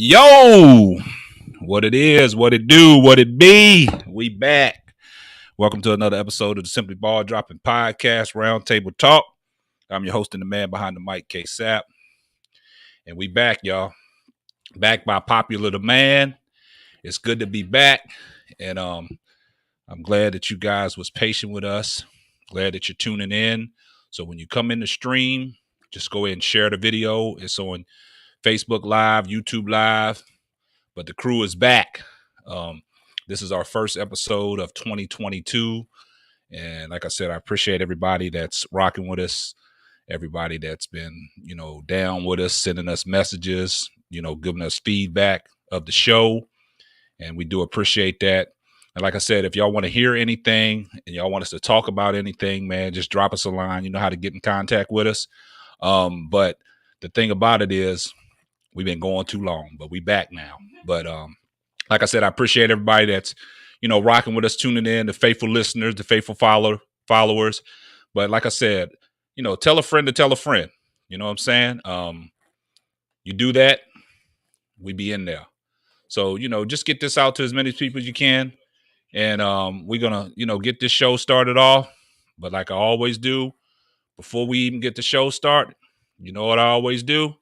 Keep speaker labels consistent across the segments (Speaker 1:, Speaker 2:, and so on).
Speaker 1: Yo, what it is, what it do, what it be. We back. Welcome to another episode of the Simply Ball Dropping Podcast Roundtable Talk. I'm your host and the man behind the mic, Ksapp. And we back, y'all. Back by popular demand. It's good to be back. And I'm glad that you guys was patient with us. Glad that you're tuning in. So when you come in the stream, just go ahead and share the video. It's on Facebook Live, YouTube Live. But the crew is back. This is our first episode of 2022. And like I said, I appreciate everybody that's rocking with us, everybody that's been, down with us, sending us messages, giving us feedback of the show. And we do appreciate that. And like I said, if y'all want to hear anything and y'all want us to talk about anything, man, just drop us a line. You know how to get in contact with us. But the thing about it is, we've been going too long, but we back now. But like I said, I appreciate everybody that's, rocking with us, tuning in, the faithful listeners, the faithful followers. But like I said, tell a friend to tell a friend. You know what I'm saying? You do that, we be in there. So, just get this out to as many people as you can. And we're going to, get this show started off. But like I always do, before we even get the show started, you know what I always do?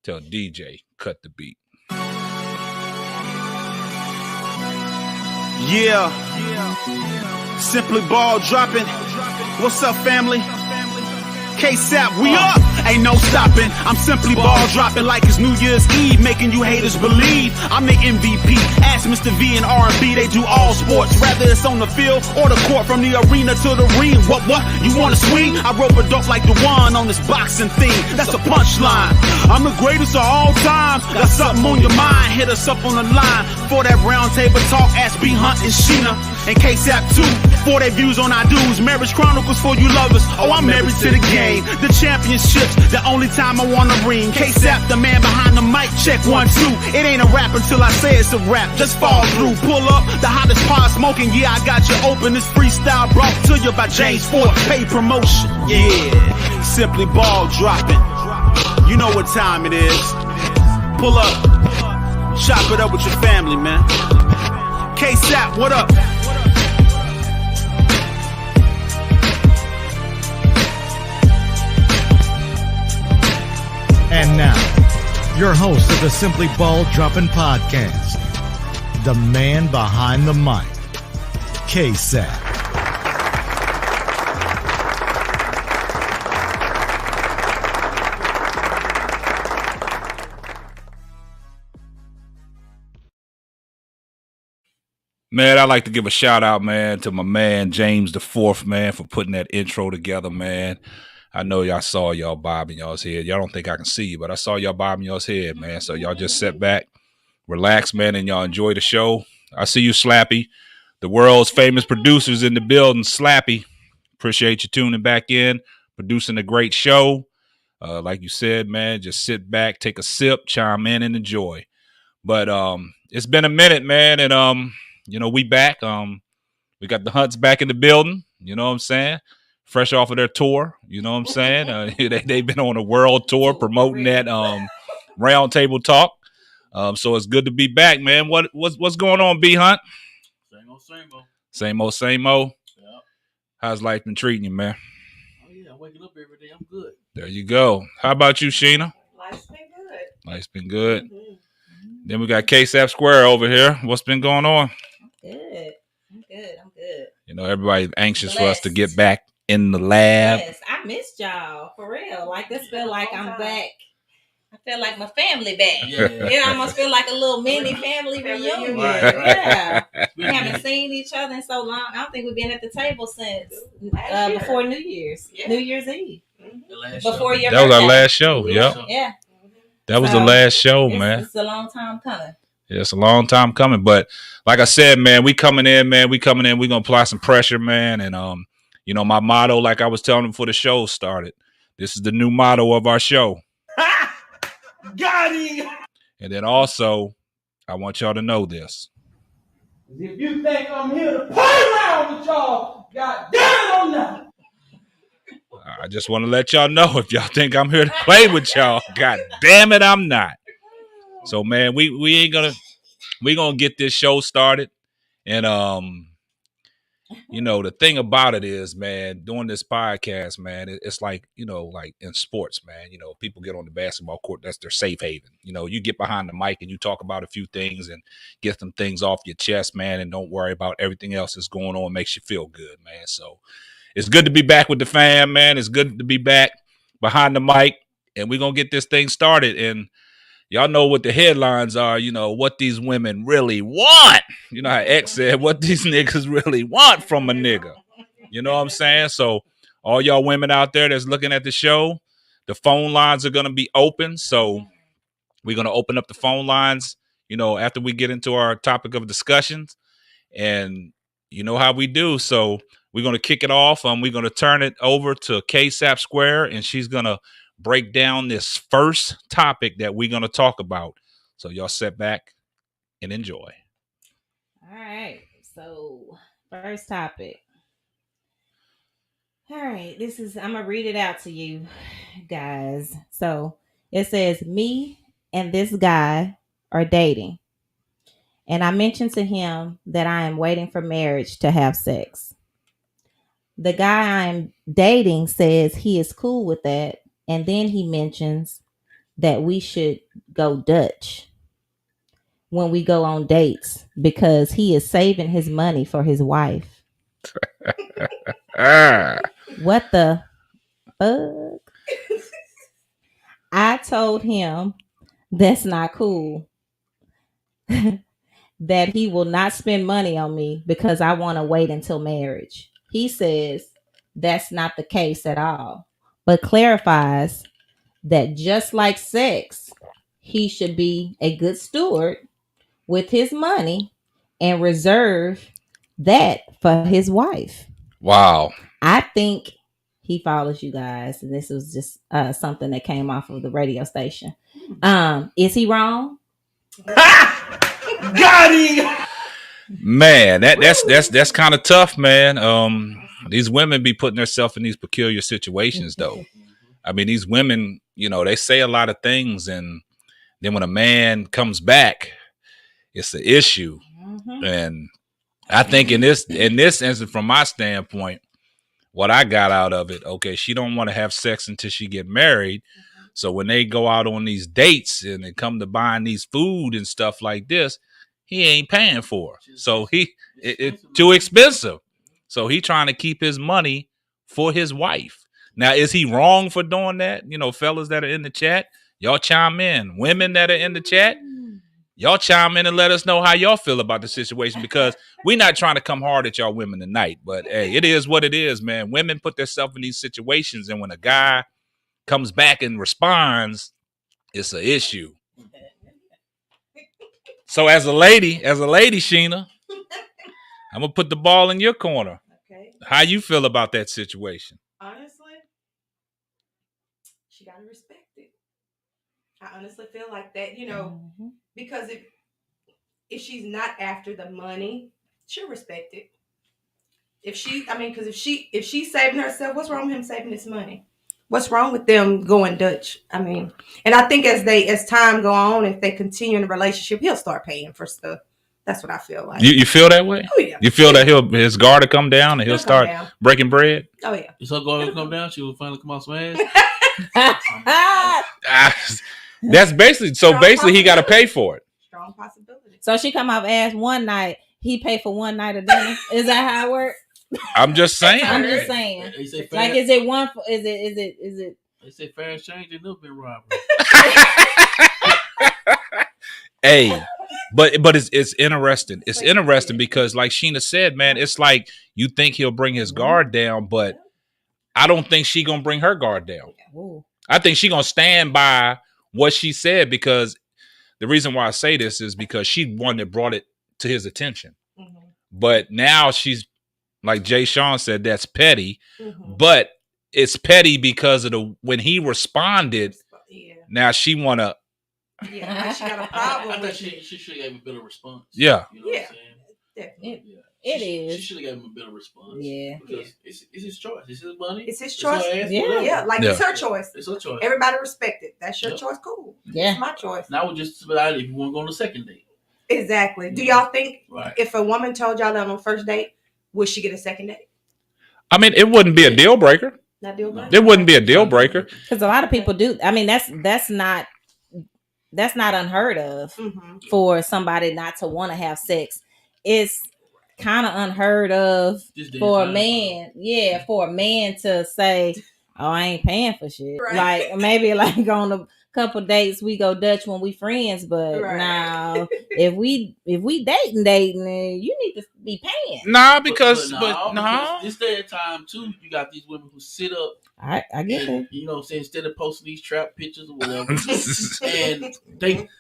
Speaker 1: Tell DJ, cut the beat.
Speaker 2: Yeah. Simply ball dropping. What's up, family? Ksapp, we up. Ain't no stopping. I'm simply ball dropping like it's New Year's Eve, making you haters believe I'm the MVP. Ask Mr. V and R&B, they do all sports, whether it's on the field or the court, from the arena to the ring. What? You wanna swing? I rope a dope like the one on this boxing thing. That's a punchline. I'm the greatest of all time. Got something on your mind? Hit us up on the line for that round table talk. Ask B Hunt and Sheena and Ksapp too for their views on our dudes. Marriage Chronicles for you lovers. Oh, I'm married to the game. The championships, the only time I wanna ring. Ksapp, the man behind the mic. Check 1, 2. It ain't a rap until I say it's a rap. Just fall through. Pull up the hottest pot smoking. Yeah, I got you open. This freestyle brought to you by James Ford. Paid promotion. Yeah, simply ball dropping. You know what time it is. Pull up. Chop it up with your family, man. Ksapp, what up?
Speaker 3: And now, your host of the Simply Ball Dropping Podcast, the man behind the mic, Ksapp.
Speaker 1: Man, I'd like to give a shout out, man, to my man, James the Fourth, man, for putting that intro together, man. I know y'all saw y'all bobbing y'all's head. Y'all don't think I can see you, but I saw y'all bobbing y'all's head, man. So y'all just sit back, relax, man, and y'all enjoy the show. I see you, Slappy. The world's famous producers in the building, Slappy. Appreciate you tuning back in, producing a great show. Like you said, man, just sit back, take a sip, chime in, and enjoy. But it's been a minute, man, and we back. We got the Hunts back in the building. You know what I'm saying? Fresh off of their tour. You know what I'm saying? They've been on a world tour promoting that roundtable talk. So it's good to be back, man. What's going on, B Hunt? Same old. Yeah. How's life been treating you, man?
Speaker 4: Oh yeah, I'm waking up every day. I'm good.
Speaker 1: There you go. How about you, Sheena?
Speaker 4: Life's been good.
Speaker 1: Mm-hmm. Then we got Ksapp Square over here. What's been going on?
Speaker 4: I'm good.
Speaker 1: Everybody's anxious for us to get back in the lab.
Speaker 4: Yes, I missed y'all for real. Like this feel like I'm back. I feel like my family back. Yeah. It almost feel like a little mini family reunion. Right. Yeah. We haven't seen each other in so long. I don't think we've been at the table since before New Year's. Yeah. New Year's Eve. Before your birthday.
Speaker 1: That was our last show. Yep.
Speaker 4: Yeah.
Speaker 1: That was the last show, man.
Speaker 4: It's a long time coming.
Speaker 1: Yeah, it's a long time coming. But like I said, man, we coming in. We're going to apply some pressure, man. And, my motto, like I was telling them before the show started, this is the new motto of our show.
Speaker 2: Got him!
Speaker 1: And then also, I want y'all to know this.
Speaker 5: If you think I'm here to play around with y'all, God damn it, I'm not.
Speaker 1: I just want to let y'all know, if y'all think I'm here to play with y'all, God damn it, I'm not. So man, we gonna get this show started. And the thing about it is, man, doing this podcast, man, it's like, like in sports, man, people get on the basketball court, that's their safe haven. You get behind the mic and you talk about a few things and get some things off your chest, man, and don't worry about everything else that's going on. It makes you feel good, man. So it's good to be back with the fam, man. It's good to be back behind the mic, and we're going to get this thing started. And y'all know what the headlines are, what these women really want. You know how X said, what these niggas really want from a nigga. You know what I'm saying? So all y'all women out there that's looking at the show, the phone lines are going to be open. So we're going to open up the phone lines, after we get into our topic of discussions. And you know how we do. So we're going to kick it off. We're going to turn it over to Ksapp Square, and she's going to break down this first topic that we're going to talk about. So y'all sit back and enjoy.
Speaker 4: All right. So first topic. All right. I'm going to read it out to you guys. So it says, me and this guy are dating. And I mentioned to him that I am waiting for marriage to have sex. The guy I'm dating says he is cool with that. And then he mentions that we should go Dutch when we go on dates because he is saving his money for his wife. What the fuck? I told him that's not cool. That he will not spend money on me because I want to wait until marriage. He says that's not the case at all, but clarifies that just like sex, he should be a good steward with his money and reserve that for his wife.
Speaker 1: Wow.
Speaker 4: I think he follows you guys, and this was just something that came off of the radio station. Is he wrong?
Speaker 5: Got him.
Speaker 1: Man, that's kind of tough, man. These women be putting themselves in these peculiar situations, though. I mean, these women, they say a lot of things, and then when a man comes back, it's an issue. Mm-hmm. And I think in this instance, from my standpoint, what I got out of it, okay, she don't want to have sex until she get married. Mm-hmm. So when they go out on these dates and they come to buying these food and stuff like this, he ain't paying for it. So it's too expensive. So he trying to keep his money for his wife. Now, is he wrong for doing that? Fellas that are in the chat, y'all chime in. Women that are in the chat, y'all chime in and let us know how y'all feel about the situation, because we're not trying to come hard at y'all women tonight. But, hey, it is what it is, man. Women put themselves in these situations, and when a guy comes back and responds, it's an issue. So as a lady, Sheena, I'm going to put the ball in your corner.
Speaker 6: Okay.
Speaker 1: How you feel about that situation?
Speaker 6: Honestly, she got to respect it. I honestly feel like that, because if she's not after the money, she'll respect it. Because if she's saving herself, what's wrong with him saving his money? What's wrong with them going Dutch? And I think as time go on, if they continue in the relationship, he'll start paying for stuff. That's what I feel like.
Speaker 1: You feel that way?
Speaker 6: Oh yeah.
Speaker 1: You feel that his guard will come down and he'll start breaking bread?
Speaker 6: Oh yeah.
Speaker 5: Is her guard will come down? She will finally come out some ass.
Speaker 1: That's basically he got to pay for it.
Speaker 6: Strong possibility.
Speaker 4: So she come off ass one night, he pay for one night of dinner. Is that how it works?
Speaker 1: I'm just saying.
Speaker 4: Like, is it one? Is it?
Speaker 5: They say fair exchange ain't never been robbery.
Speaker 1: Hey, but it's interesting. It's interesting because, like Sheena said, man, it's like you think he'll bring his guard down, but I don't think she gonna bring her guard down. I think she gonna stand by what she said, because the reason why I say this is because she one that brought it to his attention. Mm-hmm. But now she's, like Jay Sean said, that's petty. Mm-hmm. But it's petty because of when he responded. Yeah. Now she
Speaker 6: Yeah, she got a problem.
Speaker 5: I think she should have a better response.
Speaker 1: Yeah.
Speaker 5: You know what I'm saying?
Speaker 6: Definitely.
Speaker 4: It
Speaker 7: She
Speaker 4: is.
Speaker 7: should have given him a better response.
Speaker 4: Yeah.
Speaker 7: Because it's his choice. It's his money.
Speaker 6: It's his choice.
Speaker 7: Her ass,
Speaker 4: Yeah.
Speaker 7: whatever.
Speaker 6: Yeah, like it's her choice.
Speaker 7: It's her choice.
Speaker 6: Everybody respect it. That's your
Speaker 7: Yep.
Speaker 6: choice. Cool.
Speaker 4: Yeah.
Speaker 6: It's my choice.
Speaker 7: Now we just about if you want to go on a second date.
Speaker 6: Exactly. Do y'all think
Speaker 7: Right.
Speaker 6: if a woman told y'all that on the first date, would she get a second date?
Speaker 1: I mean, it wouldn't be a deal breaker.
Speaker 6: Not deal breaker.
Speaker 1: It wouldn't be a deal breaker.
Speaker 4: Because a lot of people do. I mean, that's not unheard of
Speaker 6: Mm-hmm.
Speaker 4: for somebody not to want to have sex. It's kind of unheard of for a man. Yeah, for a man to say, "Oh, I ain't paying for shit."
Speaker 6: Right.
Speaker 4: Like maybe like on a couple dates we go Dutch when we friends, but
Speaker 6: Right.
Speaker 4: now if we dating, you need to be paying.
Speaker 1: Nah, because
Speaker 7: because this day and time too, you got these women who sit up.
Speaker 4: I get
Speaker 7: and,
Speaker 4: it.
Speaker 7: you know what I'm saying? Instead of posting these trap pictures or whatever, and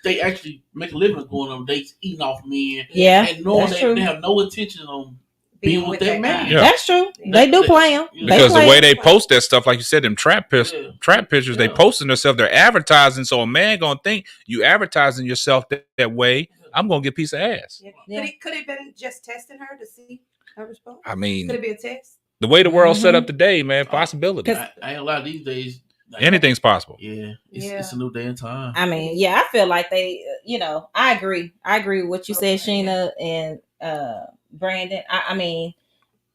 Speaker 7: they actually make a living going on dates, eating off men,
Speaker 4: Yeah,
Speaker 7: and knowing
Speaker 4: that's true.
Speaker 7: they have no intention on being with that man.
Speaker 1: Yeah.
Speaker 4: That's true. They do play them.
Speaker 1: Because the way they post that stuff, like you said, them trap pictures, they
Speaker 7: Yeah.
Speaker 1: posting themselves, they're advertising. So a man gonna think you advertising yourself that way. I'm gonna get a piece of ass.
Speaker 6: Yeah. Could it been just testing her to see her response?
Speaker 1: I mean,
Speaker 6: Could it be a test?
Speaker 1: the way the world's set up today, man, possibility.
Speaker 7: I ain't a lot of these days. Like,
Speaker 1: Anything's possible.
Speaker 7: Yeah, it's
Speaker 6: Yeah.
Speaker 7: a new day and time.
Speaker 4: I mean, yeah, I feel like they, I agree. I agree with what you said, Sheena and Brandon. I mean,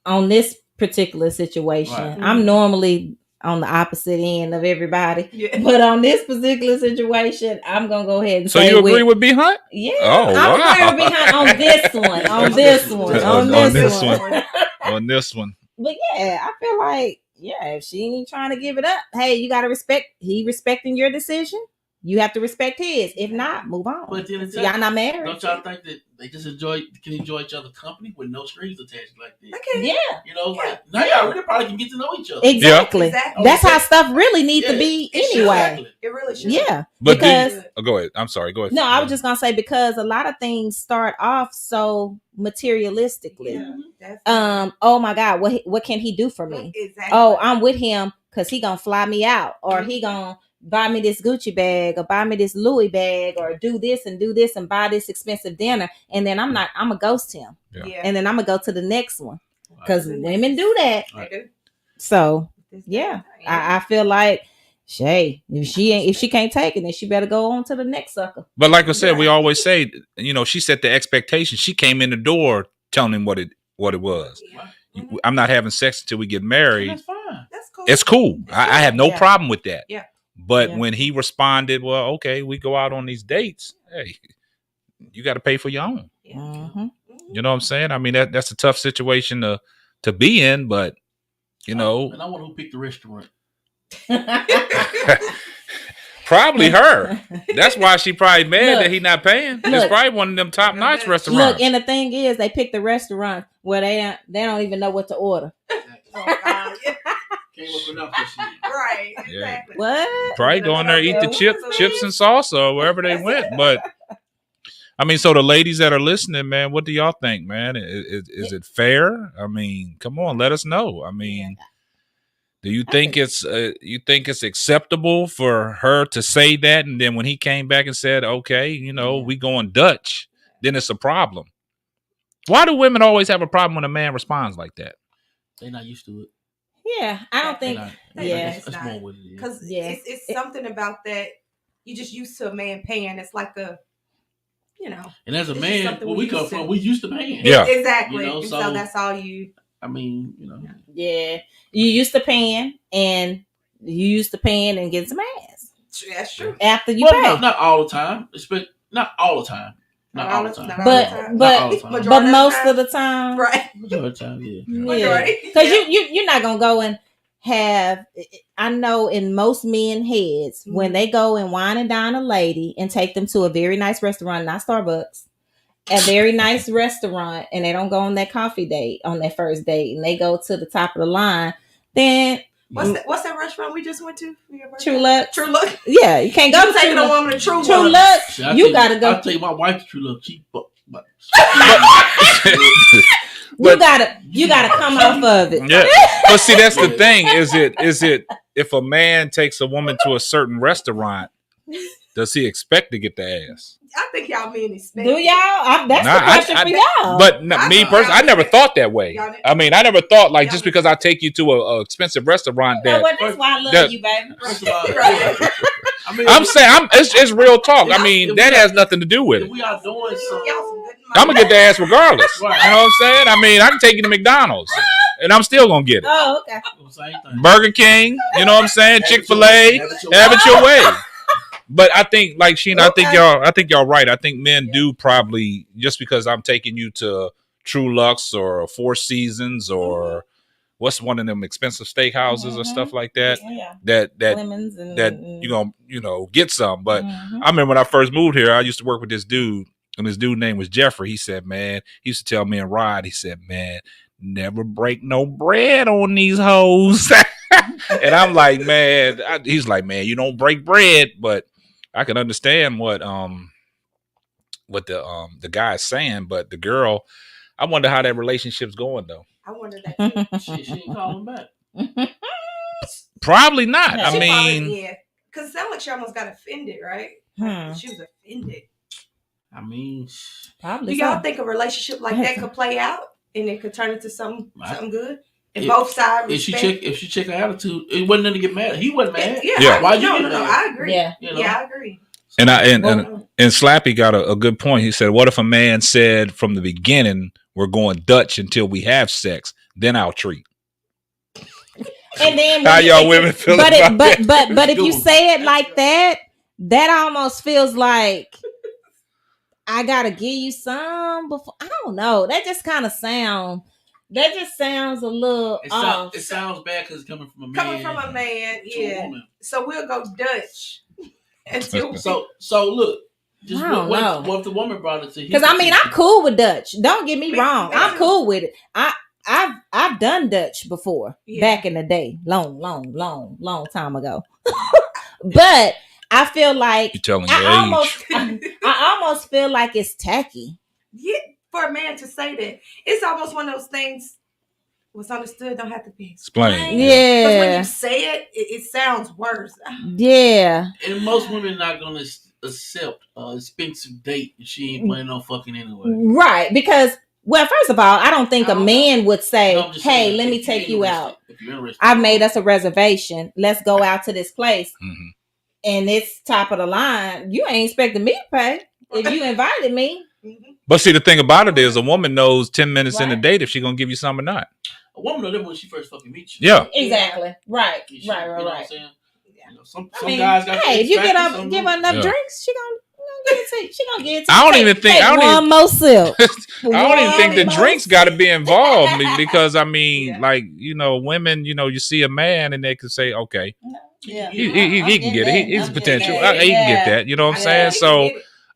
Speaker 4: on this particular situation,
Speaker 7: Right.
Speaker 4: I'm normally on the opposite end of everybody.
Speaker 6: Yeah.
Speaker 4: But on this particular situation, I'm gonna go ahead and
Speaker 1: So
Speaker 4: say
Speaker 1: you agree with B Hunt?
Speaker 4: Yeah.
Speaker 1: Oh,
Speaker 4: I'm
Speaker 1: wow.
Speaker 4: agreeing with behind on this one. On this one.
Speaker 1: On
Speaker 4: On
Speaker 1: this
Speaker 4: this one.
Speaker 1: On this one.
Speaker 4: But yeah, I feel like, if she ain't trying to give it up, hey, you gotta respecting your decision. You have to respect his. If not, move on.
Speaker 7: But then it's
Speaker 4: Y'all not married.
Speaker 7: Don't y'all think that they just can enjoy each other's company with no strings attached like this?
Speaker 6: Okay.
Speaker 4: Yeah.
Speaker 7: You know, like now y'all really probably can get to know each other.
Speaker 4: Exactly.
Speaker 6: Exactly.
Speaker 4: That's how stuff really needs to
Speaker 7: Yeah,
Speaker 4: be
Speaker 7: it should,
Speaker 4: anyway.
Speaker 7: exactly.
Speaker 6: It really should.
Speaker 4: Yeah.
Speaker 1: But
Speaker 4: because
Speaker 1: go ahead. I'm sorry. Go ahead.
Speaker 4: no, I was just gonna say because a lot of things start off so materialistically.
Speaker 6: Definitely.
Speaker 4: Oh my God, what can he do for me?
Speaker 6: Exactly.
Speaker 4: Oh, I'm with him because he gonna fly me out, or he gonna buy me this Gucci bag, or buy me this Louis bag, or do this and buy this expensive dinner, and then I'm gonna ghost him,
Speaker 6: Yeah.
Speaker 4: and then I'm gonna go to the next one because women do that.
Speaker 6: They do.
Speaker 4: So yeah, I feel like Shay, if she can't take it, then she better go on to the next sucker.
Speaker 1: But like I said, we always say, she set the expectation. She came in the door telling him what it was.
Speaker 6: Yeah.
Speaker 1: I'm not having sex until we get married.
Speaker 7: That's fine.
Speaker 6: That's cool.
Speaker 1: It's cool. I have no problem with that.
Speaker 6: Yeah.
Speaker 1: But
Speaker 4: Yeah.
Speaker 1: when he responded, well, okay, we go out on these dates. Hey, you got to pay for your own.
Speaker 4: Mm-hmm.
Speaker 1: You know what I'm saying? I mean, that's a tough situation to be in, but
Speaker 7: And I wonder who picked the restaurant.
Speaker 1: probably her. That's why she probably mad
Speaker 4: Look,
Speaker 1: that he not paying. It's
Speaker 4: look.
Speaker 1: probably one of them top notch
Speaker 6: Look,
Speaker 1: restaurants.
Speaker 4: Look, and the thing is, they pick the restaurant where they don't even know what to order.
Speaker 6: Oh, God. Yeah.
Speaker 7: Came up enough for shit.
Speaker 6: Right.
Speaker 1: Yeah.
Speaker 6: Exactly.
Speaker 4: What?
Speaker 1: Probably go in there, eat the
Speaker 6: Yeah.
Speaker 1: chips and salsa or wherever they went. But I mean, so the ladies that are listening, man, what do y'all think, man? Is it fair? I mean, come on, let us know. I mean, do you think it's acceptable for her to say that, and then when he came back and said, okay, we going Dutch, then it's a problem? Why do women always have a problem when a man responds like that?
Speaker 7: They're not used to it.
Speaker 4: Yeah, I don't think. Yeah.
Speaker 7: That's more what it is.
Speaker 6: Because
Speaker 4: Yeah.
Speaker 6: it's something about that. You just used to a man paying. It's like a,
Speaker 7: And as a
Speaker 6: it's just
Speaker 7: man,
Speaker 6: something
Speaker 7: where
Speaker 6: we
Speaker 7: we come
Speaker 6: used to.
Speaker 7: from, we used to paying.
Speaker 1: Yeah.
Speaker 6: Exactly.
Speaker 7: You know,
Speaker 6: And so
Speaker 7: so-
Speaker 6: that's all you.
Speaker 7: I mean,
Speaker 4: Yeah, you used to paying, and you used to paying and getting some ass
Speaker 6: That's true.
Speaker 4: after you
Speaker 7: well,
Speaker 4: pay.
Speaker 7: not all the time. Not all the time. Not all the time.
Speaker 6: Not all
Speaker 4: But-
Speaker 6: the time.
Speaker 7: Not all the time.
Speaker 6: Majority
Speaker 4: But
Speaker 6: of the
Speaker 4: most
Speaker 6: time.
Speaker 4: of the time,
Speaker 6: Right.
Speaker 7: Majority of the time, yeah.
Speaker 4: yeah,
Speaker 6: Majority.
Speaker 4: because
Speaker 6: Yeah.
Speaker 4: you're not gonna go and have. I know in most men heads when they go and wine and dine a lady and take them to a very nice restaurant, not Starbucks, a very nice restaurant, and they don't go on that coffee date on their first date, and they go to the top of the line, then
Speaker 6: What's that restaurant we just went to? For your birthday?
Speaker 4: True Luck.
Speaker 6: True Luck.
Speaker 4: Yeah, you can't go
Speaker 6: You
Speaker 4: to
Speaker 6: taking
Speaker 4: True
Speaker 6: a
Speaker 4: Luck.
Speaker 6: woman to True
Speaker 4: True
Speaker 6: Luck.
Speaker 4: Luck,
Speaker 7: See, I'll
Speaker 4: you
Speaker 7: tell
Speaker 4: gotta go.
Speaker 7: I'll tell you, my wife's true love cheap, but
Speaker 4: You gotta come off of it.
Speaker 1: Yeah, but see, that's the thing. Is it if a man takes a woman to a certain restaurant, does he expect to get the ass?
Speaker 6: I think y'all men expect.
Speaker 4: Do y'all? That's
Speaker 1: Nah,
Speaker 4: the question for y'all.
Speaker 1: But no, me personally, I never thought that way.
Speaker 6: Y'all-
Speaker 1: I mean, I never thought like
Speaker 6: y'all-
Speaker 1: just because I take you to a expensive restaurant
Speaker 4: You know
Speaker 1: that
Speaker 4: what? That's why I love
Speaker 1: that-
Speaker 4: you, baby.
Speaker 7: First of all, yeah. I mean,
Speaker 1: I'm saying it's real talk. I
Speaker 7: If
Speaker 1: mean,
Speaker 7: we
Speaker 1: that
Speaker 7: are-
Speaker 1: has nothing to do with
Speaker 7: if
Speaker 1: it.
Speaker 7: we are doing
Speaker 6: Y'all
Speaker 7: some,
Speaker 6: some good
Speaker 1: I'm gonna get the ass regardless.
Speaker 7: Right.
Speaker 1: You know what I'm saying? I mean, I can take you to McDonald's and I'm still gonna get it.
Speaker 4: Oh, okay.
Speaker 7: same thing.
Speaker 1: Burger King, you know what I'm saying? Chick-fil-A, have it your way. But I think, like Sheena, I think y'all right. I think men do probably, just because I'm taking you to True Lux or Four Seasons or what's one of them expensive steakhouses or stuff like that.
Speaker 4: Yeah.
Speaker 1: That
Speaker 4: Lemons and
Speaker 1: you gonna get some. But
Speaker 4: Mhm.
Speaker 1: I remember when I first moved here, I used to work with this dude, and this dude's name was Jeffrey. He said, man, he used to tell me and Rod, he said, man, never break no bread on these hoes. And I'm like, man, he's like, man, you don't break bread, but I can understand what the guy's saying, but the girl, I wonder how that relationship's going though.
Speaker 6: I wonder that too.
Speaker 7: She ain't calling back.
Speaker 1: Probably not.
Speaker 4: Yeah.
Speaker 1: I
Speaker 6: She
Speaker 1: mean,
Speaker 6: probably, yeah, because it sounded like she almost got offended, right? She was offended.
Speaker 7: I mean,
Speaker 4: Probably.
Speaker 6: Do y'all
Speaker 4: so.
Speaker 6: think a relationship like that could play out and it could turn into something good? And
Speaker 7: If-
Speaker 6: both sides
Speaker 7: if she
Speaker 6: respect.
Speaker 7: check her attitude, it wasn't nothing to get mad. He wasn't mad.
Speaker 1: Yeah.
Speaker 7: Why you
Speaker 6: no,
Speaker 7: get
Speaker 6: no, no.
Speaker 7: mad?
Speaker 6: I agree.
Speaker 4: Yeah.
Speaker 7: You know?
Speaker 6: Yeah, I agree.
Speaker 1: and Slappy got a good point. He said, what if a man said from the beginning, we're going Dutch until we have sex, then I'll treat.
Speaker 4: And then
Speaker 1: How y'all women feel
Speaker 4: but
Speaker 1: about
Speaker 4: but if you say it like that, that almost feels like I gotta give you some before. I don't know. That just kind of sounds a little off.
Speaker 7: It sounds bad because it's coming from a man.
Speaker 6: Coming from a man,
Speaker 7: to a
Speaker 6: yeah.
Speaker 7: woman.
Speaker 6: So we'll go Dutch until
Speaker 7: So look, just
Speaker 4: I don't know.
Speaker 7: what if the woman brought it to him?
Speaker 4: Because I mean, I'm cool with Dutch. Don't get me
Speaker 6: Me-
Speaker 4: wrong.
Speaker 6: me
Speaker 4: I'm
Speaker 6: too.
Speaker 4: cool with it. I've done Dutch before
Speaker 6: Yeah.
Speaker 4: back in the day, long time ago. But I feel like
Speaker 1: You telling your
Speaker 4: I almost feel like it's tacky.
Speaker 6: yeah, for a man to say that, it's almost one of those things. What's understood don't have to be
Speaker 1: Explain.
Speaker 6: Because when
Speaker 4: Yeah,
Speaker 6: you say it, it sounds worse.
Speaker 4: yeah.
Speaker 7: And most women not gonna accept an expensive date if she ain't planning on fucking anyway.
Speaker 4: Right, because well, first of all, I don't think a man would say,
Speaker 7: No, I'm just
Speaker 4: "Hey,
Speaker 7: saying,
Speaker 4: let me
Speaker 7: if
Speaker 4: take
Speaker 7: you're
Speaker 4: you
Speaker 7: interested-
Speaker 4: out.
Speaker 7: If you're interested,
Speaker 4: I've made us a reservation. Let's go out to this place,
Speaker 1: Mhm.
Speaker 4: and it's top of the line. You ain't expecting me to pay if you invited me."
Speaker 6: Mhm.
Speaker 1: But see, the thing about it is a woman knows 10 minutes in the
Speaker 4: Right.
Speaker 1: date if she's going to give you some or not.
Speaker 7: a woman know that when she first fucking meets you.
Speaker 1: Yeah.
Speaker 4: Exactly. Right.
Speaker 7: You know what I'm
Speaker 4: Right.
Speaker 7: saying?
Speaker 6: Yeah.
Speaker 7: You know, some
Speaker 4: I mean,
Speaker 7: guys got.
Speaker 4: hey, if you give her
Speaker 7: some
Speaker 4: give her enough
Speaker 1: Yeah.
Speaker 4: drinks, she gonna give it to you. She gonna give it to
Speaker 1: I
Speaker 4: you.
Speaker 1: don't
Speaker 4: Take-
Speaker 1: even think-
Speaker 4: take
Speaker 1: I don't
Speaker 4: one
Speaker 1: even-
Speaker 4: more sip.
Speaker 1: I don't even think the
Speaker 4: One
Speaker 1: drinks
Speaker 4: more
Speaker 1: got to be involved because, I mean,
Speaker 6: Yeah.
Speaker 1: like, women, you see a man and they can say, okay,
Speaker 4: Yeah.
Speaker 1: he can get it. He's
Speaker 4: I'm
Speaker 1: potential.
Speaker 4: getting that.
Speaker 1: He can get
Speaker 4: Yeah.
Speaker 1: that. You know what I'm
Speaker 4: Yeah.
Speaker 1: saying? So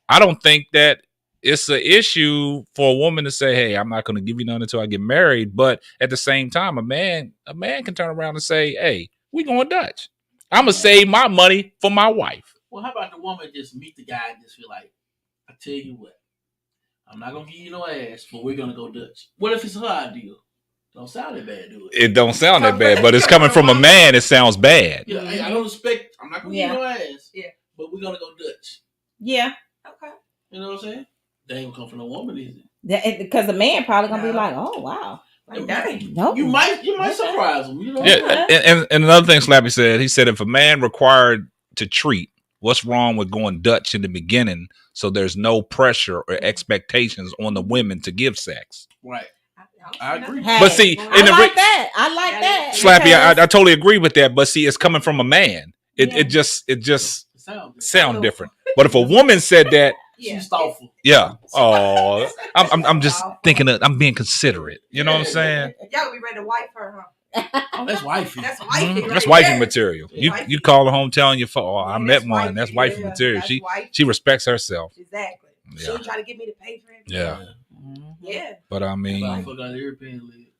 Speaker 1: I don't think that it's an issue for a woman to say, hey, I'm not going to give you none until I get married. But at the same time, a man can turn around and say, hey, we going Dutch. I'm going to save my money for my wife.
Speaker 7: Well, how about the woman just meet the guy and just feel like, I tell you what, I'm not gonna give you no ass, but we're gonna go Dutch. What if it's her idea? Don't sound that bad, do it?
Speaker 1: It don't sound that bad, but it's coming from a man. It sounds bad.
Speaker 7: Yeah, hey, I don't expect. I'm not gonna give you no ass.
Speaker 6: Yeah.
Speaker 7: But we're gonna go Dutch.
Speaker 4: Yeah.
Speaker 6: Okay.
Speaker 7: You know what I'm saying? They ain't gonna come from a woman, is it?
Speaker 4: Because the man probably gonna be
Speaker 6: No.
Speaker 4: like, "Oh wow,
Speaker 6: Like, dang.
Speaker 4: no."
Speaker 7: You might
Speaker 4: Okay.
Speaker 7: surprise them. You know?
Speaker 1: Yeah, and another thing Slappy said, he said if a man required to treat, what's wrong with going Dutch in the beginning so there's no pressure or expectations on the women to give sex?
Speaker 7: Right. I agree.
Speaker 4: Hey,
Speaker 1: But see,
Speaker 4: I
Speaker 1: in the
Speaker 4: like that. I like that.
Speaker 1: Slappy, I
Speaker 4: because-
Speaker 1: totally agree with that. But see, it's coming from a man. It
Speaker 4: Yeah.
Speaker 1: just
Speaker 7: It sounds.
Speaker 1: sound different. But if a woman said that,
Speaker 6: Yeah.
Speaker 7: She's thoughtful.
Speaker 1: yeah, oh, I'm just thinking that I'm being considerate. You know what I'm saying?
Speaker 6: Y'all be ready to wipe her, huh?
Speaker 7: Oh, that's wifey.
Speaker 6: That's wifey.
Speaker 1: Mhm.
Speaker 6: Right
Speaker 1: That's wifey
Speaker 6: there.
Speaker 1: material. You
Speaker 6: Wifey.
Speaker 1: call her home telling your phone, I
Speaker 6: Yeah,
Speaker 1: met
Speaker 6: that's
Speaker 1: one. That's wifey
Speaker 6: yeah,
Speaker 1: material.
Speaker 6: that's
Speaker 1: She
Speaker 6: wifey.
Speaker 1: respects herself.
Speaker 6: Exactly. She
Speaker 1: Yeah.
Speaker 6: ain't trying to get me to pay for it.
Speaker 1: Yeah.
Speaker 6: Yeah.
Speaker 1: But I
Speaker 7: I
Speaker 1: mean,
Speaker 7: forgot the European leg.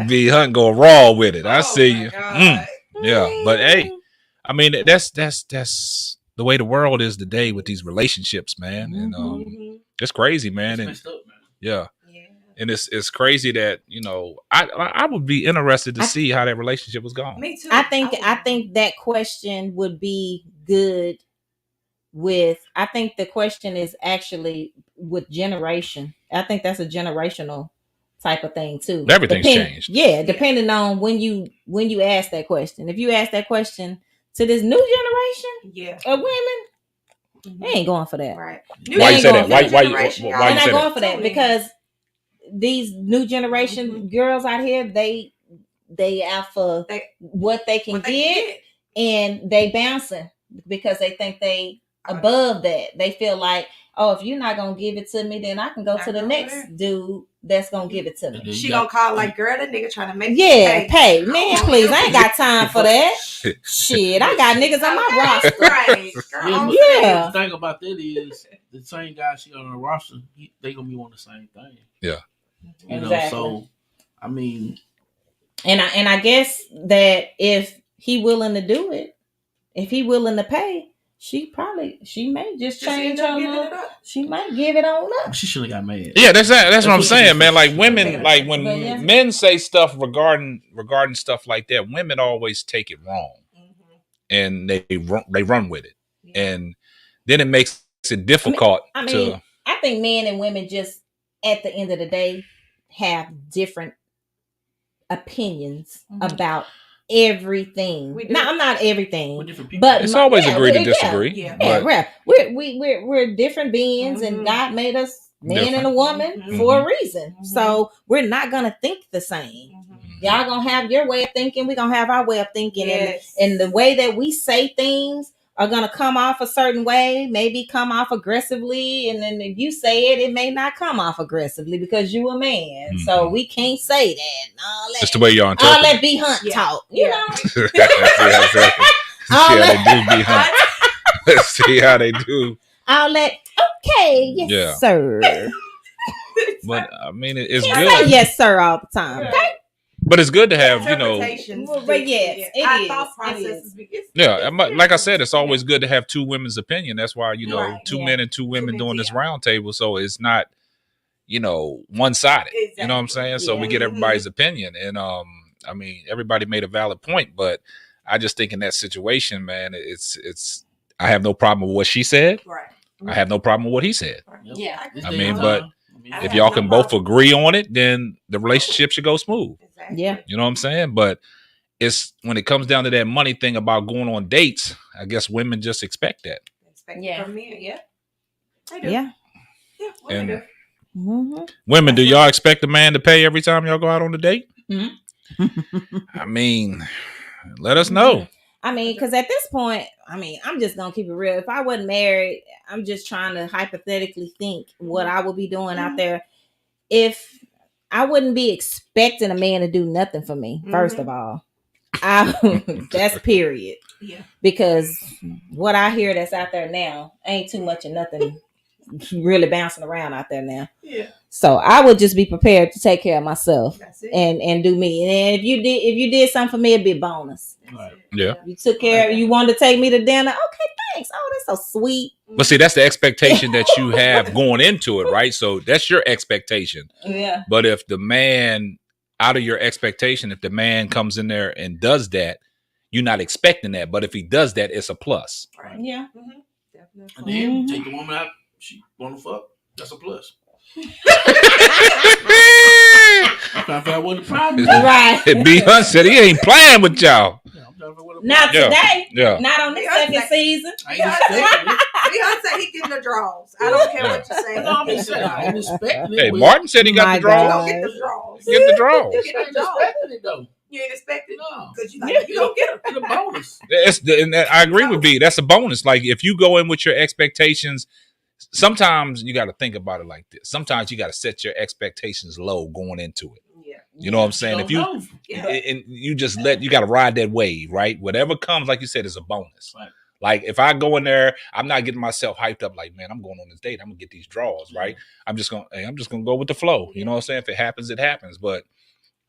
Speaker 1: be Hunt go raw with it. I
Speaker 6: Oh,
Speaker 1: see
Speaker 6: my
Speaker 1: you.
Speaker 6: God.
Speaker 1: Yeah. But hey, I mean that's the way the world is today with these relationships, man. And
Speaker 6: Mhm.
Speaker 1: it's crazy, man.
Speaker 7: It's
Speaker 1: And
Speaker 7: messed up, man.
Speaker 1: yeah.
Speaker 6: Yeah.
Speaker 1: And it's crazy that, you know, I would be interested to see how that relationship was going.
Speaker 6: Me too.
Speaker 4: I think that question would be good with. I think the question is actually with generation. I think that's a generational type of thing too.
Speaker 1: Everything's changed.
Speaker 4: Yeah, depending on when you ask that question. If you ask that question to this new generation of women, they ain't going for that.
Speaker 6: Right.
Speaker 1: Why you say that? Why
Speaker 4: They're
Speaker 1: you
Speaker 4: not
Speaker 1: say that?
Speaker 4: going for that because these new generation girls out here, they out for what they can get, and they bouncing because they think they above that. They feel like, oh, if you're not gonna give it to me, then I can go to the next dude that's gonna give it to me.
Speaker 6: She gonna call like, girl, that nigga trying to make
Speaker 4: pay. Man, please, I ain't got time for that. Shit, I got niggas on my roster.
Speaker 6: Right.
Speaker 7: The thing about that is the same guy she on the roster, they gonna be on the same thing.
Speaker 1: Yeah.
Speaker 7: You know, so I mean,
Speaker 4: and I guess that if he willing to do it, if he willing to pay, she may just change her look. She might give it on up.
Speaker 7: She should have got mad.
Speaker 1: Yeah, that's what I'm saying, man. Like women, like when men say stuff regarding stuff like that, women always take it wrong, and they run with it, and then it makes it difficult.
Speaker 4: I think men and women just at the end of the day have different opinions about everything. I'm not everything, but
Speaker 1: it's always agree to disagree.
Speaker 4: Yeah. We're different beings, and God made us man and a woman for a reason. So we're not gonna think the same. Y'all gonna have your way of thinking. We're gonna have our way of thinking, and the way that we say things are gonna come off a certain way, maybe come off aggressively, and then if you say it, it may not come off aggressively because you a man. So we can't say that.
Speaker 1: That's the way y'all interpret.
Speaker 4: All that be hunt talk, you know.
Speaker 1: See how they do be hunt. See how they do.
Speaker 4: All that. Okay, yes, sir.
Speaker 1: But I mean, it's
Speaker 4: Can't
Speaker 1: good.
Speaker 4: say yes, sir, all the time. Okay.
Speaker 1: But it's good to have, you know.
Speaker 4: But yes, it is.
Speaker 1: Yeah, like I said, it's always good to have two women's opinion. That's why, you know, two men and two women doing this round table. So it's not, you know, one-sided. Exactly. You know what I'm saying? So we get everybody's opinion. And I mean, everybody made a valid point, but I just think in that situation, man, it's I have no problem with what she said. Right. I have no problem with what he said.
Speaker 6: Yeah.
Speaker 1: I mean, but if y'all can both agree on it, then the relationship should go smooth.
Speaker 4: Yeah.
Speaker 1: You know what I'm saying? But it's when it comes down to that money thing about going on dates, I guess women just expect that.
Speaker 6: Yeah. From men, yeah. They do.
Speaker 4: Yeah.
Speaker 6: Yeah, women do.
Speaker 1: Women, do y'all expect a man to pay every time y'all go out on a date? I mean, let us know.
Speaker 4: I mean, because at this point, I mean, I'm just gonna keep it real. If I wasn't married, I'm just trying to hypothetically think what I would be doing out there. If I wouldn't be expecting a man to do nothing for me, first of all. That's period. Yeah. Because what I hear that's out there now ain't too much of nothing really bouncing around out there now. Yeah. So I would just be prepared to take care of myself and do me. And if you did something for me, it'd be a bonus.
Speaker 1: Right. Yeah.
Speaker 4: You took care. You wanted to take me to dinner. Okay, thanks. Oh, that's so sweet.
Speaker 1: But see, that's the expectation that you have going into it, right? So that's your expectation.
Speaker 4: Yeah.
Speaker 1: But if the man, out of your expectation, if the man comes in there and does that, you're not expecting that. But if he does that, it's a plus.
Speaker 6: Right. Yeah.
Speaker 7: Definitely. And then take the woman out. She want to fuck. That's a plus. I'm trying to figure out what the problem is.
Speaker 4: Right.
Speaker 1: B. Hunt said he ain't playing with y'all.
Speaker 4: Not today. Yeah. Not on the second season.
Speaker 6: Beyonce, he getting the draws. I don't care what you say.
Speaker 7: No, I'm just saying. I'm expecting it.
Speaker 1: Hey, Martin said he got the draws.
Speaker 6: Get the draws.
Speaker 1: Get the draws.
Speaker 6: You ain't expecting it though. You ain't expecting it because you don't get
Speaker 7: a bonus.
Speaker 1: And I agree with B. That's a bonus. Like if you go in with your expectations. Sometimes you got to think about it like this. Sometimes you got to set your expectations low going into it. Yeah. You know what I'm saying? If you and you just you got to ride that wave, right? Whatever comes, like you said, is a bonus. Right. Like if I go in there, I'm not getting myself hyped up. Like, man, I'm going on this date. I'm gonna get these draws, right? I'm just gonna go with the flow. You know what I'm saying? If it happens, it happens. But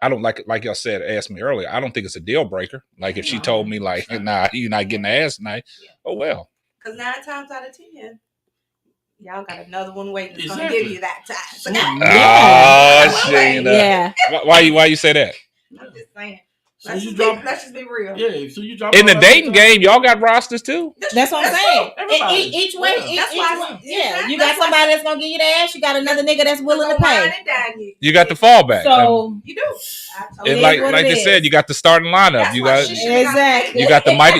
Speaker 1: I don't like y'all said, asked me earlier. I don't think it's a deal breaker. Like if she told me, like, nah, you're not getting the ass tonight. Oh well.
Speaker 6: Because 9 times out of 10. Y'all got another one waiting. It's gonna
Speaker 7: Exactly.
Speaker 6: give you that time. So
Speaker 1: Oh,
Speaker 6: wait.
Speaker 1: Sheena.
Speaker 4: Yeah.
Speaker 1: Why you say that?
Speaker 6: I'm just saying.
Speaker 7: So
Speaker 6: Let's
Speaker 7: you
Speaker 6: just,
Speaker 7: drop.
Speaker 6: let's just be real.
Speaker 7: Yeah. So you drop
Speaker 1: In the
Speaker 7: all that
Speaker 1: dating
Speaker 7: time.
Speaker 1: game, y'all got rosters too.
Speaker 4: That's what I'm saying.
Speaker 7: true. Everybody.
Speaker 4: Each way,
Speaker 7: Yeah.
Speaker 6: That's
Speaker 4: each
Speaker 6: why-
Speaker 4: way. Yeah, you
Speaker 6: that's
Speaker 4: got
Speaker 6: why-
Speaker 4: somebody that's gonna give you the ass. You got another nigga that's willing to pay.
Speaker 1: You got the fallback.
Speaker 4: So
Speaker 6: You do.
Speaker 1: and
Speaker 4: it
Speaker 1: like
Speaker 4: is what
Speaker 1: like
Speaker 4: it
Speaker 1: they said,
Speaker 4: is.
Speaker 1: you got the starting lineup.
Speaker 6: That's
Speaker 1: You
Speaker 6: why
Speaker 1: got
Speaker 6: she should've got
Speaker 4: Exactly.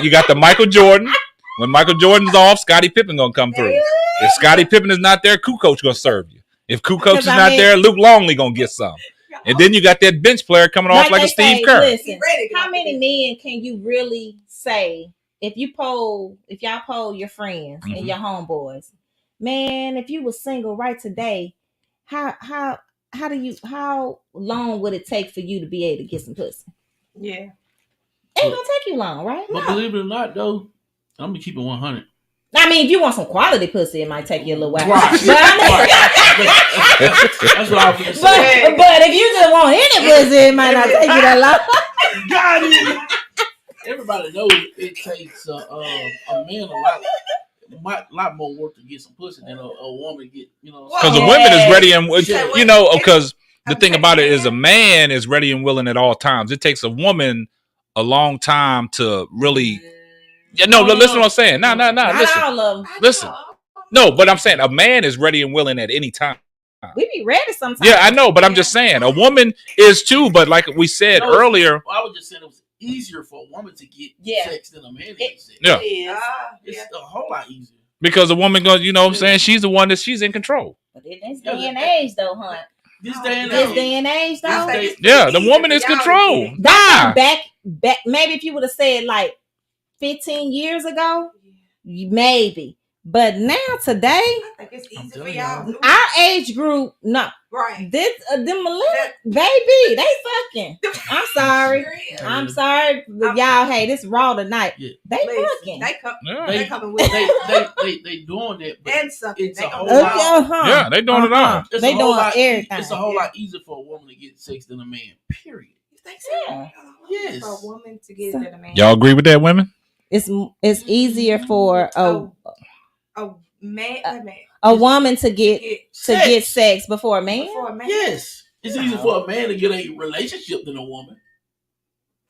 Speaker 1: you got the Michael Jordan. When Michael Jordan's off, Scottie Pippen gonna come through. If Scottie Pippen is not there, Kukoc gonna serve you. If Kukoc is not there, Luke Longley gonna get some. And then you got that bench player coming off like a Steve Kerr.
Speaker 4: Listen, how many men can you really say if y'all poll your friends and your homeboys, man, if you was single right today, how long would it take for you to be able to get some pussy?
Speaker 6: Yeah.
Speaker 4: Ain't gonna take you long, right?
Speaker 7: But believe it or not, though, I'm gonna keep it 100.
Speaker 4: I mean, if you want some quality pussy, it might take you a little while.
Speaker 7: Right.
Speaker 4: But I mean,
Speaker 7: That's what I was gonna say.
Speaker 4: but if you just want any pussy, it might not take you that long.
Speaker 7: Got it. Everybody knows it takes a man a lot more work to get some pussy than a woman get. You know,
Speaker 1: Because a woman is ready and because the thing about it is a man is ready and willing at all times. It takes a woman a long time to really. Yeah, no, listen to what I'm saying. No,
Speaker 4: Not
Speaker 1: listen.
Speaker 4: all of them.
Speaker 1: Listen. No, but I'm saying a man is ready and willing at any time.
Speaker 4: We be ready sometimes.
Speaker 1: Yeah, I know, but I'm just saying a woman is too. But like we said earlier,
Speaker 7: I was just saying it was easier for a woman to get sex than a man to get sex.
Speaker 1: Yeah.
Speaker 7: It's a whole lot easier.
Speaker 1: Because a woman goes, you know what I'm saying? She's the one that she's in control.
Speaker 4: But in this day and age, though, huh?
Speaker 7: This day and
Speaker 4: age, though.
Speaker 1: Yeah, the woman is control.
Speaker 4: Back, maybe if you would have said like 15 years ago, maybe. But now today,
Speaker 6: I think it's easy for y'all.
Speaker 4: our age group, no.
Speaker 6: Right.
Speaker 4: This them millennials, baby, they fucking. I'm sorry. I'm sorry, but y'all. Hey, this raw tonight.
Speaker 7: Yeah.
Speaker 4: They fucking.
Speaker 6: They coming with
Speaker 7: they doing that, but
Speaker 6: and something.
Speaker 7: it's a whole lot.
Speaker 1: Yeah, they doing it all.
Speaker 4: They doing everything.
Speaker 7: It's a whole lot easier for a woman to get sex than a man. Period.
Speaker 6: You think so?
Speaker 4: Yeah.
Speaker 7: Yes.
Speaker 6: For a woman to get than a man.
Speaker 1: Y'all agree with that, women?
Speaker 4: It's easier for
Speaker 6: a man.
Speaker 4: a woman to get sex before a man.
Speaker 7: Yes, it's easier for a man to get a relationship than a woman.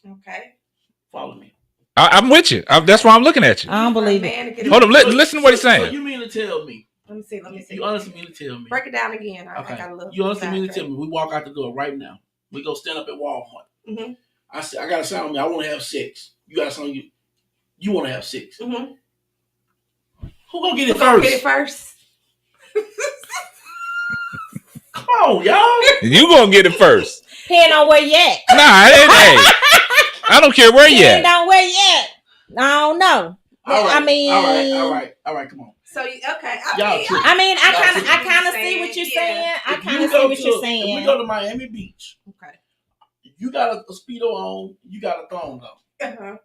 Speaker 6: Okay.
Speaker 7: Follow me.
Speaker 1: I'm with you. That's why I'm looking at you.
Speaker 4: I don't believe it.
Speaker 1: Hold on, listen to what he's saying.
Speaker 7: So you mean to tell me?
Speaker 6: Let me see.
Speaker 7: You honestly mean to tell me?
Speaker 6: Break it down again.
Speaker 7: Okay.
Speaker 6: I got a little.
Speaker 7: You honestly mean to tell me? We walk out the door right now. We go stand up at Walmart.
Speaker 6: Mm-hmm.
Speaker 7: I said, I got a sound me. I want to have sex. You got something you want to have sex.
Speaker 6: Mm-hmm.
Speaker 7: Who gonna get it first?
Speaker 6: Get it first.
Speaker 7: Come on, y'all.
Speaker 1: You gonna get it first.
Speaker 4: Depending on where you at.
Speaker 1: Nah, it ain't. I don't care where you at.
Speaker 4: Depending on where you at. I don't know.
Speaker 7: All right,
Speaker 4: I mean,
Speaker 7: all right. Come on.
Speaker 6: So okay.
Speaker 4: I kind of see what you're saying. I kind of see what you're saying.
Speaker 7: If we go to Miami Beach,
Speaker 6: Okay.
Speaker 7: You got a Speedo on. You got a thong on.
Speaker 6: Uh-huh.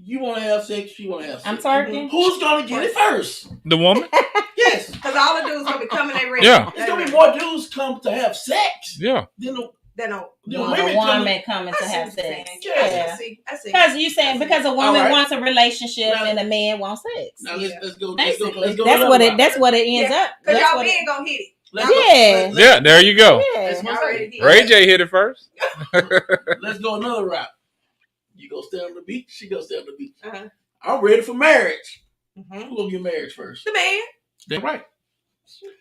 Speaker 7: You want to have sex. She want to have sex.
Speaker 4: I'm talking.
Speaker 7: Who's gonna get it first?
Speaker 1: The woman?
Speaker 7: Yes.
Speaker 6: Because all the dudes gonna be coming. They ready.
Speaker 1: Yeah.
Speaker 7: It's gonna be more dudes come to have sex.
Speaker 1: Yeah.
Speaker 7: Than
Speaker 6: the
Speaker 4: woman coming to have sex.
Speaker 6: Yeah. I see.
Speaker 4: Because you saying because a woman
Speaker 7: right.
Speaker 4: wants a relationship and a man wants sex.
Speaker 7: Now let's go.
Speaker 4: Basically,
Speaker 7: let's go
Speaker 4: that's what it ends up.
Speaker 6: Because y'all men gonna hit it.
Speaker 1: Yeah, there you go.
Speaker 4: Yeah.
Speaker 1: Ray J hit it first.
Speaker 7: Let's go another route. You go stay on the beach. She go stay on the beach.
Speaker 6: Uh-huh.
Speaker 7: I'm ready for marriage.
Speaker 6: Mm-hmm.
Speaker 7: Who gonna get married first?
Speaker 6: The man.
Speaker 7: That's right.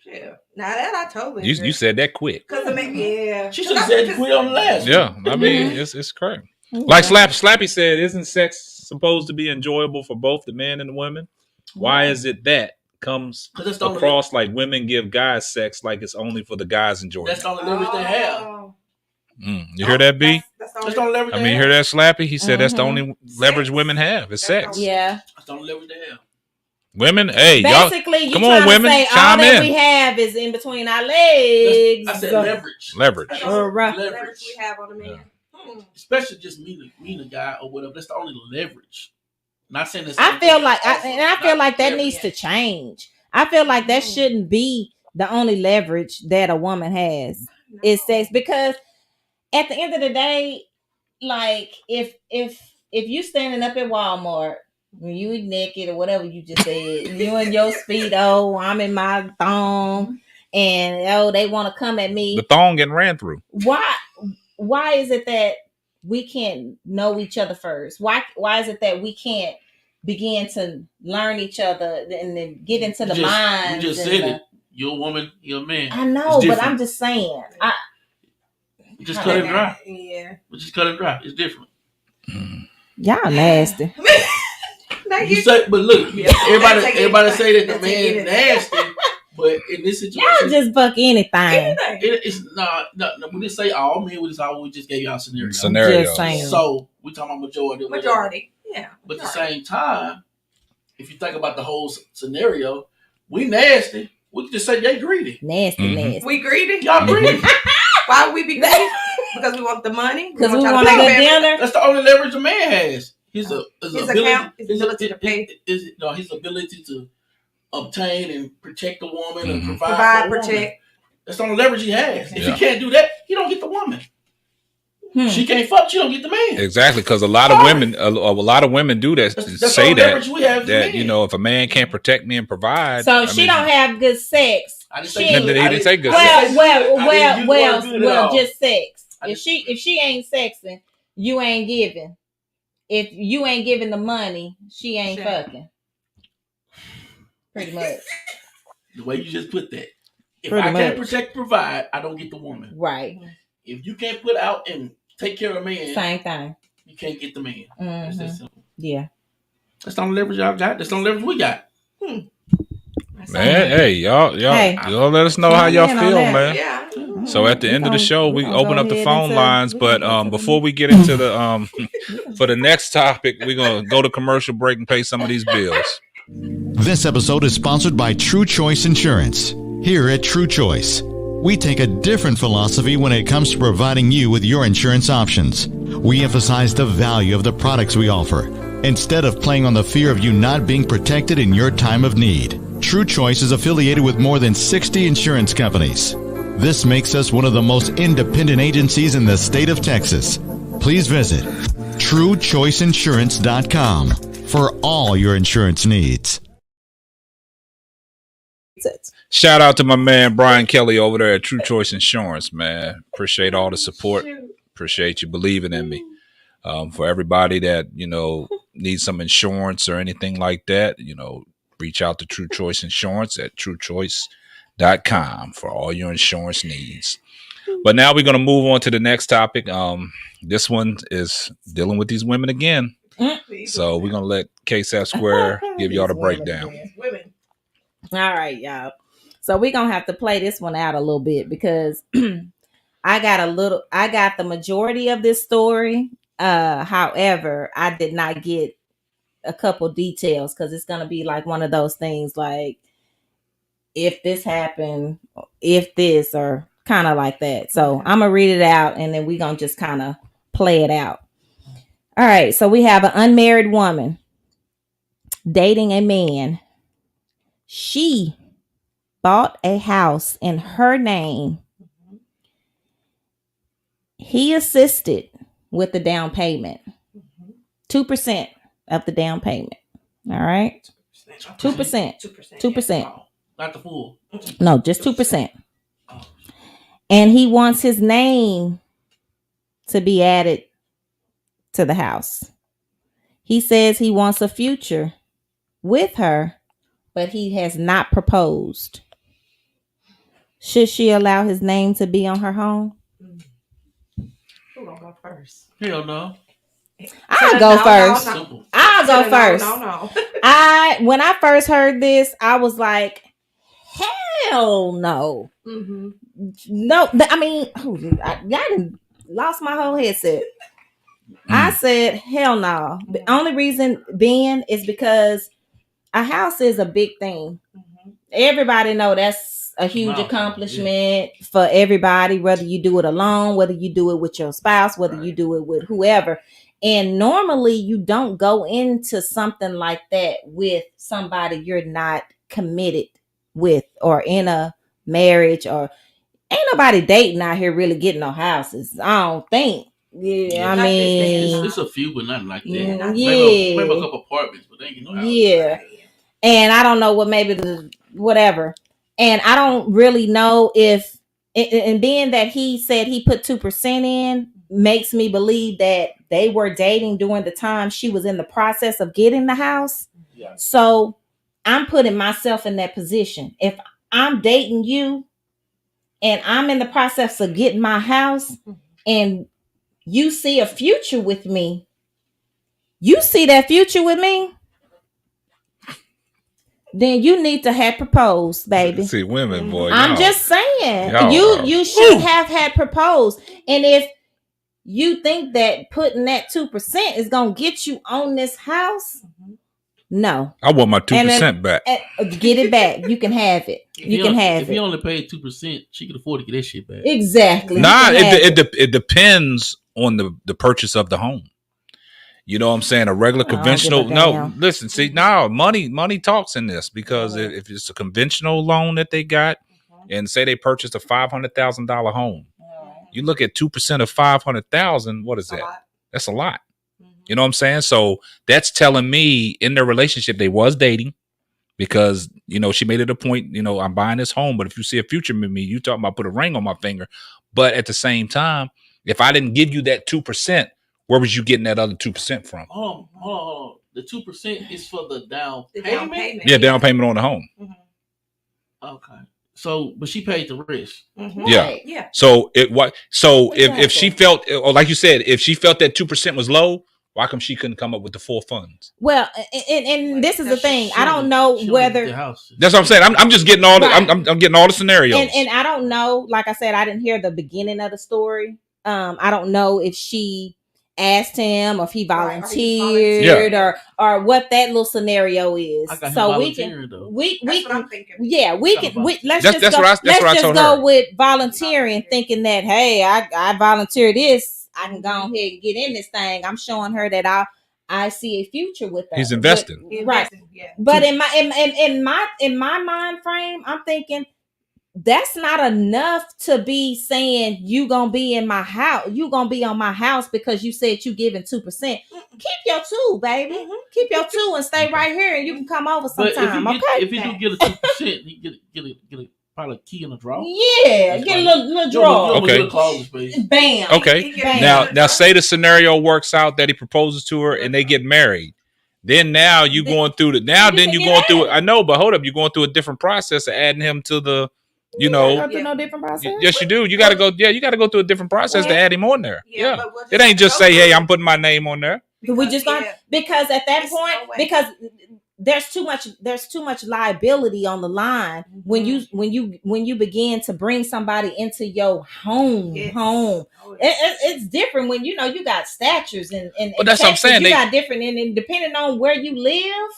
Speaker 6: Yeah. Now that I totally
Speaker 1: You said that quick.
Speaker 6: Because the man, yeah.
Speaker 7: She should have said quit on the last.
Speaker 1: Yeah, I mean it's correct. Like Slappy said, isn't sex supposed to be enjoyable for both the men and the women? Why is it that comes across like women give guys sex like it's only for the guys' enjoyment?
Speaker 7: That's the only leverage they have.
Speaker 1: You hear that, B?
Speaker 7: That's the only leverage
Speaker 1: I mean, you hear that, Slappy? He said that's the only leverage women have. It's sex.
Speaker 4: Yeah.
Speaker 7: That's the only leverage they have.
Speaker 1: Women, hey,
Speaker 4: basically,
Speaker 1: y'all, come on, women,
Speaker 4: say
Speaker 1: chime
Speaker 4: all that
Speaker 1: in.
Speaker 4: we have is in between our legs.
Speaker 7: I said leverage.
Speaker 1: Leverage.
Speaker 6: Leverage we have on the man.
Speaker 7: Yeah. Especially just meeting a guy or whatever. That's the only leverage. Not saying this.
Speaker 4: I feel like that needs to change. I feel like that shouldn't be the only leverage that a woman has is sex, because at the end of the day, like if you standing up at Walmart When you naked or whatever you just said, you in your speedo, I'm in my thong, and they want to come at me.
Speaker 1: The thong getting ran through.
Speaker 4: Why is it that we can't know each other first? Why is it that we can't begin to learn each other and then get into the minds?
Speaker 7: You just said it. You're a woman, you're a man.
Speaker 4: I know, but I'm just saying.
Speaker 7: Just cut it dry.
Speaker 6: Yeah.
Speaker 7: We just cut it dry. It's different.
Speaker 4: Y'all nasty.
Speaker 7: You say, but look, everybody say that the man nasty, but in this situation,
Speaker 4: y'all just fuck anything.
Speaker 7: It's not. We didn't say all men. We just gave y'all scenarios.
Speaker 4: So
Speaker 7: we talking about majority.
Speaker 6: Yeah.
Speaker 7: But at the same time, if you think about the whole scenario, we nasty. We can just say they greedy.
Speaker 4: Nasty.
Speaker 6: We greedy.
Speaker 7: Y'all greedy.
Speaker 6: Why would we be greedy? Because we want the money.
Speaker 4: Because we want a good dinner.
Speaker 7: That's the only leverage a man has. His ability
Speaker 6: to pay.
Speaker 7: His ability to obtain and protect the woman and
Speaker 6: provide, protect.
Speaker 7: Woman. That's the only leverage he has. If he can't do that, he don't get the woman. She can't fuck. She don't get the man.
Speaker 1: Exactly, because a lot of women, a lot of women do that.
Speaker 7: That's
Speaker 1: say that
Speaker 7: if
Speaker 1: a man can't protect me and provide,
Speaker 4: so she don't have good sex.
Speaker 1: I didn't say good sex.
Speaker 4: Well, just sex. If she ain't sexing, you ain't giving. If you ain't giving the money, she ain't fucking. Pretty much.
Speaker 7: The way you just put that. If I can't protect, provide, I don't get the woman.
Speaker 4: Right.
Speaker 7: If you can't put out and take care of a man,
Speaker 4: same thing.
Speaker 7: You can't get the man.
Speaker 4: Mm-hmm.
Speaker 7: It's that simple.
Speaker 4: Yeah.
Speaker 7: That's the only leverage y'all got. That's the only leverage we got.
Speaker 1: Man, hey, y'all let us know how y'all feel, man.
Speaker 6: Yeah.
Speaker 1: So at the end of the show, we open up the phone lines, but before we get into the for the next topic, we're gonna go to commercial break and pay some of these bills.
Speaker 3: This episode is sponsored by True Choice Insurance. Here at True Choice, we take a different philosophy when it comes to providing you with your insurance options. We emphasize the value of the products we offer, instead of playing on the fear of you not being protected in your time of need. True Choice is affiliated with more than 60 insurance companies. This makes us one of the most independent agencies in the state of Texas. Please visit TrueChoiceInsurance.com for all your insurance needs.
Speaker 1: Shout out to my man Brian Kelly over there at True Choice Insurance, man. Appreciate all the support. Appreciate you believing in me. For everybody that, needs some insurance or anything like that, reach out to True Choice Insurance at TrueChoice.com for all your insurance needs. But now we're going to move on to the next topic. This one is dealing with these women again. So we're going to let Ksapp Square give y'all the breakdown.
Speaker 4: All right, y'all. So we're going to have to play this one out a little bit because I got the majority of this story. However, I did not get a couple details because it's going to be like one of those things like if this happened, if this, or kind of like that. So I'm going to read it out and then we're going to just kind of play it out. All right. So we have an unmarried woman dating a man. She bought a house in her name. He assisted with the down payment. 2% of the down payment. All right. 2%. 2%.
Speaker 7: Not the full.
Speaker 4: No, just 2%. And he wants his name to be added to the house. He says he wants a future with her, but he has not proposed. Should she allow his name to be on her home?
Speaker 6: Who gonna go first?
Speaker 7: Hell no.
Speaker 4: I'll go first.
Speaker 6: No.
Speaker 4: I'll go first.
Speaker 6: No.
Speaker 4: When I first heard this, I was like, hell no.
Speaker 6: Mm-hmm.
Speaker 4: No, I mean, y'all lost my whole headset. I said, hell no. The only reason being is because a house is a big thing. Everybody know that's a huge accomplishment for everybody, whether you do it alone, whether you do it with your spouse, whether you do it with whoever. And normally you don't go into something like that with somebody you're not committed with or in a marriage, or ain't nobody dating out here really getting no houses. I don't think. Yeah, I
Speaker 6: Not this day and
Speaker 4: mean,
Speaker 7: It's a few, but nothing like that.
Speaker 4: yeah.
Speaker 7: Maybe a couple apartments, but they ain't no house.
Speaker 4: Yeah. And I don't know what maybe the whatever. And I don't really know if and being that he said he put 2% in makes me believe that they were dating during the time she was in the process of getting the house.
Speaker 7: Yeah.
Speaker 4: So I'm putting myself in that position. If I'm dating you and I'm in the process of getting my house and you see a future with me, you see that future with me, then you need to have proposed, baby.
Speaker 1: See, women, boy.
Speaker 4: I'm
Speaker 1: y'all-
Speaker 4: just saying,
Speaker 1: y'all
Speaker 4: you
Speaker 1: are-
Speaker 4: should have had proposed. And if you think that putting that 2% is gonna get you on this house, no.
Speaker 1: I want my 2%
Speaker 4: And
Speaker 1: back.
Speaker 4: get it back. You can have it. You can have
Speaker 7: If
Speaker 4: it.
Speaker 7: he only paid 2%, she could afford to get that shit back.
Speaker 4: Exactly.
Speaker 1: Nah, it depends on the purchase of the home. You know what I'm saying? A regular
Speaker 4: I don't
Speaker 1: conventional.
Speaker 4: give a
Speaker 1: No,
Speaker 4: damn.
Speaker 1: listen. See, now money talks in this because if it's a conventional loan that they got, and say they purchased a $500,000 home, you look at 2% of 500,000. What is that? That's a lot. You know what I'm saying? So that's telling me in their relationship they was dating because she made it a point. I'm buying this home, but if you see a future with me, you talking about put a ring on my finger. But at the same time, if I didn't give you that 2%. Where was you getting that other 2% from?
Speaker 7: Hold on. The 2% is for the down
Speaker 6: Down
Speaker 7: payment?
Speaker 6: payment.
Speaker 1: Yeah, down payment on the home.
Speaker 7: Okay. So, but she paid the rest.
Speaker 1: Yeah.
Speaker 6: Yeah.
Speaker 1: So if she
Speaker 4: Exactly.
Speaker 1: felt, or like you said, if she felt that 2% was low, why come she couldn't come up with the full funds?
Speaker 4: Well, and this is the thing.
Speaker 7: She
Speaker 4: I don't know
Speaker 7: she
Speaker 4: whether
Speaker 7: the house.
Speaker 1: That's what I'm saying. I'm just getting all the
Speaker 4: Right.
Speaker 1: I'm getting all the scenarios.
Speaker 4: and I don't know. Like I said, I didn't hear the beginning of the story. I don't know if she asked him or if he volunteered or what that little scenario is.
Speaker 7: I got him
Speaker 4: So
Speaker 7: volunteering, though.
Speaker 4: we
Speaker 6: That's what
Speaker 4: can
Speaker 6: I'm thinking.
Speaker 4: yeah we
Speaker 7: That's
Speaker 4: can
Speaker 7: what I'm-
Speaker 4: let's
Speaker 1: That's
Speaker 4: just
Speaker 1: what
Speaker 4: go,
Speaker 1: I- that's
Speaker 4: let's
Speaker 1: what I
Speaker 4: just
Speaker 1: told
Speaker 4: go
Speaker 1: her.
Speaker 4: with volunteering, thinking that hey I volunteer this, I can go ahead and get in this thing. I'm showing her that I see a future with that.
Speaker 1: He's investing.
Speaker 4: Right.
Speaker 6: Yeah.
Speaker 4: But in my mind frame, I'm thinking that's not enough to be saying you gonna be in my house. You gonna be on my house because you said you giving 2%. Keep your 2, baby. Keep your 2 and stay right here, and you can come over
Speaker 7: But
Speaker 4: sometime.
Speaker 7: if you do get a 2%, he get a probably a key in the draw.
Speaker 4: Yeah, get a little draw.
Speaker 1: Okay.
Speaker 7: Little closet space.
Speaker 4: Bam.
Speaker 1: Okay.
Speaker 4: Bam.
Speaker 1: Now say the scenario works out that he proposes to her and they get married. Then now you going through the I know, but hold up, you're going through a different process of adding him to the
Speaker 4: Go through no different process.
Speaker 1: Yes, you do. You got to go. Yeah, you got to go through a different process to add him on there.
Speaker 6: Yeah,
Speaker 1: Yeah,
Speaker 6: but we'll
Speaker 1: it ain't just say, "Hey, I'm putting my name on there."
Speaker 4: We just gonna because at that
Speaker 6: It's
Speaker 4: point
Speaker 6: no way.
Speaker 4: because there's too much liability on the line when you begin to bring somebody into your home. It's different when you got statures and
Speaker 1: But that's what I'm
Speaker 4: Texas,
Speaker 1: saying.
Speaker 4: you got different and depending on where you live,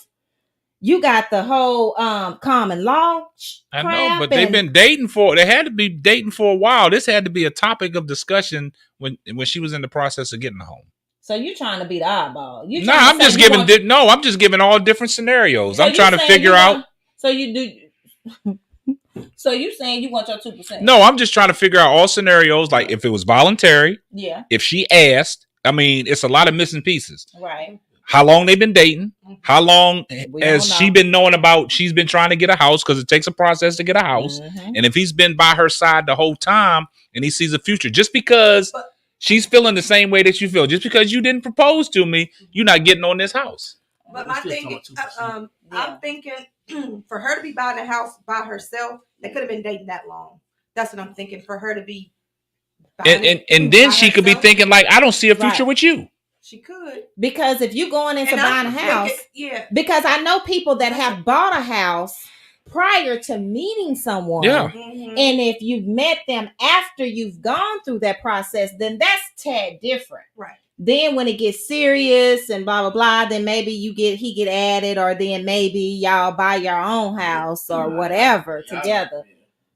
Speaker 4: you got the whole common law.
Speaker 1: I know, but they've been dating they had to be dating for a while. This had to be a topic of discussion when she was in the process of getting the home.
Speaker 4: So you trying to be the oddball?
Speaker 1: I'm just giving all different scenarios.
Speaker 4: So
Speaker 1: I'm trying to figure out.
Speaker 4: So you do. So you saying you want your 2%?
Speaker 1: No, I'm just trying to figure out all scenarios. Like if it was voluntary,
Speaker 4: Yeah.
Speaker 1: if she asked, I mean, it's a lot of missing pieces.
Speaker 4: Right.
Speaker 1: How long they've been dating? How long has
Speaker 4: don't
Speaker 1: she
Speaker 4: know.
Speaker 1: been knowing about? She's been trying to get a house because it takes a process to get a house. And if he's been by her side the whole time and he sees a future, just because she's feeling the same way that you feel, just because you didn't propose to me, you're not getting on this house.
Speaker 6: But my thing, I'm thinking for her to be buying a house by herself, they could have been dating that long. That's what I'm thinking. For her to be,
Speaker 1: and then she could be thinking like, I don't see a future with you.
Speaker 6: She could,
Speaker 4: because if you're going into buying a house, because I know people that have bought a house prior to meeting someone.
Speaker 1: Yeah.
Speaker 4: And if you've met them after you've gone through that process, then that's tad different.
Speaker 6: Right.
Speaker 4: Then when it gets serious and blah blah blah, then maybe he get added, or then maybe y'all buy your own house or whatever together.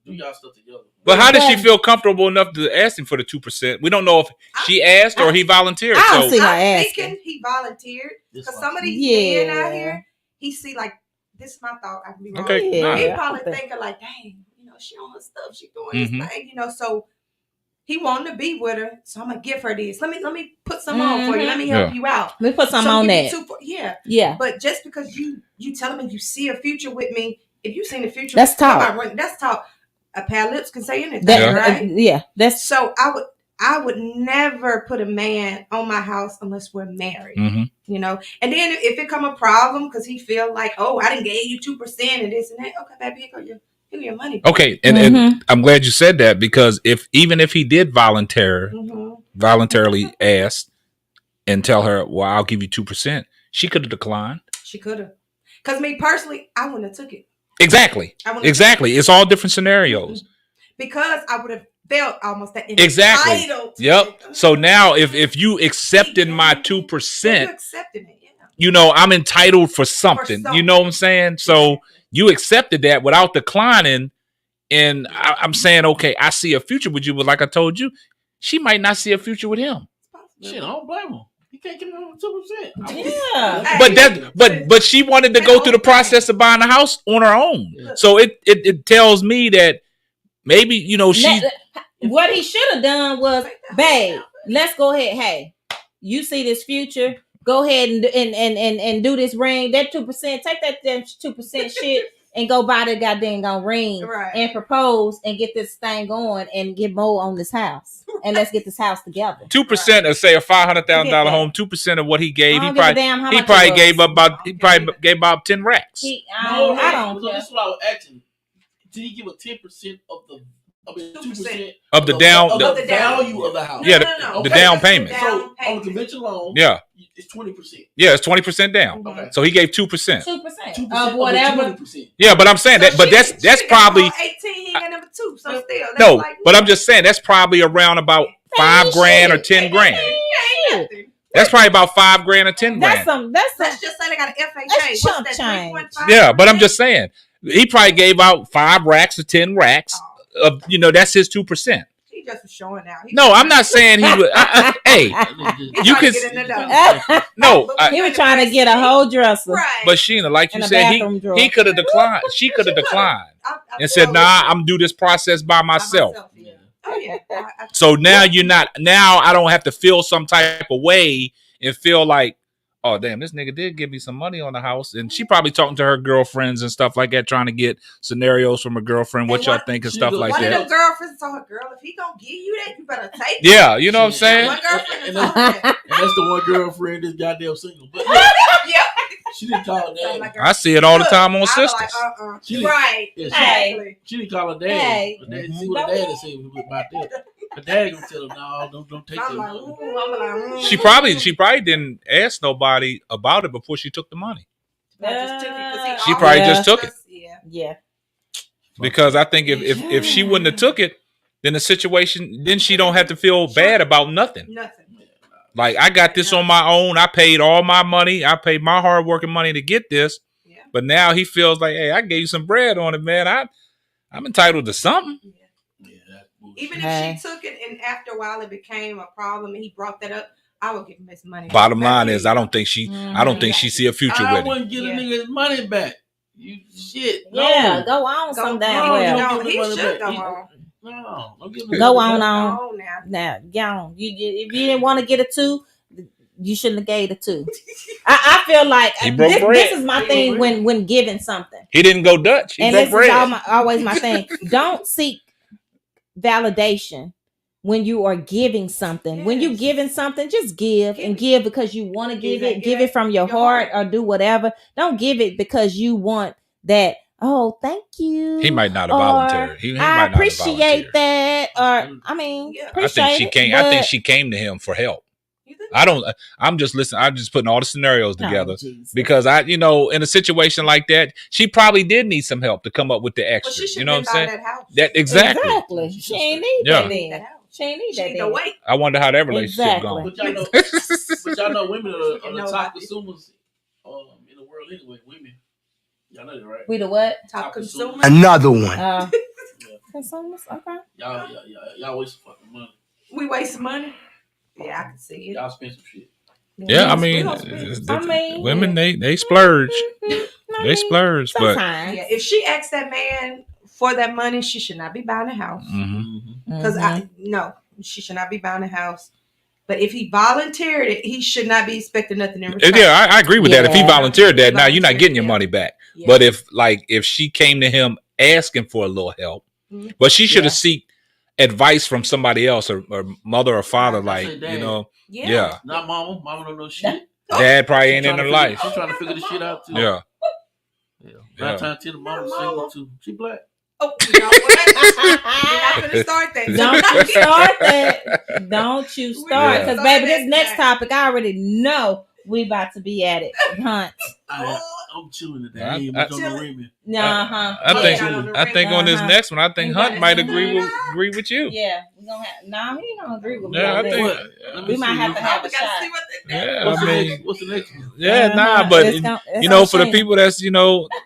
Speaker 7: Do y'all stuff together.
Speaker 1: But how did she feel comfortable enough to ask him for the 2%? We don't know if she asked or he volunteered.
Speaker 4: I don't see her
Speaker 6: I'm
Speaker 4: asking.
Speaker 6: thinking he volunteered because some of these
Speaker 4: Yeah.
Speaker 6: men out here, he see like this is my thought. I can be wrong.
Speaker 1: Okay.
Speaker 4: Yeah.
Speaker 6: He probably thinking like, dang, she on her stuff, she doing this thing, so He wanted to be with her, so I'm gonna give her this. Let me put some on for you. Let me help you out.
Speaker 4: Let me put some
Speaker 6: So
Speaker 4: on
Speaker 6: give
Speaker 4: that.
Speaker 6: you 2 yeah.
Speaker 4: Yeah.
Speaker 6: But just because you tell me you see a future with me, if you seen the future,
Speaker 4: That's talk.
Speaker 6: That's talk. A pair of lips can say anything,
Speaker 4: That,
Speaker 6: right?
Speaker 4: Yeah. That's
Speaker 6: so. I would never put a man on my house unless we're married.
Speaker 1: Mm-hmm.
Speaker 6: You know, and then if it come a problem because he feel like, oh, I didn't gave you 2% and this and that. Okay, baby, give me your money.
Speaker 1: Okay, and I'm glad you said that, because even if he did voluntarily ask and tell her, well, I'll give you 2%, she could have declined.
Speaker 6: She could have. Because me personally, I wouldn't have took it.
Speaker 1: Exactly. It's all different scenarios.
Speaker 6: Because I would have felt almost that
Speaker 1: exactly. Yep. So now if you accepted my 2%,
Speaker 6: you accepted it,
Speaker 1: you know, I'm entitled for something. You know what I'm saying? So you accepted that without declining. And I'm saying, okay, I see a future with you, but like I told you, she might not see a future with him.
Speaker 7: Shit, I don't blame him. He can't give him 2%.
Speaker 4: Yeah.
Speaker 1: But she wanted to go through the process of buying a house on her own. So it tells me that maybe, you know,
Speaker 4: what he should have done was, babe, let's go ahead. Hey, you see this future. Go ahead and do this ring. That 2%, take that 2% shit and go buy the goddamn ring and propose and get this thing going and get more on this house. And let's get this house together.
Speaker 1: 2% of, say, a $500,000 home. 2% of what he gave, he probably gave about 10 racks.
Speaker 4: I don't care.
Speaker 7: This is what I was asking. Did he give a 10% of the 2%
Speaker 1: of the
Speaker 7: value of the house?
Speaker 1: Yeah, the down payment.
Speaker 7: So on a conventional loan, it's 20%.
Speaker 1: Yeah, it's 20% down.
Speaker 7: Okay.
Speaker 1: So he gave 2%.
Speaker 4: 2% of whatever.
Speaker 7: 20%.
Speaker 1: Yeah, but I'm saying that, but that's probably
Speaker 6: 18. He got number 2. So still, that's
Speaker 1: no.
Speaker 6: like,
Speaker 1: but I'm just saying that's probably around about $5,000 or $10,000. That's probably about $5,000 or $10,000.
Speaker 6: Let's just say they got an FHA. What's that? 3.5?
Speaker 1: Yeah, but I'm just saying he probably gave out 5 racks or 10 racks of, you know, that's his 2%.
Speaker 6: He just was showing out.
Speaker 1: No, I'm not saying he would. Hey, you could. No,
Speaker 4: he was trying to get a whole dresser.
Speaker 6: Right.
Speaker 1: But Sheena, like you said, he could have declined. She could have declined and said, "Nah, I'm do this process by myself."
Speaker 6: Oh yeah.
Speaker 1: So now you're not. Now I don't have to feel some type of way and feel like, oh damn, this nigga did give me some money on the house, and she probably talking to her girlfriends and stuff like that, trying to get scenarios from her girlfriend, what y'all think and stuff like that.
Speaker 6: One of them girlfriends told her, girl, if he gonna give you that, you better take it.
Speaker 1: Yeah, you know what I'm saying?
Speaker 6: One girlfriend
Speaker 7: and that's the one girlfriend that's goddamn single. But
Speaker 6: yeah.
Speaker 7: She didn't call her dad.
Speaker 1: I see it all the time on sisters.
Speaker 6: Like, right.
Speaker 7: Exactly. She didn't call her dad.
Speaker 4: Hey.
Speaker 7: But see what her dad is saying about that. Her dad gonna tell her, no, don't take that.
Speaker 1: She probably didn't ask nobody about it before she took the money. She probably just took it.
Speaker 4: Yeah.
Speaker 1: Because I think if she wouldn't have took it, then the situation, then she don't have to feel bad about nothing. Like, I got this on my own. I paid all my money. I paid my hard working money to get this. Yeah. But now he feels like, hey, I gave you some bread on it, man. I'm entitled to something.
Speaker 6: Even if she took it and after a while it became a problem and he brought that up, I would give him his money.
Speaker 1: Bottom line is, I don't think she see a future with it.
Speaker 7: I wouldn't give a nigga his money back. You shit.
Speaker 4: Yeah, no. Go on some damn well.
Speaker 6: No, he should go on.
Speaker 7: No,
Speaker 4: go on now. If you didn't want to get a 2, you shouldn't have gave a 2. I feel like this is my thing when giving something.
Speaker 1: He didn't go Dutch. He broke bread.
Speaker 4: This is always my thing. Don't seek validation when you are giving something. Yes. When you giving something, just give because you want to give it. Give it from your heart or do whatever. Don't give it because you want that. Oh, thank you.
Speaker 1: He might not have volunteered. He might not
Speaker 4: appreciate that. Or I mean, appreciate
Speaker 1: I think she came to him for help. I'm just listening. I'm just putting all the scenarios together because in a situation like that, she probably did need some help to come up with the extra. You know what I'm saying?
Speaker 4: Exactly. She ain't need that then. She ain't need that then.
Speaker 1: I wonder how that relationship going.
Speaker 7: But y'all know women are the top consumers in the world anyway. Women. Y'all know that, right?
Speaker 4: We the what?
Speaker 6: Top consumers.
Speaker 8: Another one.
Speaker 4: Consumers? Okay.
Speaker 7: Y'all waste fucking money.
Speaker 6: We waste money? Yeah, I can see it.
Speaker 7: Y'all spend some shit.
Speaker 1: Yeah, I mean, women, they splurge. They splurge. But
Speaker 6: if she asks that man for that money, she should not be buying a house. Because She should not be buying a house. But if he volunteered it, he should not be expecting nothing in return.
Speaker 1: Yeah, I agree with that. If he
Speaker 4: Yeah.
Speaker 1: volunteered that, now you're not
Speaker 6: Volunteered,
Speaker 1: getting your
Speaker 6: yeah.
Speaker 1: money back.
Speaker 6: Yeah.
Speaker 1: But if she came to him asking for a little help,
Speaker 6: Mhm.
Speaker 1: but she should have
Speaker 4: Yeah.
Speaker 1: seek advice from somebody else or mother or father,
Speaker 7: I
Speaker 1: like
Speaker 7: say dad.
Speaker 1: you know,
Speaker 6: Yeah.
Speaker 1: yeah.
Speaker 7: Not mama. Mama don't know shit.
Speaker 1: Dad probably
Speaker 7: She
Speaker 1: ain't in
Speaker 7: trying
Speaker 1: her
Speaker 7: to
Speaker 1: life.
Speaker 7: She's trying to figure this shit out too.
Speaker 1: Yeah.
Speaker 7: Yeah.
Speaker 1: Yeah.
Speaker 7: 9 times 10, the mama's single too. She black.
Speaker 6: Oh, you know what? We're not going to start that.
Speaker 4: Don't you start that. Don't you start.
Speaker 1: Yeah.
Speaker 4: Because, baby, this next topic, I already know we about to be at it. Hunt.
Speaker 7: I'm chilling today. I ain't
Speaker 1: I-
Speaker 7: much on the rim.
Speaker 4: Uh-huh.
Speaker 1: I think on this
Speaker 4: Uh-huh.
Speaker 1: next one, I think
Speaker 4: You
Speaker 1: Hunt
Speaker 4: gotta
Speaker 1: might
Speaker 4: say
Speaker 1: agree with you.
Speaker 4: Yeah. We're going to have. Nah, he ain't going to agree with me.
Speaker 1: Yeah, I
Speaker 4: on this.
Speaker 1: think.
Speaker 7: Let me
Speaker 4: We might
Speaker 7: see.
Speaker 4: have to have a
Speaker 6: We got to
Speaker 4: shot.
Speaker 6: see what they
Speaker 1: Yeah,
Speaker 7: What's,
Speaker 1: I
Speaker 7: the
Speaker 1: mean,
Speaker 7: next, what's the next one?
Speaker 1: yeah, nah,
Speaker 4: Uh-huh.
Speaker 1: but
Speaker 4: It's
Speaker 1: you know,
Speaker 4: on
Speaker 1: for the
Speaker 4: Shayna.
Speaker 1: people that's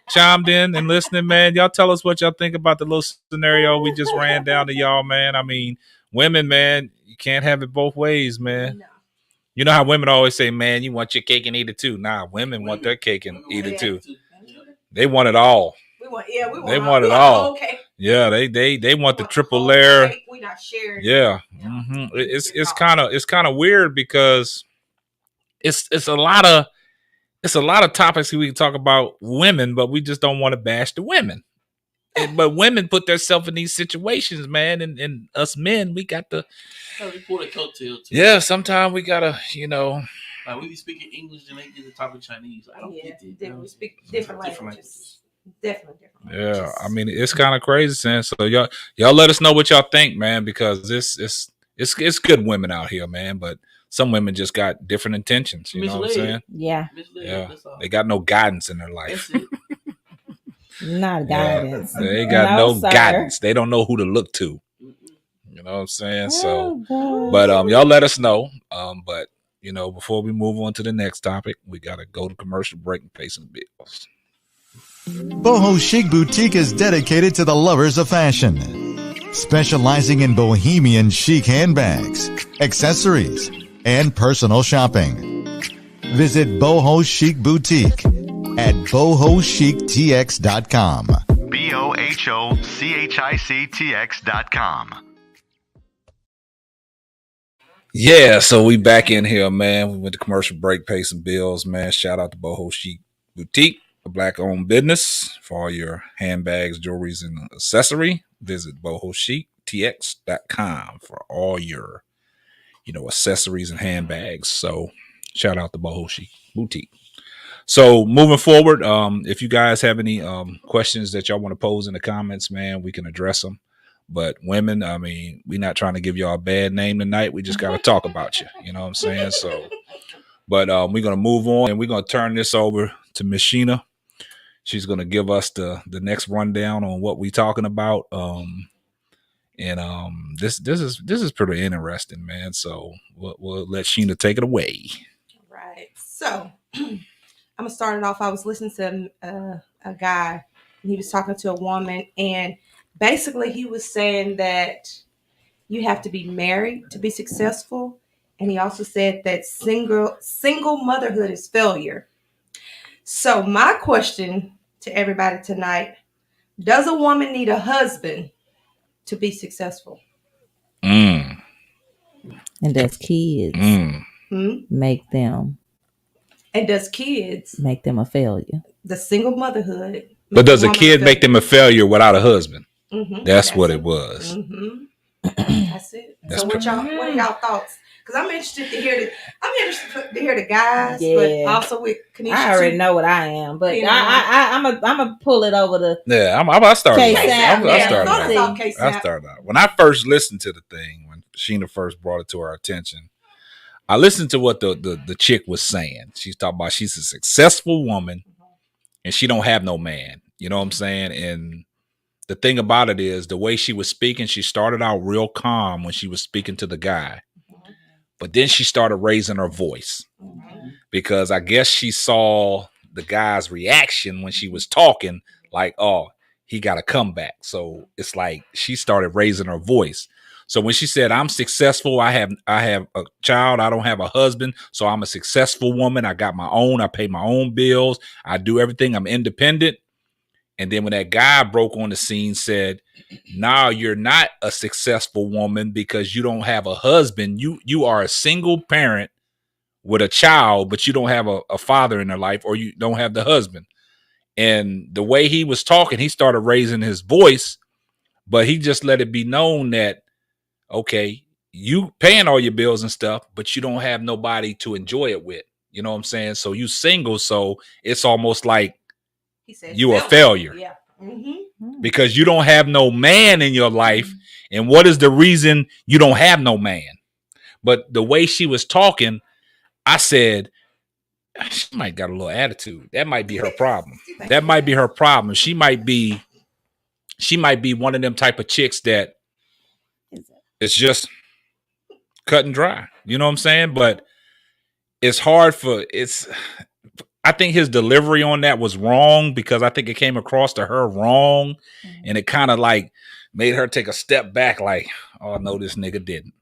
Speaker 1: chimed in and listening, man, y'all tell us what y'all think about the little scenario we just ran down to y'all, man. I mean, women, man, you can't have it both ways, man.
Speaker 6: No.
Speaker 1: You know how women always say, man, you want your cake and eat it too. Nah, women want their cake and eat it too. They want it all.
Speaker 6: We want
Speaker 1: it all.
Speaker 6: Okay.
Speaker 1: Yeah, they want the triple
Speaker 6: whole
Speaker 1: layer.
Speaker 6: cake. We not sharing.
Speaker 1: Yeah, it's kind of weird because it's a lot of topics we can talk about women, but we just don't want to bash the women. But women put themselves in these situations, man, and us men, we got to.
Speaker 7: So we pull a coattail too.
Speaker 1: Yeah, sometimes we gotta,
Speaker 7: Like we be speaking English and they get the top of Chinese. I don't get it.
Speaker 6: We speak different languages. Definitely different
Speaker 1: Yeah,
Speaker 6: languages.
Speaker 1: I mean it's kind of crazy, saying. So y'all let us know what y'all think, man, because it's good women out here, man, but some women just got different intentions. You know what I'm saying?
Speaker 4: Yeah.
Speaker 1: Yeah, they got no guidance in their life.
Speaker 7: That's it.
Speaker 4: Not guidance.
Speaker 1: They ain't got no
Speaker 4: sir.
Speaker 1: guidance. They don't know who to look to. You know what I'm saying? So,
Speaker 4: Oh,
Speaker 1: but y'all let us know. But before we move on to the next topic, we gotta go to commercial break and pay some bills.
Speaker 3: Boho Chic Boutique is dedicated to the lovers of fashion, specializing in bohemian chic handbags, accessories, and personal shopping. Visit Boho Chic Boutique at bohochictx.com. BOHOCHICTX.com.
Speaker 1: Yeah, so we back in here, man. We went to commercial break, pay some bills, man. Shout out to Boho Chic Boutique, a black-owned business for all your handbags, jewelries, and accessory. Visit bohochictx.com for all your, accessories and handbags. So shout out to Boho Chic Boutique. So moving forward, if you guys have any questions that y'all want to pose in the comments, man, we can address them. But women, I mean, we're not trying to give y'all a bad name tonight. We just got to talk about you. You know what I'm saying? So, but we're going to move on and we're going to turn this over to Miss Sheena. She's going to give us the next rundown on what we're talking about. This is pretty interesting, man. So we'll let Sheena take it away.
Speaker 6: Right. So I'm going to start it off. I was listening to a guy and he was talking to a woman, and basically he was saying that you have to be married to be successful. And he also said that single motherhood is failure. So my question to everybody tonight, does a woman need a husband to be successful?
Speaker 4: And does kids make them?
Speaker 6: And does kids
Speaker 4: make them a failure?
Speaker 6: The single motherhood.
Speaker 1: But does a kid make them a failure without a husband?
Speaker 6: Mm-hmm.
Speaker 1: That's what it was.
Speaker 6: Mm-hmm. That's it. So what are y'all thoughts? Because I'm interested to hear the guys, but also with Kanisha.
Speaker 4: I already know what I am, but I'm a pull it over the.
Speaker 1: Yeah, I started.
Speaker 6: I
Speaker 1: started out when I first listened to the thing, when Sheena first brought it to our attention. I listened to what the chick was saying. She's talking about she's a successful woman and she don't have no man. You know what I'm saying? And the thing about it is the way she was speaking, she started out real calm when she was speaking to the guy. But then she started raising her voice because I guess she saw the guy's reaction when she was talking, like, oh, he got a comeback. So it's like she started raising her voice. So when she said, I'm successful, I have a child, I don't have a husband, so I'm a successful woman. I got my own, I pay my own bills, I do everything, I'm independent. And then when that guy broke on the scene, said, "Now you're not a successful woman because you don't have a husband. You are a single parent with a child, but you don't have a father in their life, or you don't have the husband." And the way he was talking, he started raising his voice, but he just let it be known that, okay, you paying all your bills and stuff, but you don't have nobody to enjoy it with. You know what I'm saying? So you single, so it's almost like
Speaker 6: He said
Speaker 1: you a failure.
Speaker 6: Yeah. Mm-hmm.
Speaker 1: Because you don't have no man in your life. And what is the reason you don't have no man? But the way she was talking, I said, she might got a little attitude. That might be her problem. That might be her problem. She might be one of them type of chicks that it's just cut and dry. You know what I'm saying? But it's hard I think his delivery on that was wrong, because I think it came across to her wrong. And it kind of like made her take a step back, like, oh no, this nigga didn't.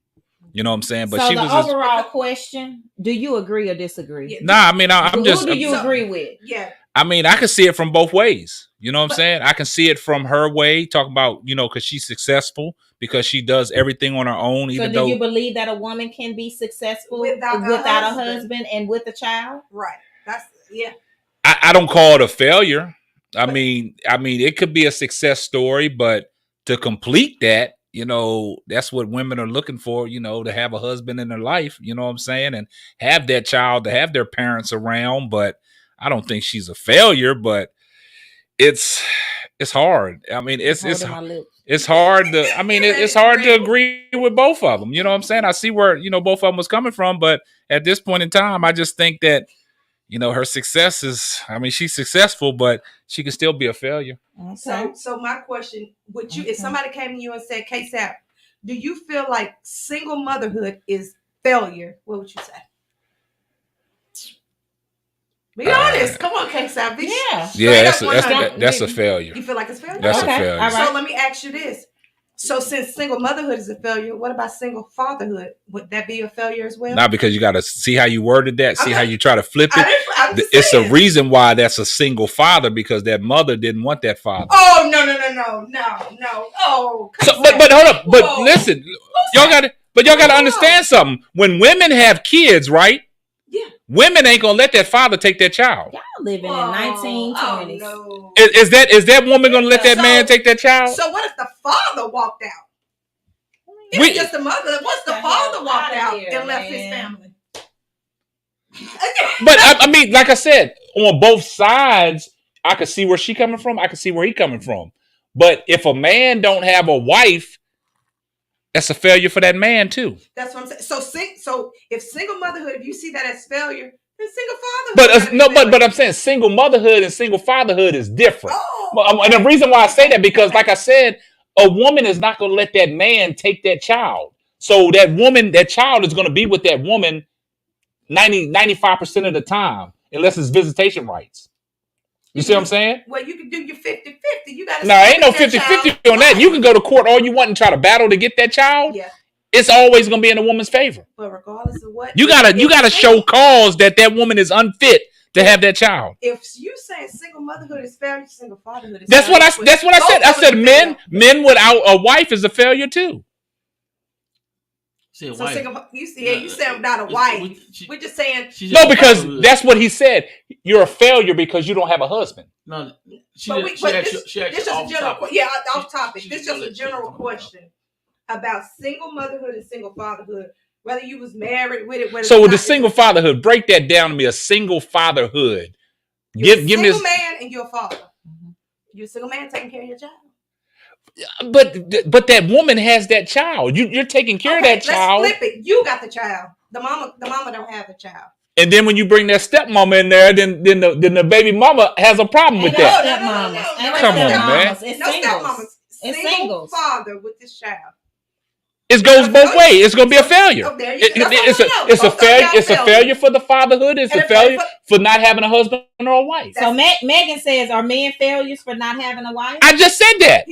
Speaker 1: You know what I'm saying? But
Speaker 4: so
Speaker 1: she
Speaker 4: the
Speaker 1: was
Speaker 4: overall question, do you agree or disagree?
Speaker 6: Yeah.
Speaker 1: Nah, I mean, I'm just.
Speaker 4: Who do you agree with?
Speaker 6: Yeah.
Speaker 1: I mean, I can see it from both ways. You know what I'm saying? I can see it from her way, talking about, because she's successful, because she does everything on her own.
Speaker 4: So do you believe that a woman can be successful without a husband and with a child?
Speaker 6: Right. That's, yeah.
Speaker 1: I don't call it a failure. I mean, it could be a success story, but to complete that, that's what women are looking for, to have a husband in their life, you know what I'm saying? And have that child, to have their parents around. But I don't think she's a failure, but it's hard. I mean, it's hard to, it's hard to agree with both of them. You know what I'm saying? I see where, both of them was coming from, but at this point in time, I just think that, her success is, she's successful, but she can still be a failure.
Speaker 6: Okay. So my question, would you, if somebody came to you and said, Ksapp, do you feel like single motherhood is failure? What would you say? Be honest. Come on, Ksapp.
Speaker 1: That's a failure.
Speaker 6: You feel like it's failure?
Speaker 1: That's a failure.
Speaker 6: Right. So let me ask you this. So since single motherhood is a failure, what about single fatherhood? Would that be a failure as well?
Speaker 1: Not, because you got to see how you worded that, see how you try to flip it.
Speaker 6: It's
Speaker 1: a reason why that's a single father, because that mother didn't want that father.
Speaker 6: Oh, no. Oh,
Speaker 1: so, but hold up. But whoa. Listen, y'all got to understand something. When women have kids, right?
Speaker 6: Yeah.
Speaker 1: Women ain't gonna let that father take their child.
Speaker 4: Y'all living in 1920s.
Speaker 6: No.
Speaker 1: Is that woman gonna let that man take that child?
Speaker 6: So what if the father walked out? It's just the mother. What's the father walked out and left his family?
Speaker 1: But I mean, like I said, on both sides, I could see where she coming from. I could see where he coming from. But if a man don't have a wife, that's a failure for that man too.
Speaker 6: That's what I'm saying. So if single motherhood, if you see that as failure, then single fatherhood.
Speaker 1: But I'm saying single motherhood and single fatherhood is different. And the reason why I say that, because like I said, a woman is not going to let that man take that child. So that child is going to be with that woman 95% of the time, unless it's visitation rights. You see what I'm saying?
Speaker 6: Well, you can do your 50-50. You got to.
Speaker 1: No, ain't no 50-50 on that. You can go to court all you want and try to battle to get that child.
Speaker 6: Yeah.
Speaker 1: It's always going to be in a woman's favor.
Speaker 6: But regardless of what,
Speaker 1: you gotta show cause that woman is unfit to have that child.
Speaker 6: If you saying single motherhood is failure, single fatherhood is
Speaker 1: that's failure. That's what I said. I said men without a wife is a failure too.
Speaker 6: So single, you said without a wife. We're just saying
Speaker 1: no, because that's what he said. You're a failure because you don't have a husband.
Speaker 7: No,
Speaker 6: this just a general. Yeah, off topic. This is just a general question about single motherhood and single fatherhood. Whether you was married with it.
Speaker 1: So with the single fatherhood, break that down to me. A single fatherhood.
Speaker 6: Give me a single man and you're a father. Mm-hmm. You're a single man taking care of your child.
Speaker 1: But that woman has that child. You're taking care of that child.
Speaker 6: Let's flip it. You got the child. The mama don't have the child.
Speaker 1: And then when you bring that stepmama in there, then the baby mama has a problem with that.
Speaker 6: No.
Speaker 1: Come on, man.
Speaker 6: No stepmamas. Single father with this child.
Speaker 1: It goes both ways. It's going to be a failure. It's a failure. It's a failure for the fatherhood. It's a failure for not having a husband or a wife.
Speaker 4: So Megan says, are men failures for not having a wife?
Speaker 1: I just said that.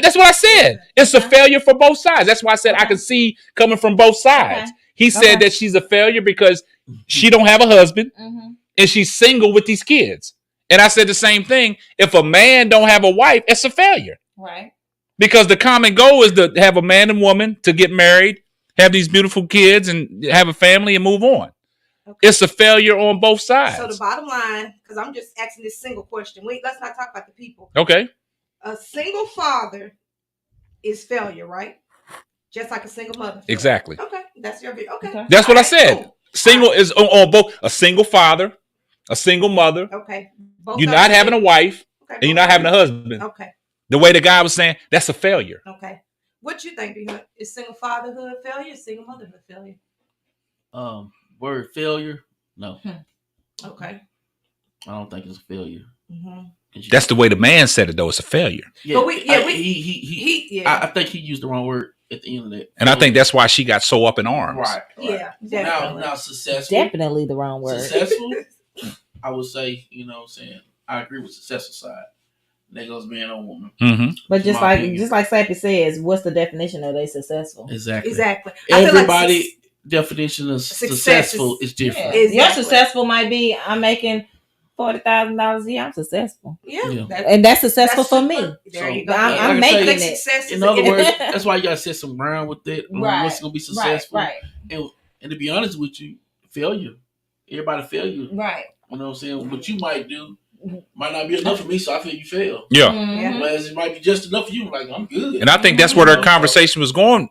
Speaker 1: That's what I said. It's a failure for both sides. That's why I said I can see coming from both sides. He said that she's a failure because she don't have a husband and she's single with these kids. And I said the same thing. If a man don't have a wife, it's a failure.
Speaker 4: Right.
Speaker 1: Because the common goal is to have a man and woman to get married, have these beautiful kids, and have a family and move on. Okay. It's a failure on both sides.
Speaker 6: So the bottom line, because I'm just asking this single question. Let's not talk about the people.
Speaker 1: Okay.
Speaker 6: A single father is failure, right? Just like a single mother.
Speaker 1: Exactly.
Speaker 6: Okay, that's your view. Okay.
Speaker 1: That's what I said. Cool. Single is on both a single father, a single mother.
Speaker 6: Okay.
Speaker 1: Both you're not having a wife, and you're not having a husband.
Speaker 6: Okay.
Speaker 1: The way the guy was saying, that's a failure.
Speaker 6: Okay. What you think, B-Hunt? Is single fatherhood failure? Single motherhood failure?
Speaker 7: Word failure? No.
Speaker 6: Okay.
Speaker 7: I don't think it's a failure.
Speaker 1: That's the way the man said it, though. It's a failure.
Speaker 7: Yeah, but I think he used the wrong word at the end of that.
Speaker 1: And I think that's why she got so up in arms.
Speaker 7: Right.
Speaker 6: Yeah. Definitely.
Speaker 7: Now successful.
Speaker 8: Definitely the wrong word.
Speaker 7: Successful, I would say, what I'm saying, I agree with successful side. That goes man or woman.
Speaker 1: Mm-hmm.
Speaker 8: But just like Sappy says, what's the definition of they successful?
Speaker 7: Exactly.
Speaker 6: Everybody
Speaker 7: definition of successful is different.
Speaker 8: Yeah. Your successful might be I'm making $40,000 a year. I'm successful.
Speaker 6: Yeah.
Speaker 8: And that's successful for me.
Speaker 6: There you go.
Speaker 8: I'm making it.
Speaker 7: In other words, that's why you gotta set some ground with it.
Speaker 8: Right.
Speaker 7: What's gonna be successful?
Speaker 8: Right.
Speaker 7: And to be honest with you, failure. Everybody failure.
Speaker 8: Right.
Speaker 7: You know what I'm saying? What you might do might not be enough for me, so I feel you fail.
Speaker 1: Yeah.
Speaker 8: Mm-hmm.
Speaker 7: Whereas it might be just enough for you. Like, I'm good.
Speaker 1: And I think that's where their conversation was going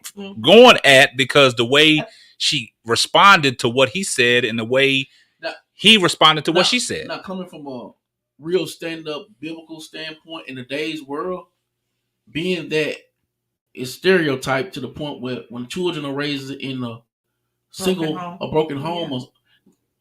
Speaker 1: at, because the way she responded to what he said and the way he responded to what she said.
Speaker 7: Now, coming from a real stand-up biblical standpoint in today's world, being that it's stereotyped to the point where when children are raised in a broken home,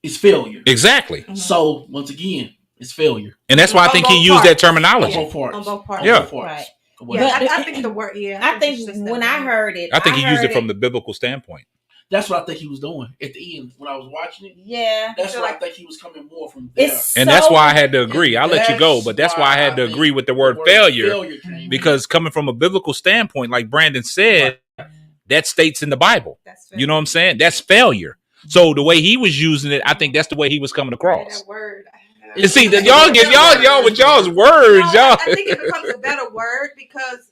Speaker 7: it's failure.
Speaker 1: Exactly.
Speaker 6: Mm-hmm.
Speaker 7: So once again, it's failure.
Speaker 1: And that's why I think he used that terminology.
Speaker 7: On both parts.
Speaker 1: Yeah.
Speaker 8: Right.
Speaker 6: Yeah, I think the word. Yeah,
Speaker 8: I think when I heard it,
Speaker 1: I think he used it from the biblical standpoint.
Speaker 7: That's what I think he was doing at the end when I was watching it.
Speaker 8: Yeah,
Speaker 7: that's what I think he was coming more from there.
Speaker 1: And that's why I had to agree. I'll let you go, but that's why I had to agree with the word failure, because coming from a biblical standpoint, like Brandon said, that states in the Bible. You know what I'm saying? That's failure. So the way he was using it, I think that's the way he was coming across.
Speaker 6: That word.
Speaker 1: You see, y'all get y'all with y'all's words, y'all.
Speaker 6: I think it becomes a better word because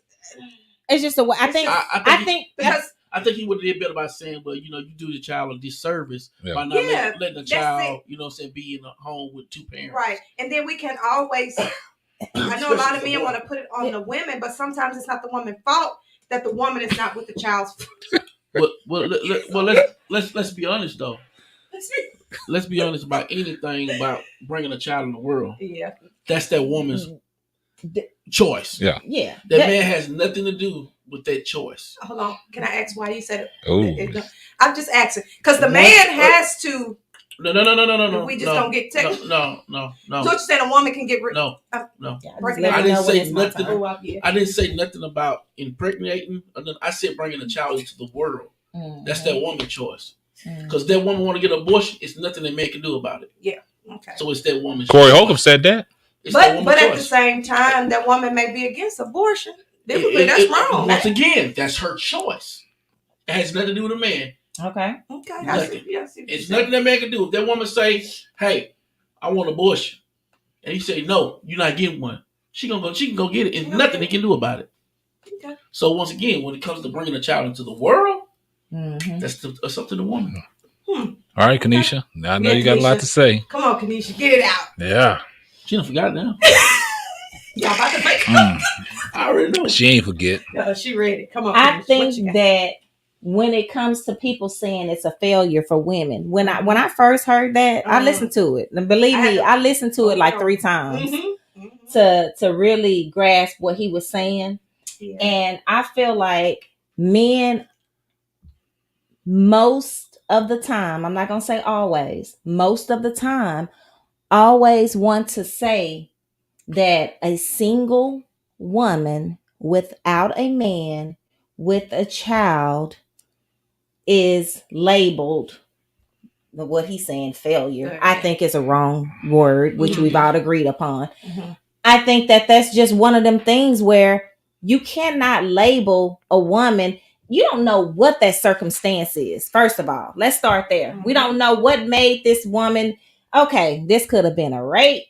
Speaker 8: it's just a way. I think
Speaker 7: he would have did better by saying, well, you do the child a disservice by not letting the child, be in a home with two parents.
Speaker 6: Right. And then we can always, I know a lot of men want to put it on the women, but sometimes it's not the woman's fault that the woman is not with the child's.
Speaker 7: Let's be honest though. Let's be honest about anything about bringing a child in the world.
Speaker 6: Yeah.
Speaker 7: That's that woman's choice.
Speaker 1: Yeah.
Speaker 8: Yeah.
Speaker 7: That man has nothing to do with that choice.
Speaker 6: Hold on. Can I ask why you said it?
Speaker 1: Oh.
Speaker 6: I'm just asking. Because the man has to.
Speaker 7: No.
Speaker 6: We just don't get technical.
Speaker 7: No.
Speaker 6: So you're saying a woman can get rid
Speaker 7: No.
Speaker 6: I
Speaker 7: didn't say nothing. I didn't say nothing about impregnating. I said bringing a child into the world. Mm-hmm. That's that woman's choice. Because that woman want to get an abortion, it's nothing that man can do about it.
Speaker 6: Yeah. Okay.
Speaker 7: So it's that woman's
Speaker 1: Corey
Speaker 7: choice.
Speaker 1: Holcomb said that.
Speaker 6: But at the same time, that woman may be against abortion. That's wrong.
Speaker 7: Once again, that's her choice. It has nothing to do with a man.
Speaker 8: Okay.
Speaker 7: Nothing. It's nothing that man can do. If that woman say, "Hey, I want an abortion," and he say, "No, you're not getting one," she can go get it. And nothing he can do about it. Okay. So once again, when it comes to bringing a child into the world, that's up to the woman.
Speaker 1: All right, Kanisha. I know you got a lot to say.
Speaker 6: Come on, Kanisha, get it out.
Speaker 1: Yeah.
Speaker 7: She done forgot now.
Speaker 6: Y'all about to make
Speaker 7: I already know.
Speaker 1: She ain't forget.
Speaker 6: No, she ready. Come on.
Speaker 8: I think that when it comes to people saying it's a failure for women, when I first heard that, I listened to it. And believe me, I listened to it like 3 times to really grasp what he was saying. Yeah. And I feel like men, most of the time, I'm not going to say always, most of the time, always want to say that a single woman without a man with a child is labeled, what he's saying, failure. Okay. I think it's a wrong word, which we've all agreed upon. I think that that's just one of them things where you cannot label a woman. You don't know what that circumstance is. First of all, let's start there. We don't know what made this woman. Okay, this could have been a rape.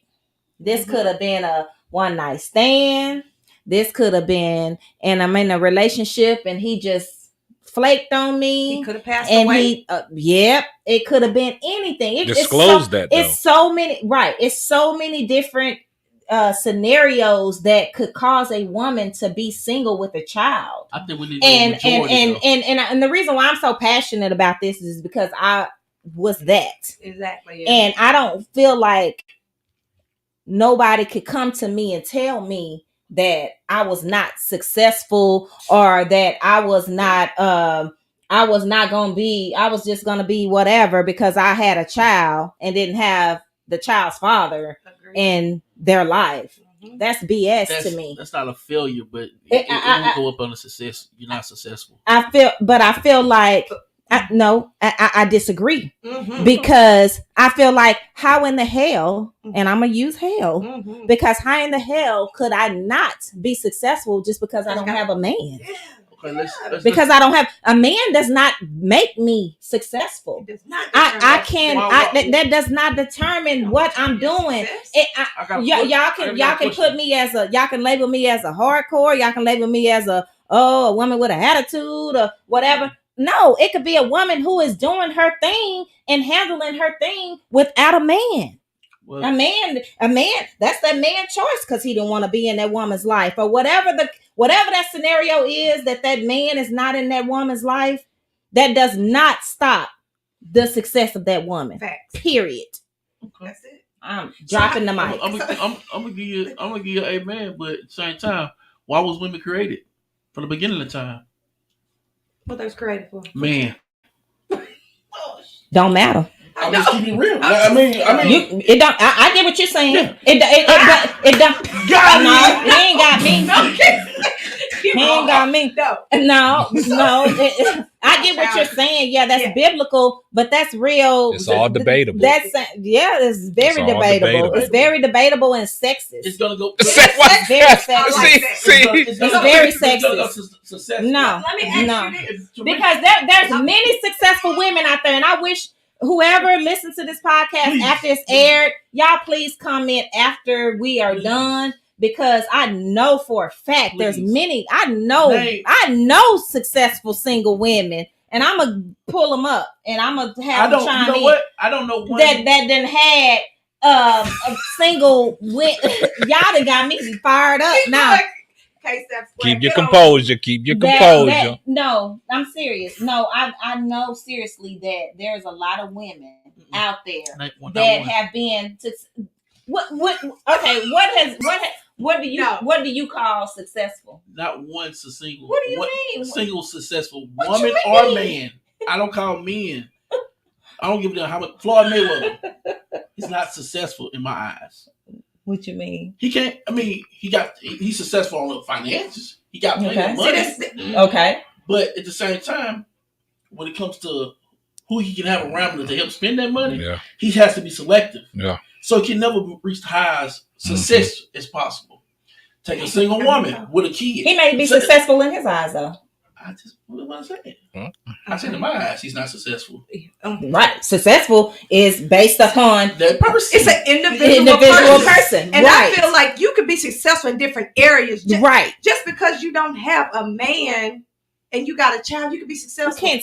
Speaker 8: This could have been a one night stand. This could have been, and I'm in a relationship and he just flaked on me.
Speaker 6: He could have passed
Speaker 8: and
Speaker 6: away.
Speaker 8: It could have been anything.
Speaker 1: Disclose that, though.
Speaker 8: It's so many, right? It's so many different scenarios that could cause a woman to be single with a child.
Speaker 7: I think we need and
Speaker 8: the reason why I'm so passionate about this is because I was that.
Speaker 6: Exactly. Yeah.
Speaker 8: And I don't feel like nobody could come to me and tell me that I was not successful or that I was just gonna be whatever because I had a child and didn't have the child's father in their life. Mm-hmm. That's BS to me.
Speaker 7: That's not a failure, but it won't go up on a success. You're not successful.
Speaker 8: I feel like I disagree. Mm-hmm. Because I feel like how in the hell, and I'm gonna use hell, mm-hmm. because how in the hell could I not be successful just because I don't have a man? Okay, because I don't have a man does not make me successful. I can't. That does not determine what I'm doing. Y'all can put me as y'all can label me as a hardcore. Y'all can label me as a woman with an attitude or whatever. No, it could be a woman who is doing her thing and handling her thing without a man. Well, a man, that's that man's choice because he didn't want to be in that woman's life or whatever that scenario is that man is not in that woman's life. That does not stop the success of that woman. Facts. Period.
Speaker 6: Okay. That's it.
Speaker 8: I'm dropping the mic.
Speaker 7: I'm gonna give you an amen, but at the same time, why was women created from the beginning of time?
Speaker 6: What they was created for?
Speaker 7: Man.
Speaker 8: Don't matter.
Speaker 7: I'm just keeping it real. I mean,
Speaker 8: it don't. I get what you're saying.
Speaker 7: Yeah.
Speaker 8: It don't. No, he ain't got me. He ain't got me. No. I get what you're saying. Yeah, that's biblical, but that's real.
Speaker 1: It's all debatable.
Speaker 8: It's very debatable. It's very debatable and sexist.
Speaker 7: It's gonna go.
Speaker 8: It's very sexist. It's very sexist. No,
Speaker 6: let me ask you this.
Speaker 8: Because there's many successful women out there, and I wish whoever listens to this podcast after it's aired, y'all please comment after we are done. Because I know for a fact there's many. I know successful single women, and I'm gonna pull them up, and I'm gonna have them chime in.
Speaker 7: What? I don't know one
Speaker 8: that done had a single. Y'all done got me fired up now.
Speaker 1: Keep your composure. Keep your composure.
Speaker 8: No, I'm serious. No, I know seriously that there's a lot of women out there that have been. What do you call successful?
Speaker 7: Not one single.
Speaker 8: What do you mean?
Speaker 7: Single successful woman or man. I don't call men. I don't give a damn how much. Floyd Mayweather. He's not successful in my eyes.
Speaker 8: What you mean?
Speaker 7: He can't. I mean, he's successful on the finances. He got plenty of money.
Speaker 8: Okay.
Speaker 7: But at the same time, when it comes to who he can have around him to help spend that money, he has to be selective.
Speaker 1: Yeah.
Speaker 7: So he can never reach the highest success as possible. Take a single woman with a kid.
Speaker 8: He may be successful in his eyes, though.
Speaker 7: What am I saying? I said in my eyes, he's not successful.
Speaker 8: Right. Successful is based upon
Speaker 7: that person.
Speaker 6: It's an individual person. And I feel like you could be successful in different areas. Just because you don't have a man and you got a child, you could be successful. I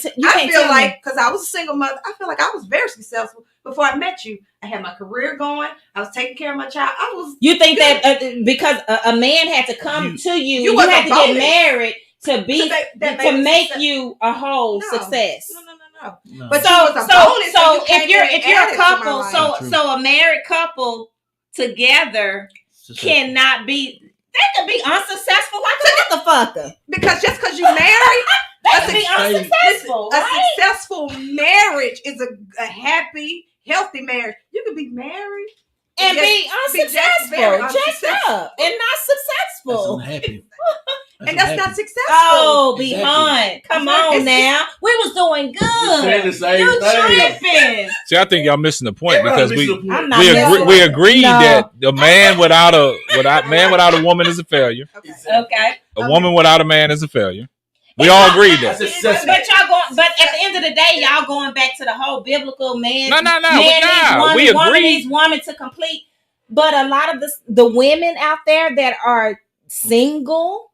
Speaker 6: feel like, because I was a single mother, I feel like I was very successful before I met you. I had my career going. I was taking care of my child.
Speaker 8: You think that because a man had to come to you, you had to get married to make you a whole success.
Speaker 6: No.
Speaker 8: But so if you're a couple, so a married couple together cannot be. They could be unsuccessful like a motherfucker.
Speaker 6: Because just because you married,
Speaker 8: they could be unsuccessful.
Speaker 6: A successful marriage is a happy, healthy marriage. You could be married
Speaker 8: and be unsuccessful, jacked up, and not successful.
Speaker 7: That's unhappy.
Speaker 6: And that's not successful.
Speaker 8: Oh, behind. Come on now. We was doing good. You tripping.
Speaker 1: See, I think y'all missing the point because we agreed that a man without a woman is a failure.
Speaker 8: Okay.
Speaker 1: A woman without a man is a failure. We all agreed that.
Speaker 8: But at the end of the day, y'all going back to the whole biblical man.
Speaker 1: No. We agreed.
Speaker 8: Woman needs woman to complete. But a lot of the women out there that are single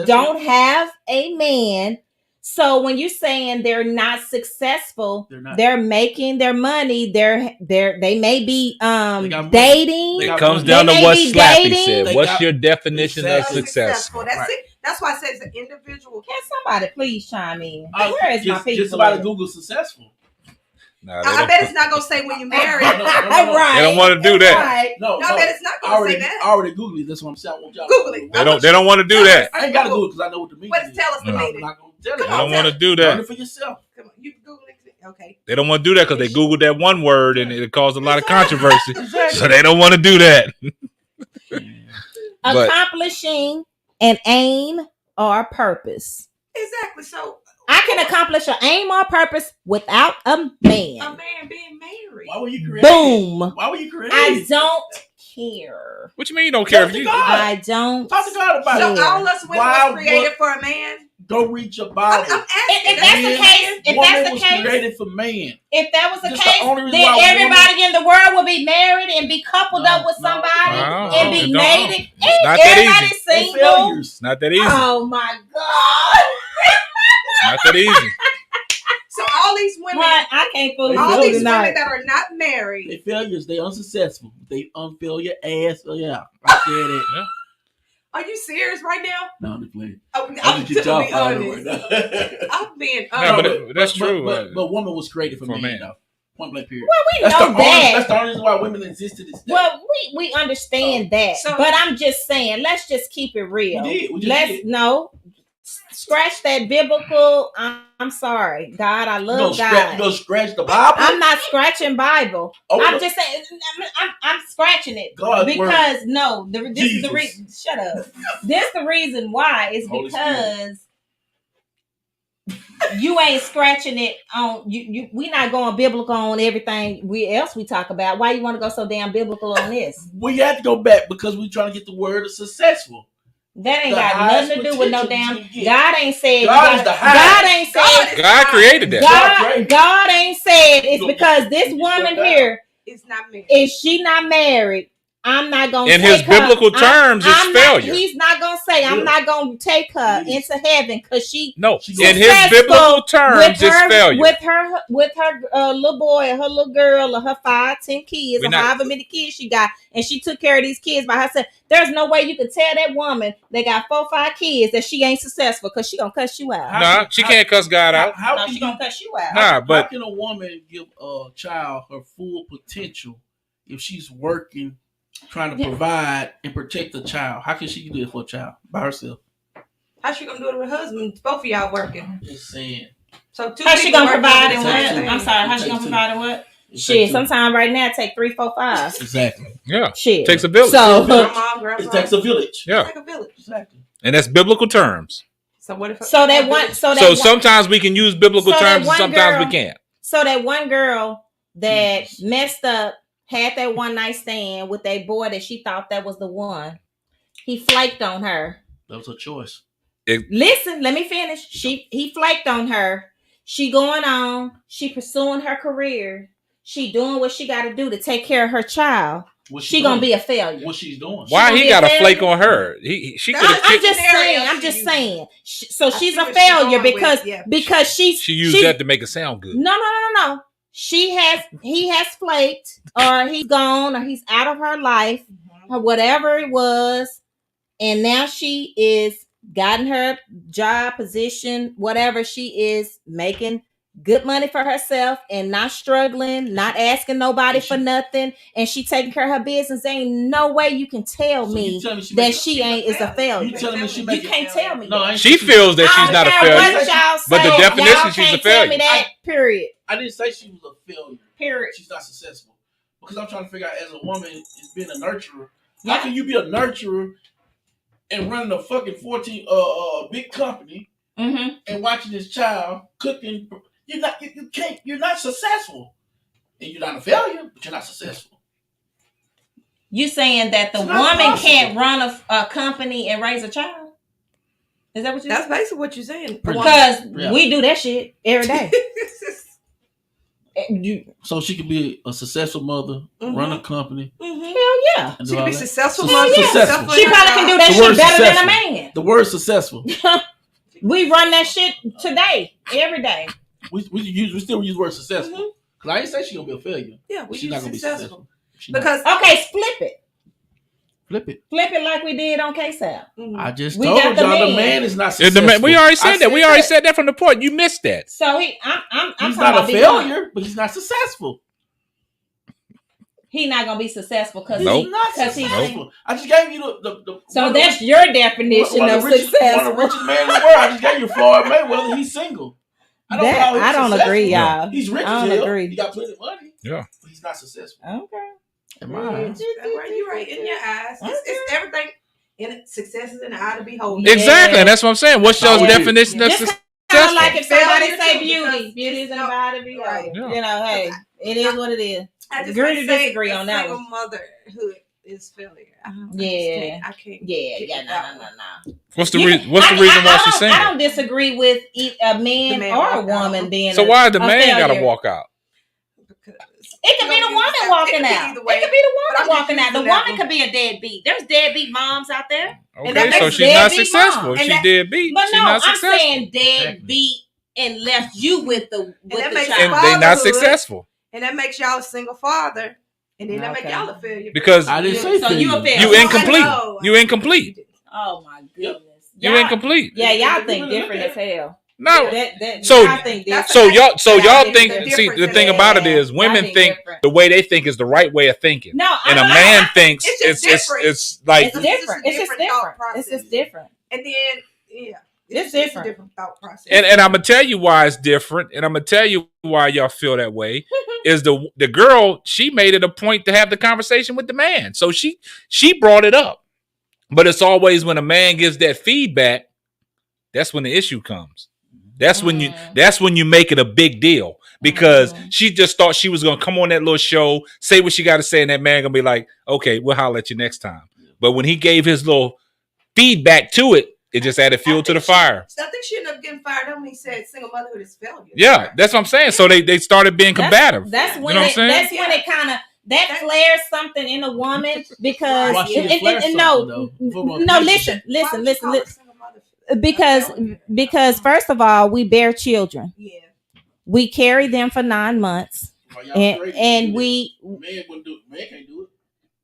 Speaker 8: don't have a man. So when you're saying they're not successful, they're making their money. They may be dating.
Speaker 1: It comes down to what Slappy said. What's your definition of successful?
Speaker 6: That's it. That's why I say it's an individual.
Speaker 8: Can somebody please chime in? Where is my people?
Speaker 7: Just somebody Google successful.
Speaker 1: Nah,
Speaker 6: I bet it's not gonna say when you're married.
Speaker 7: No.
Speaker 8: Right.
Speaker 1: They don't want to do that.
Speaker 8: Right.
Speaker 7: No,
Speaker 6: I bet it's not gonna say that.
Speaker 7: I already Googled it. That's what I'm saying. I want y'all
Speaker 6: Google it.
Speaker 1: They don't want to do that.
Speaker 7: I ain't gotta Google it because I know what the meaning
Speaker 6: But
Speaker 7: is.
Speaker 6: tell us the
Speaker 7: I'm
Speaker 6: meaning.
Speaker 7: not gonna tell
Speaker 1: They
Speaker 7: it.
Speaker 1: don't want to do
Speaker 7: Learn
Speaker 1: that.
Speaker 7: it for yourself.
Speaker 6: Come on, you Google it. Okay.
Speaker 1: They don't want to do that because they Googled that one word and it caused a lot of controversy. So they don't want to do that. But
Speaker 8: Accomplishing an aim or purpose.
Speaker 6: Exactly. So
Speaker 8: I can accomplish an aim or purpose without a man.
Speaker 6: a man being married.
Speaker 7: Why were you created?
Speaker 8: Boom.
Speaker 7: Why were you created?
Speaker 8: I don't care.
Speaker 1: what you mean you don't care
Speaker 7: Talk
Speaker 1: if
Speaker 7: to
Speaker 1: you?
Speaker 7: God.
Speaker 8: I don't.
Speaker 7: Talk to God about
Speaker 6: So
Speaker 7: it.
Speaker 6: all us women
Speaker 7: Why
Speaker 6: was created
Speaker 7: would-
Speaker 6: for a man.
Speaker 7: Go read your
Speaker 6: I'm
Speaker 7: Bible.
Speaker 6: asking.
Speaker 8: If that's the case, if
Speaker 7: Woman
Speaker 8: that's the
Speaker 7: was
Speaker 8: case,
Speaker 7: created for man.
Speaker 8: if that was the
Speaker 7: Just the
Speaker 8: case,
Speaker 7: only reason
Speaker 8: then
Speaker 7: why
Speaker 8: everybody in the world would be married and be coupled up with somebody and be mated.
Speaker 1: It's not that
Speaker 8: Everybody's
Speaker 1: easy.
Speaker 7: They're
Speaker 8: single.
Speaker 7: failures.
Speaker 1: It's not that easy.
Speaker 8: Oh my God.
Speaker 1: It's not that easy.
Speaker 6: So all these women,
Speaker 8: I can't fool
Speaker 7: They
Speaker 6: all
Speaker 8: you
Speaker 6: these
Speaker 8: tonight.
Speaker 6: women that are not married.
Speaker 7: They failures. They unsuccessful. They unfail your ass. Oh yeah, I said it.
Speaker 6: Are you serious right now?
Speaker 7: No, I'm just playing.
Speaker 6: I'm
Speaker 7: I'm
Speaker 6: to
Speaker 7: just
Speaker 6: be
Speaker 7: right
Speaker 6: honest.
Speaker 7: now.
Speaker 6: I'm being
Speaker 1: Yeah,
Speaker 6: honest.
Speaker 1: but that's true.
Speaker 7: But woman was created for
Speaker 1: For
Speaker 7: man,
Speaker 1: man.
Speaker 7: though. Point blank period.
Speaker 8: Well, we
Speaker 7: That's
Speaker 8: know
Speaker 7: the only,
Speaker 8: that.
Speaker 7: that's the only reason why women exist to this day.
Speaker 8: Well, we understand that,
Speaker 6: So-
Speaker 8: but I'm just saying, let's just keep it real.
Speaker 7: We just
Speaker 8: Let's
Speaker 7: did.
Speaker 8: no scratch that biblical. I'm sorry, God. I
Speaker 7: You
Speaker 8: love
Speaker 7: gonna
Speaker 8: God.
Speaker 7: scratch the Bible?
Speaker 8: I'm not scratching Bible.
Speaker 7: Oh,
Speaker 8: I'm
Speaker 7: look.
Speaker 8: just saying. I'm scratching it
Speaker 7: God's
Speaker 8: because no. This is the
Speaker 7: Jesus.
Speaker 8: reason. Shut up. This the reason why is
Speaker 7: Holy
Speaker 8: because you ain't scratching it on you. We not going biblical on everything else we talk about. Why you want to go so damn biblical on this?
Speaker 7: We have to go back because we're trying to get the word of successful.
Speaker 8: That ain't
Speaker 7: The
Speaker 8: got
Speaker 7: highest
Speaker 8: nothing to do with no
Speaker 7: potential
Speaker 8: damn.
Speaker 7: you can get.
Speaker 8: God ain't said.
Speaker 7: God is the highest.
Speaker 8: God ain't said.
Speaker 1: God created that.
Speaker 8: God ain't said it's
Speaker 7: You
Speaker 8: because this
Speaker 7: you
Speaker 8: woman
Speaker 7: slow down.
Speaker 8: here,
Speaker 6: It's not married.
Speaker 8: if she not married, I'm not gonna.
Speaker 1: In
Speaker 8: take
Speaker 1: his
Speaker 8: her.
Speaker 1: biblical terms, it's
Speaker 8: I'm not-
Speaker 1: failure.
Speaker 8: He's not gonna say I'm
Speaker 7: Yeah.
Speaker 8: not gonna take her
Speaker 7: Yes.
Speaker 8: into heaven because she.
Speaker 1: No,
Speaker 7: She
Speaker 1: in his
Speaker 8: successful
Speaker 1: biblical terms, it's failure.
Speaker 8: with her little boy or her little girl or her 5-10 kids or however many kids she got, and she took care of these kids by herself. There's no way you can tell that woman that got 4-5 kids that she ain't successful because she gonna cuss you out.
Speaker 1: Nah, she can't cuss God out.
Speaker 7: How
Speaker 8: No,
Speaker 7: can
Speaker 8: she
Speaker 7: you,
Speaker 8: gonna cuss you out.
Speaker 1: Nah,
Speaker 7: how
Speaker 1: but
Speaker 7: can a woman give a child her full potential if she's working, trying to provide and protect the child? How can she do it for a child by herself?
Speaker 6: How she gonna do it with her husband? Both of y'all working.
Speaker 7: Just saying.
Speaker 6: So two
Speaker 8: How she
Speaker 6: people
Speaker 8: gonna
Speaker 6: working
Speaker 8: provide
Speaker 6: on
Speaker 8: and
Speaker 6: the
Speaker 8: what?
Speaker 6: same thing.
Speaker 8: I'm sorry. How
Speaker 7: It
Speaker 8: she
Speaker 7: takes
Speaker 8: gonna
Speaker 7: two.
Speaker 8: provide and what?
Speaker 7: It
Speaker 8: Shit.
Speaker 7: takes two.
Speaker 8: Sometimes right now it take 3, 4, 5.
Speaker 7: Exactly.
Speaker 1: yeah,
Speaker 8: Shit.
Speaker 1: takes a village.
Speaker 8: So
Speaker 6: Grandma.
Speaker 7: It takes a village.
Speaker 1: Yeah,
Speaker 6: Like a village.
Speaker 7: Exactly.
Speaker 1: and that's biblical terms.
Speaker 6: So what if?
Speaker 8: so that one. So that
Speaker 1: So
Speaker 8: one,
Speaker 1: sometimes we can use biblical
Speaker 8: So that
Speaker 1: terms, and
Speaker 8: one
Speaker 1: sometimes
Speaker 8: girl-
Speaker 1: we can't.
Speaker 8: So that one girl that
Speaker 7: Jesus.
Speaker 8: messed up had that one night stand with a boy that she thought that was the one. He flaked on her.
Speaker 7: That was her choice.
Speaker 8: Listen, let me finish. He flaked on her. She going on. She pursuing her career. She doing what she got to do to take care of her child.
Speaker 7: What
Speaker 8: She gonna be a failure.
Speaker 7: What she's doing.
Speaker 1: Why
Speaker 8: gonna
Speaker 1: he
Speaker 8: be
Speaker 1: got
Speaker 8: a
Speaker 1: a flake
Speaker 8: failure?
Speaker 1: on her? She could have
Speaker 8: I'm
Speaker 1: kicked.
Speaker 8: just
Speaker 6: scenario
Speaker 8: saying. I'm
Speaker 6: she
Speaker 8: just
Speaker 6: used.
Speaker 8: saying. So
Speaker 6: I
Speaker 8: she's
Speaker 6: see
Speaker 8: a
Speaker 6: what she's
Speaker 8: failure
Speaker 6: going with,
Speaker 8: because
Speaker 6: yeah.
Speaker 8: because she's
Speaker 1: She used
Speaker 8: she's-
Speaker 1: that to make it sound good.
Speaker 8: No. He has flaked, or he's gone, or he's out of her life, or whatever it was, and now she is gotten her job, position, whatever. She is making good money for herself and not struggling, not asking nobody for nothing, and she taking care of her business. There ain't no way you can tell
Speaker 7: So
Speaker 8: me
Speaker 7: you telling me she
Speaker 8: that
Speaker 7: making-
Speaker 8: she ain't is a failure.
Speaker 7: You telling me she
Speaker 8: You
Speaker 7: making?
Speaker 8: can't tell me.
Speaker 7: No, I
Speaker 8: that.
Speaker 7: ain't
Speaker 1: She
Speaker 7: say
Speaker 1: feels that
Speaker 8: I
Speaker 1: she's
Speaker 8: don't
Speaker 1: not a
Speaker 8: care
Speaker 1: failure.
Speaker 8: what y'all
Speaker 1: But the
Speaker 8: say.
Speaker 1: definition,
Speaker 8: Y'all
Speaker 1: she's a
Speaker 8: can't tell me
Speaker 1: failure.
Speaker 8: that. Period.
Speaker 7: I didn't say she was a failure.
Speaker 8: Period.
Speaker 7: She's not successful because I'm trying to figure out as a woman is being a nurturer.
Speaker 8: Yeah.
Speaker 7: How can you be a nurturer and running a fucking 14 big company
Speaker 8: Mm-hmm.
Speaker 7: and watching this child cooking? You can't. You're not successful, and you're not a failure, but you're not successful.
Speaker 8: You saying that the
Speaker 7: It's not
Speaker 8: woman
Speaker 7: possible.
Speaker 8: can't run a company and raise a child? Is that what you?
Speaker 6: That's basically what you're saying.
Speaker 8: Because
Speaker 7: Yeah.
Speaker 8: we do that shit every day.
Speaker 7: So she could be a successful mother,
Speaker 6: Mhm.
Speaker 7: run a company.
Speaker 6: Mhm.
Speaker 8: Hell Yeah.
Speaker 7: and
Speaker 6: She
Speaker 7: do
Speaker 6: can
Speaker 7: all
Speaker 6: be
Speaker 7: that.
Speaker 6: successful.
Speaker 7: Successful.
Speaker 8: She probably can do that
Speaker 7: The
Speaker 8: shit
Speaker 7: word
Speaker 8: better than a
Speaker 7: successful.
Speaker 8: man.
Speaker 7: The word successful.
Speaker 8: We run that shit today, every day.
Speaker 7: We still use the word successful. Cause I ain't say she gonna be a failure.
Speaker 6: Yeah, we
Speaker 7: She's
Speaker 6: use
Speaker 7: not gonna
Speaker 6: successful.
Speaker 7: be successful.
Speaker 6: Because
Speaker 8: Okay, flip it.
Speaker 7: Flip it.
Speaker 8: Flip it like we did on Ksapp.
Speaker 7: I just
Speaker 8: We
Speaker 7: told
Speaker 8: got the
Speaker 7: y'all the
Speaker 8: man.
Speaker 7: man is not
Speaker 1: Is
Speaker 7: successful.
Speaker 1: the man, we already said that. We already said that from the point. You missed that.
Speaker 8: So I'm
Speaker 7: He's
Speaker 8: talking
Speaker 7: not a
Speaker 8: about
Speaker 7: failure, but he's not successful.
Speaker 8: He not gonna be successful because
Speaker 1: Nope.
Speaker 7: He's not
Speaker 8: because he's
Speaker 7: successful. I just gave you the
Speaker 8: so
Speaker 7: one
Speaker 8: that's
Speaker 7: of the,
Speaker 8: your definition
Speaker 7: one
Speaker 8: of
Speaker 7: the richest,
Speaker 8: successful.
Speaker 7: one of the richest men in the world. I just gave you Floyd Mayweather. He's single. I don't
Speaker 8: agree, y'all.
Speaker 7: He's rich
Speaker 8: I
Speaker 7: as
Speaker 8: don't
Speaker 7: hell.
Speaker 8: agree.
Speaker 7: He got plenty of money.
Speaker 1: Yeah.
Speaker 7: But he's not successful.
Speaker 8: Okay.
Speaker 7: In my eyes.
Speaker 6: you're right in your eyes. It's everything. And success is in the eye to behold.
Speaker 8: Yeah.
Speaker 1: Exactly. And that's what I'm saying. What's your
Speaker 7: That's all it
Speaker 1: definition of
Speaker 8: Just
Speaker 1: success?
Speaker 8: kind of like if somebody
Speaker 6: Failure
Speaker 8: say
Speaker 6: too,
Speaker 8: beauty,
Speaker 6: because
Speaker 8: beauty is in the
Speaker 6: it's
Speaker 8: body be
Speaker 6: right.
Speaker 8: right.
Speaker 1: Yeah.
Speaker 8: You know, hey, it is what it is.
Speaker 6: I just
Speaker 8: Agree to
Speaker 6: can't say
Speaker 8: disagree on that
Speaker 6: single
Speaker 8: one.
Speaker 6: motherhood is failure.
Speaker 8: Yeah.
Speaker 6: I can't.
Speaker 8: Yeah, no.
Speaker 1: What's the reason why she's
Speaker 8: I
Speaker 1: single?
Speaker 8: don't disagree with a man,
Speaker 6: man
Speaker 8: or a
Speaker 6: walked out.
Speaker 8: woman being.
Speaker 1: So why the
Speaker 8: a
Speaker 1: man gotta
Speaker 8: failure.
Speaker 1: walk out?
Speaker 8: It could be the woman walking out. It could be the
Speaker 6: But I'm
Speaker 8: woman walking
Speaker 6: just
Speaker 8: out. The
Speaker 6: using that
Speaker 8: woman
Speaker 6: one.
Speaker 8: could be a deadbeat. There's deadbeat moms out there. And
Speaker 1: Okay,
Speaker 8: that
Speaker 1: so
Speaker 8: makes
Speaker 1: she's not
Speaker 8: deadbeat
Speaker 1: successful.
Speaker 8: mom.
Speaker 1: If
Speaker 8: And
Speaker 1: she
Speaker 8: that-
Speaker 1: deadbeat,
Speaker 8: But
Speaker 1: she's
Speaker 8: no,
Speaker 1: not
Speaker 8: I'm
Speaker 1: successful.
Speaker 8: saying deadbeat and left you with the
Speaker 6: that makes
Speaker 8: child.
Speaker 1: And they not
Speaker 6: fatherhood.
Speaker 1: successful.
Speaker 6: And that makes y'all a single father. And then that make
Speaker 8: Okay.
Speaker 6: y'all a failure.
Speaker 1: Because
Speaker 7: I didn't say
Speaker 8: So you a
Speaker 7: failure.
Speaker 8: failure.
Speaker 1: you
Speaker 6: I
Speaker 1: incomplete.
Speaker 6: know.
Speaker 1: You incomplete.
Speaker 8: Oh my goodness.
Speaker 1: You
Speaker 8: Y'all-
Speaker 1: incomplete.
Speaker 8: Yeah, y'all
Speaker 7: You
Speaker 8: think
Speaker 7: really
Speaker 8: different
Speaker 7: look
Speaker 8: as
Speaker 7: at
Speaker 8: hell.
Speaker 1: No.
Speaker 8: That
Speaker 1: So-
Speaker 8: y'all think different.
Speaker 1: So y'all think.
Speaker 6: the
Speaker 1: See,
Speaker 6: difference
Speaker 1: the
Speaker 6: in
Speaker 1: thing
Speaker 6: it.
Speaker 1: about it is,
Speaker 8: Yeah,
Speaker 1: women
Speaker 8: I think
Speaker 1: think
Speaker 8: different.
Speaker 1: the way they think is the right way of thinking,
Speaker 8: No,
Speaker 1: and a
Speaker 8: I-
Speaker 1: man thinks
Speaker 6: it's just different.
Speaker 1: it's like
Speaker 8: It's
Speaker 6: It's just
Speaker 8: different.
Speaker 6: a
Speaker 8: It's just
Speaker 6: different thought
Speaker 8: different. It's just
Speaker 6: process.
Speaker 8: different.
Speaker 6: And then, yeah.
Speaker 8: It's
Speaker 6: just
Speaker 8: different.
Speaker 6: a different thought process.
Speaker 1: and I'm gonna tell you why it's different, and I'm gonna tell you why y'all feel that way. Is the girl, she made it a point to have the conversation with the man, so she brought it up. But it's always when a man gives that feedback, that's when the issue comes. That's when you make it a big deal, because she just thought she was gonna come on that little show, say what she got to say, and that man gonna be like, okay, we'll holler at you next time. But when he gave his little feedback to it, it just added fuel to the fire.
Speaker 6: I think she ended up getting fired up when he said single motherhood is failure.
Speaker 1: Yeah, that's what I'm saying. So they started being combative.
Speaker 8: That's when
Speaker 1: You know what I'm saying?
Speaker 8: that's when it kind of that flares something in a woman because
Speaker 7: Why should it flare
Speaker 8: no,
Speaker 7: something, though?
Speaker 8: no, listen, because first of all, we bear children.
Speaker 6: Yeah.
Speaker 8: We carry them for 9 months,
Speaker 7: Why y'all
Speaker 8: and
Speaker 7: crazy?
Speaker 8: and we
Speaker 7: Man wouldn't do it. Man can't do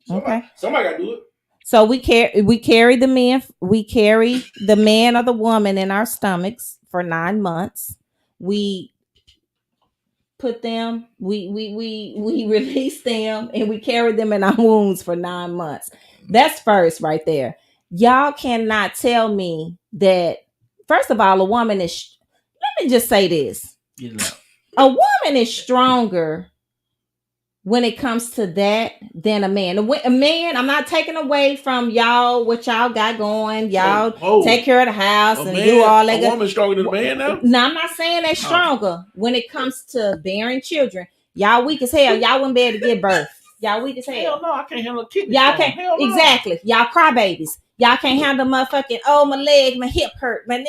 Speaker 7: it.
Speaker 8: okay.
Speaker 7: Somebody gotta do it.
Speaker 8: So we carry the man or the woman in our stomachs for 9 months. We put them, we release them, and we carry them in our wombs for 9 months. That's first right there. Y'all cannot tell me that. First of all, a woman is. Let me just say this:
Speaker 7: Get it out.
Speaker 8: a woman is stronger when it comes to that than a man. A man, I'm not taking away from y'all what y'all got going. Y'all take care of the house and do all that.
Speaker 7: A woman stronger than a man now?
Speaker 8: No, I'm not saying they're stronger when it comes to bearing children. Y'all weak as hell. Y'all wouldn't be able to give birth. Y'all weak as hell.
Speaker 7: Hell no, I can't handle a kidney.
Speaker 8: Y'all
Speaker 7: stone.
Speaker 8: can't.
Speaker 7: Hell no.
Speaker 8: Exactly. Y'all crybabies. Y'all can't handle motherfucking, oh, my leg, my hip hurt. Y'all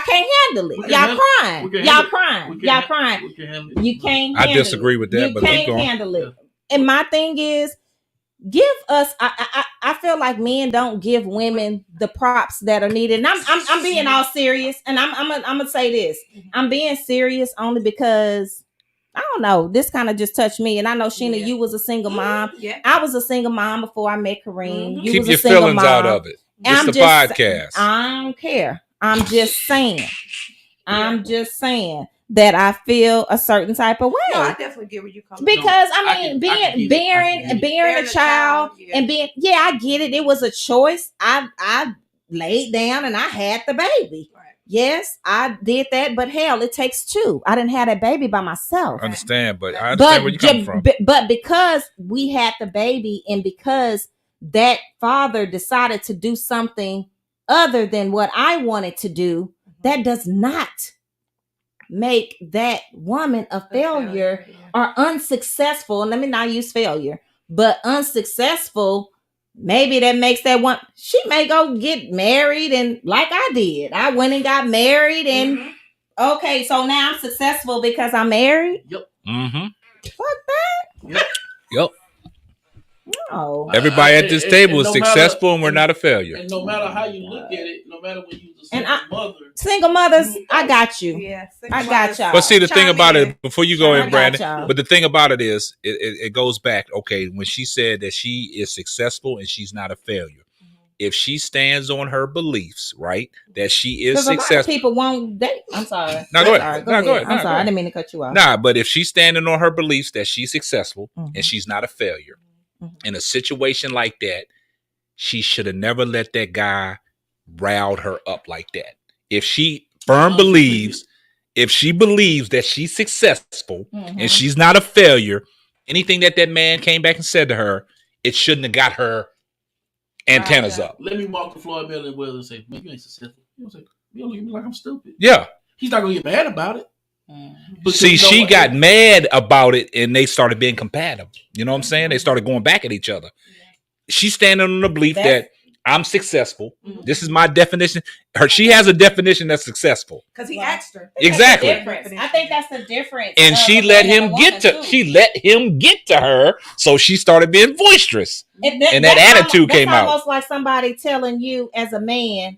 Speaker 8: can't handle it.
Speaker 7: We can
Speaker 8: Y'all
Speaker 7: handle-
Speaker 8: crying.
Speaker 7: we can
Speaker 8: Y'all
Speaker 7: handle it.
Speaker 8: crying.
Speaker 7: We can
Speaker 8: Y'all
Speaker 7: handle-
Speaker 8: crying.
Speaker 7: We can handle it.
Speaker 8: You can't
Speaker 1: I
Speaker 8: handle
Speaker 1: disagree with that,
Speaker 8: you
Speaker 1: but keep
Speaker 8: can't
Speaker 1: going.
Speaker 8: handle it. And my thing is, give us. I feel like men don't give women the props that are needed. And I'm being all serious, and I'm gonna say this. I'm being serious only because I don't know. This kind of just touched me, and I know Sheena, you was a single mom.
Speaker 6: Yeah.
Speaker 8: I was a single mom before I met Kareem. You
Speaker 1: Keep
Speaker 8: was
Speaker 1: your
Speaker 8: a single
Speaker 1: feelings
Speaker 8: mom.
Speaker 1: out of it. It's the podcast.
Speaker 8: I don't care. I'm just saying. I'm just saying that I feel a certain type of way.
Speaker 6: No, I definitely get where you come from.
Speaker 8: Because
Speaker 7: I
Speaker 8: I mean,
Speaker 7: can
Speaker 8: bearing a child and being, I get it. It was a choice. I laid down and I had the baby.
Speaker 6: Right.
Speaker 8: Yes, I did that, but hell, it takes two. I didn't have that baby by myself.
Speaker 1: I understand, but I understand where you come from.
Speaker 8: But because we had the baby, and because that father decided to do something other than what I wanted to do, that does not make that woman a failure or unsuccessful. And let me not use failure, but unsuccessful. Maybe that makes that one. She may go get married, and like I did, I went and got married, and okay, so now I'm successful because I'm married.
Speaker 7: Yep.
Speaker 1: Mm-hmm.
Speaker 8: Fuck that.
Speaker 7: Yep.
Speaker 1: Yep.
Speaker 8: No.
Speaker 1: Everybody at this table is
Speaker 7: no
Speaker 1: successful,
Speaker 7: matter,
Speaker 1: and we're not a failure.
Speaker 7: And no matter how you look at it, no matter when you're a single mother,
Speaker 8: single mothers, I got you.
Speaker 6: Yeah,
Speaker 8: I got y'all.
Speaker 1: But see, the thing
Speaker 6: Chime
Speaker 1: about
Speaker 6: in.
Speaker 1: it, before you go in, Brandon,
Speaker 8: y'all.
Speaker 1: but the thing about it is, it goes back. Okay, when she said that she is successful and she's not a failure, if she stands on her beliefs, right, that she is successful,
Speaker 8: people won't date. I'm sorry.
Speaker 1: No, go ahead.
Speaker 8: Go ahead. I'm sorry. I didn't mean to cut you off.
Speaker 1: Nah, but if she's standing on her beliefs that she's successful and she's not a failure, in a situation like that, she should have never let that guy riled her up like that. If she believes that she's successful and she's not a failure, anything that man came back and said to her, it shouldn't have got her antennas up.
Speaker 7: Let me walk the floor and Will and say, man, you ain't successful. You don't look at me like I'm stupid.
Speaker 1: Yeah.
Speaker 7: He's not gonna get mad about it.
Speaker 1: See, she got mad about it and they started being compatible. You know what I'm saying? They started going back at each other. She's standing on the belief that I'm successful. This is my definition. She has a definition that's successful.
Speaker 6: Because he asked her.
Speaker 1: Exactly.
Speaker 8: I think that's the difference.
Speaker 1: And she let him get to her, so she started being boisterous. And that attitude came out.
Speaker 8: It's almost like somebody telling you as a man,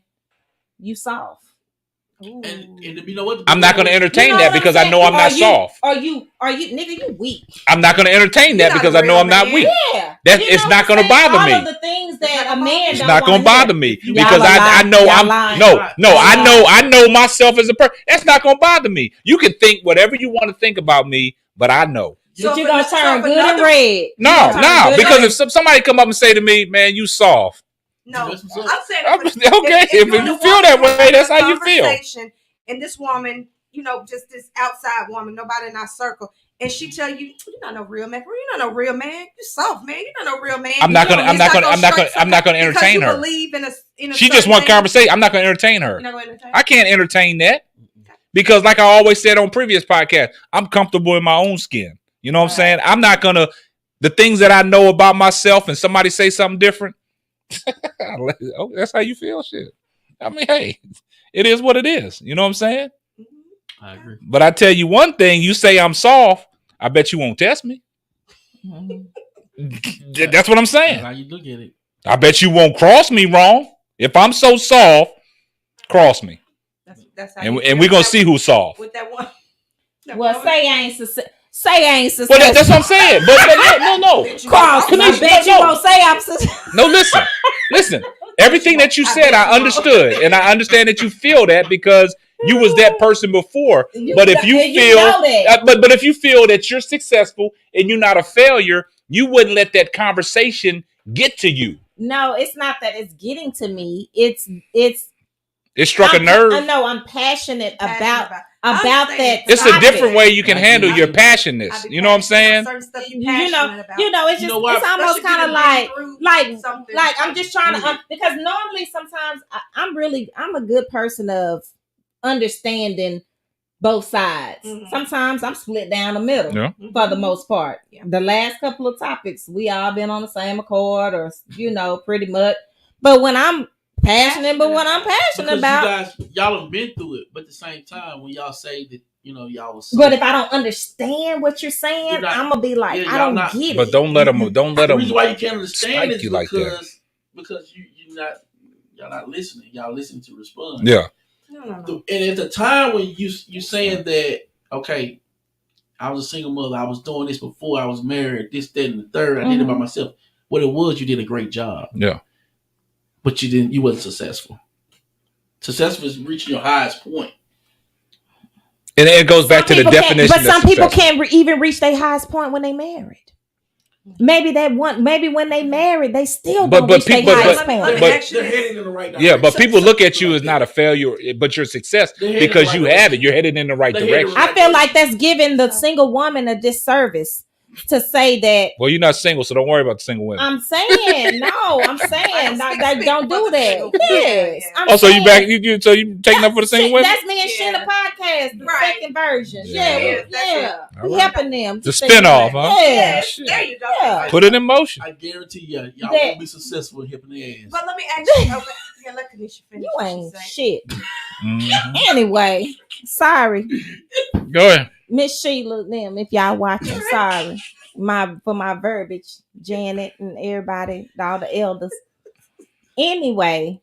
Speaker 8: you soft.
Speaker 7: And you know what?
Speaker 1: I'm not going to entertain that because I know I'm not soft.
Speaker 8: Are you, nigga, you weak.
Speaker 1: I'm not going to entertain that because I know I'm not weak.
Speaker 8: Yeah.
Speaker 1: It's not going to bother me.
Speaker 8: All of the things that a man
Speaker 1: it's not going to bother me because I know I know myself as a person. That's not going to bother me. You can think whatever you want to think about me, but I know.
Speaker 8: But you're going to turn good and red.
Speaker 1: No, because if somebody come up and say to me, man, you soft.
Speaker 6: No, I'm saying
Speaker 1: okay. If you feel that way, that's how you feel.
Speaker 6: And this woman, just this outside woman, nobody in our circle, and she tell you, you're not no real man. You're not no real man. You soft man. You're not no real man. I'm not gonna
Speaker 1: entertain her.
Speaker 6: Believe in a
Speaker 1: she just want conversation. I'm not gonna entertain her. I can't entertain that because, like I always said on previous podcasts, I'm comfortable in my own skin. You know what I'm saying? I'm not gonna the things that I know about myself, and somebody say something different. Oh, that's how you feel, shit. I mean, hey, it is what it is. You know what I'm saying?
Speaker 7: I agree.
Speaker 1: But I tell you one thing: you say I'm soft, I bet you won't test me. That's what I'm saying.
Speaker 7: How you look at it?
Speaker 1: I bet you won't cross me wrong. If I'm so soft, cross me.
Speaker 6: That's how
Speaker 1: and we're gonna see who's soft.
Speaker 6: With that one.
Speaker 8: Well, say I ain't successful.
Speaker 1: Well, that's what I'm saying. But no.
Speaker 8: Cross. I bet you won't say I'm successful.
Speaker 1: No, listen. Everything that you said, I understood, and I understand that you feel that because you was that person before. But if you feel that you're successful and you're not a failure, you wouldn't let that conversation get to you.
Speaker 8: No, it's not that it's getting to me. It
Speaker 1: struck a nerve.
Speaker 8: I know. I'm passionate about that.
Speaker 1: It's a different way you can handle your passionate. You know what I'm saying?
Speaker 8: It's almost kind of like I'm just trying to because normally sometimes I'm a good person of understanding both sides. Sometimes I'm split down the middle for the most part. The last couple of topics we all been on the same accord or pretty much. But when I'm passionate about what I'm passionate about.
Speaker 7: Y'all have been through it, but at the same time, when y'all say that, y'all was.
Speaker 8: But if I don't understand what you're saying, I'm gonna be like, I don't get it.
Speaker 1: But don't let them.
Speaker 7: The reason why you can't understand is because y'all not listening. Y'all listening to respond.
Speaker 1: Yeah.
Speaker 6: No.
Speaker 7: And at the time when you saying that, okay, I was a single mother, I was doing this before I was married, this, that, and the third. I did it by myself. What it was, you did a great job.
Speaker 1: Yeah.
Speaker 7: But you wasn't successful. Successful is reaching your highest point.
Speaker 1: And it goes back to the definition.
Speaker 8: But some people can't even reach their highest point when they married. Maybe when they married, they still don't reach their highest point.
Speaker 7: They're heading in the right direction.
Speaker 1: Yeah, but people look at you as not a failure, but you're a success because you have it. You're headed in the right direction.
Speaker 8: I feel like that's giving the single woman a disservice to say that.
Speaker 1: Well, you're not single, so don't worry about the single women.
Speaker 8: I'm saying don't do that. Yes.
Speaker 1: So you back? So you taking up for the single women?
Speaker 8: That's me and Shanna podcast, the second version. Yeah. We helping them.
Speaker 1: The spinoff, huh?
Speaker 8: Yeah.
Speaker 6: There you go.
Speaker 1: Yeah. Put it in motion.
Speaker 7: I guarantee y'all won't be successful in helping their ass.
Speaker 6: But let me ask you. Let Kanisha finish.
Speaker 8: You ain't shit. Anyway, sorry.
Speaker 1: Go ahead.
Speaker 8: Miss Sheila, them, if y'all watching, sorry. For my verbiage, Janet and everybody, all the elders. Anyway.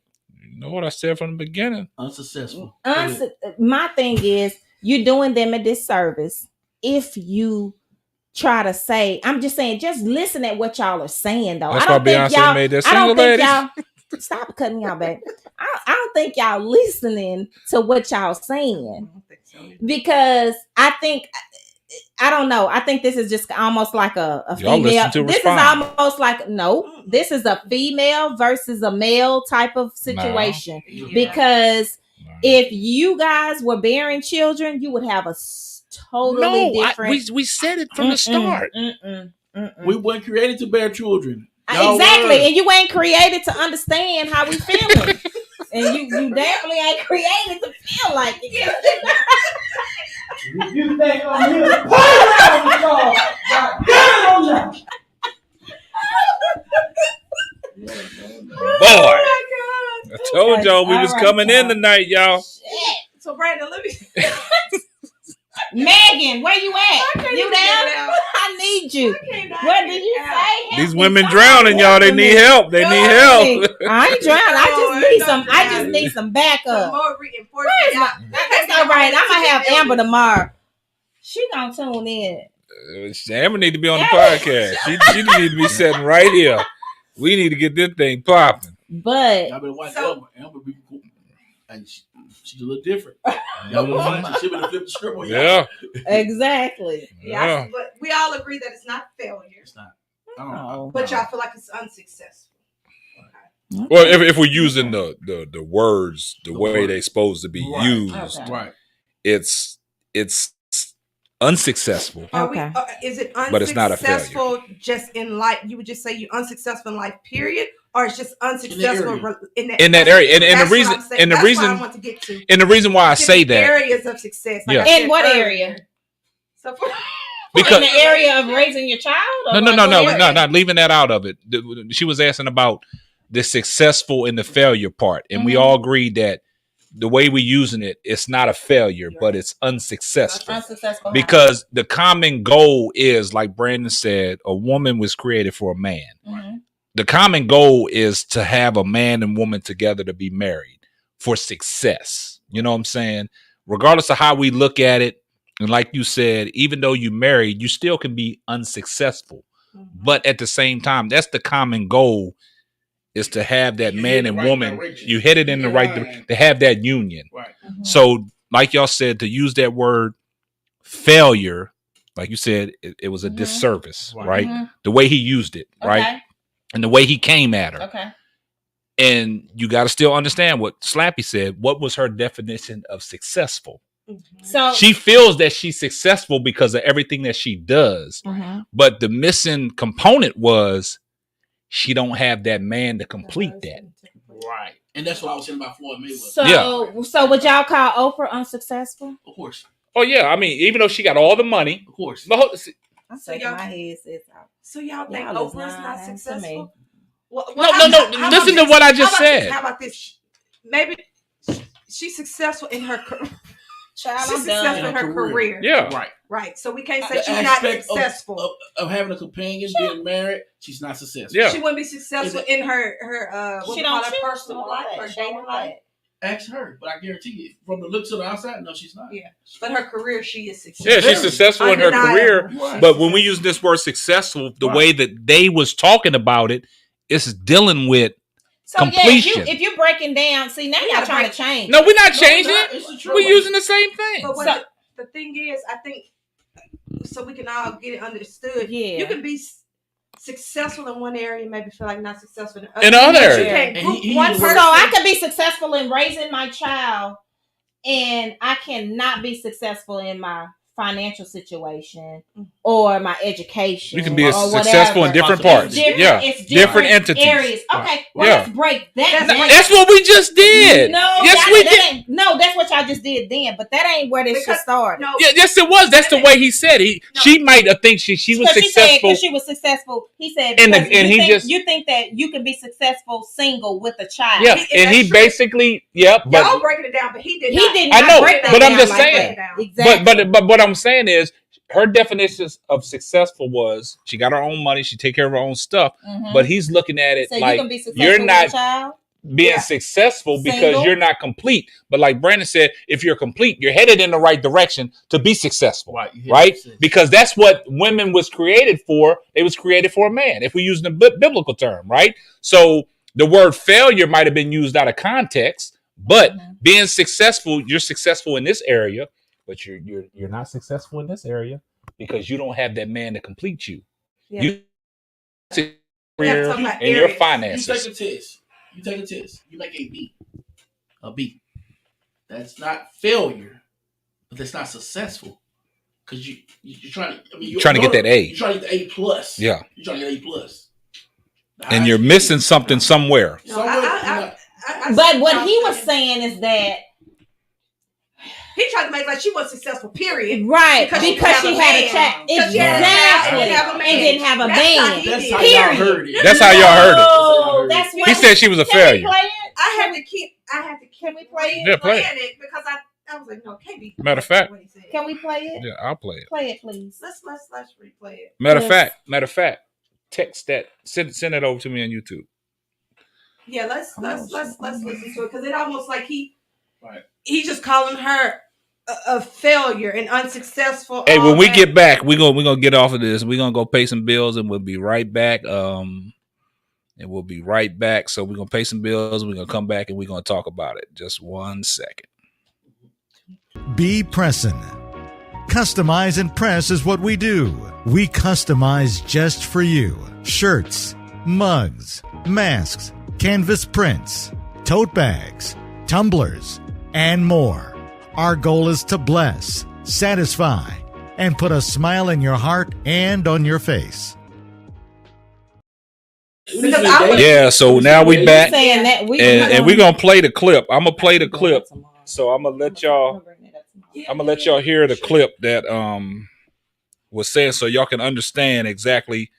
Speaker 1: You know what I said from the beginning?
Speaker 7: Unsuccessful.
Speaker 8: My thing is, you're doing them a disservice if you try to say. I'm just saying, just listen at what y'all are saying, though.
Speaker 1: That's
Speaker 8: I don't
Speaker 1: why
Speaker 8: think
Speaker 1: Beyonce
Speaker 8: y'all.
Speaker 1: made that
Speaker 8: I don't
Speaker 1: single,
Speaker 8: think
Speaker 1: ladies.
Speaker 8: y'all. Stop cutting me out, babe. I don't think y'all listening to what y'all saying, because I think. I don't know. I think this is just almost like a
Speaker 1: Y'all
Speaker 8: female.
Speaker 1: listen to
Speaker 8: This
Speaker 1: respond.
Speaker 8: is almost like this is a female versus a male type of situation. Because if you guys were bearing children, you would have a totally different.
Speaker 1: We said it from the start.
Speaker 7: We weren't created to bear children.
Speaker 8: Exactly, and you ain't created to understand how we feeling, and you definitely ain't created to feel like it.
Speaker 5: If you think I'm here to play around with y'all, God damn it, I'm not.
Speaker 1: Boy, I told y'all we was coming in tonight, y'all.
Speaker 6: So Brandon, let me.
Speaker 8: Megan, where you at? You down? I need you. What did you say?
Speaker 1: These women drowning, y'all. They need help. They need help.
Speaker 8: I ain't drowning. I just need some backup. That's all right. I'm gonna have Amber tomorrow. She gonna tune in.
Speaker 1: Amber need to be on the podcast. She need to be sitting right here. We need to get this thing popping.
Speaker 8: But
Speaker 7: I've been watching Amber be cool. And she's a little different. Y'all been watching. She been flip the script on y'all.
Speaker 1: Yeah,
Speaker 8: exactly.
Speaker 6: Yeah, but we all agree that it's not failure.
Speaker 7: It's not. No.
Speaker 6: But y'all feel like it's unsuccessful.
Speaker 1: Okay. Well, if we're using the words the way they're supposed to be used,
Speaker 7: right?
Speaker 1: It's unsuccessful.
Speaker 6: Okay. Is it unsuccessful?
Speaker 1: But it's not a failure.
Speaker 6: Just in life? You would just say you're unsuccessful in life, period, or it's just unsuccessful
Speaker 1: in that area. And the reason why I say that
Speaker 6: areas of success.
Speaker 1: Like
Speaker 8: in what area?
Speaker 6: So
Speaker 8: because in the area of raising your child?
Speaker 1: No, not leaving that out of it. She was asking about the successful and the failure part, and we all agreed that the way we're using it, it's not a failure, but it's unsuccessful. Because the common goal is, like Brandon said, a woman was created for a man. Mm-hmm. The common goal is to have a man and woman together to be married for success. You know what I'm saying? Regardless of how we look at it, and like you said, even though you're married, you still can be unsuccessful. Mm-hmm. But at the same time, that's the common goal, is to have that man and woman. You hit it in the right direction, to have that union. Right. Mm-hmm. So, like y'all said, to use that word failure, like you said, it was a disservice, right? Mm-hmm. The way he used it, right? And the way he came at her. Okay. And you got to still understand what Slappy said. What was her definition of successful? Mm-hmm. So she feels that she's successful because of everything that she does. Mm-hmm. But the missing component was she don't have that man to complete that.
Speaker 7: Right. And that's what I was saying about Floyd Mayweather.
Speaker 8: So would y'all call Oprah unsuccessful?
Speaker 7: Of course.
Speaker 1: Oh, yeah. I mean, even though she got all the money.
Speaker 7: Of course.
Speaker 8: I'm shaking my head.
Speaker 6: So y'all think Oprah's not successful?
Speaker 1: No. Listen to what I just said.
Speaker 6: How about this? Maybe she's successful in her career.
Speaker 8: She's successful in her career.
Speaker 1: Yeah.
Speaker 6: Right. So we can't say she's not successful.
Speaker 7: Of having a companion, being married, she's not successful.
Speaker 1: Yeah.
Speaker 6: She wouldn't be successful in her
Speaker 8: she don't her
Speaker 6: personal life, her dating life.
Speaker 7: Ask her, but I guarantee you, from the looks of the outside, no, she's not.
Speaker 6: Yeah. But her career, she is successful.
Speaker 1: Yeah, she's successful in her career. Right. But when we use this word successful, the way that they was talking about it, it's dealing with completion.
Speaker 8: Yeah, if you're breaking down, see, now y'all trying to change.
Speaker 1: No, we're not changing it. We're using the same thing.
Speaker 6: But the thing is, I think, so we can all get it understood. Yeah. You can be successful in one area and maybe feel like not successful in
Speaker 1: other area.
Speaker 8: So I could be successful in raising my child, and I cannot be successful in my financial situation or my education.
Speaker 1: You can be successful in different parts.
Speaker 8: It's different entities. Areas. Okay, let's break that.
Speaker 1: That's what we just did.
Speaker 8: No, yes, we did. No, that's what y'all just did then, but that ain't where this should start.
Speaker 1: No. Yeah, yes, it was. That's the way he said. She might have think she was successful.
Speaker 8: She was successful. He said, you think that you can be successful single with a child.
Speaker 1: Yeah, and he basically,
Speaker 6: y'all breaking it down, but he did not.
Speaker 1: I know, but I'm just saying.
Speaker 8: Exactly.
Speaker 1: But what I'm saying is her definitions of successful was she got her own money, she take care of her own stuff, but he's looking at it
Speaker 8: So
Speaker 1: like
Speaker 8: you can be successful
Speaker 1: you're
Speaker 8: with
Speaker 1: not
Speaker 8: a child?
Speaker 1: being successful because
Speaker 8: Single?
Speaker 1: you're not complete. But like Brandon said, if you're complete, you're headed in the right direction to be successful, right? Because that's what women was created for. It was created for a man, if we use the biblical term, right? So the word failure might have been used out of context, but being successful, you're successful in this area, but you're not successful in this area because you don't have that man to complete you. You in your finances.
Speaker 7: You take a test. You make a B. A B. That's not failure, but that's not successful. Because you're trying to. I mean,
Speaker 1: you're trying to get that A.
Speaker 7: You're trying to get the A plus.
Speaker 1: Yeah.
Speaker 7: You're trying to get A plus.
Speaker 1: And you're missing something somewhere.
Speaker 6: No,
Speaker 8: but what he was saying is that
Speaker 6: he tried to make like she was successful, period.
Speaker 8: Right. Because she had a child. Exactly. And didn't have a man.
Speaker 7: That's how y'all heard it.
Speaker 1: That's how y'all heard it. He said she was a failure.
Speaker 6: I had to keep. Can we play it?
Speaker 1: Yeah, play
Speaker 6: it because I was like, no, KB.
Speaker 1: Matter of fact,
Speaker 8: can we play it?
Speaker 1: Yeah, I'll play it.
Speaker 8: Play it, please.
Speaker 6: Let's replay it.
Speaker 1: Matter of fact, text that. Send it over to me on YouTube.
Speaker 6: Yeah, let's listen to it because it almost like he's just calling her a failure and unsuccessful.
Speaker 1: Hey, when we get back, we're gonna get off of this. We're gonna go pay some bills, and we'll be right back. So we're gonna pay some bills. We're gonna come back, and we're gonna talk about it. Just 1 second.
Speaker 3: Be pressin'. Customize and press is what we do. We customize just for you. Shirts, mugs, masks, canvas prints, tote bags, tumblers, and more. Our goal is to bless, satisfy, and put a smile in your heart and on your face.
Speaker 1: Yeah, so now we back, and we're gonna play the clip. I'm gonna play the clip, so I'm gonna let y'all hear the clip that was saying, so y'all can understand exactly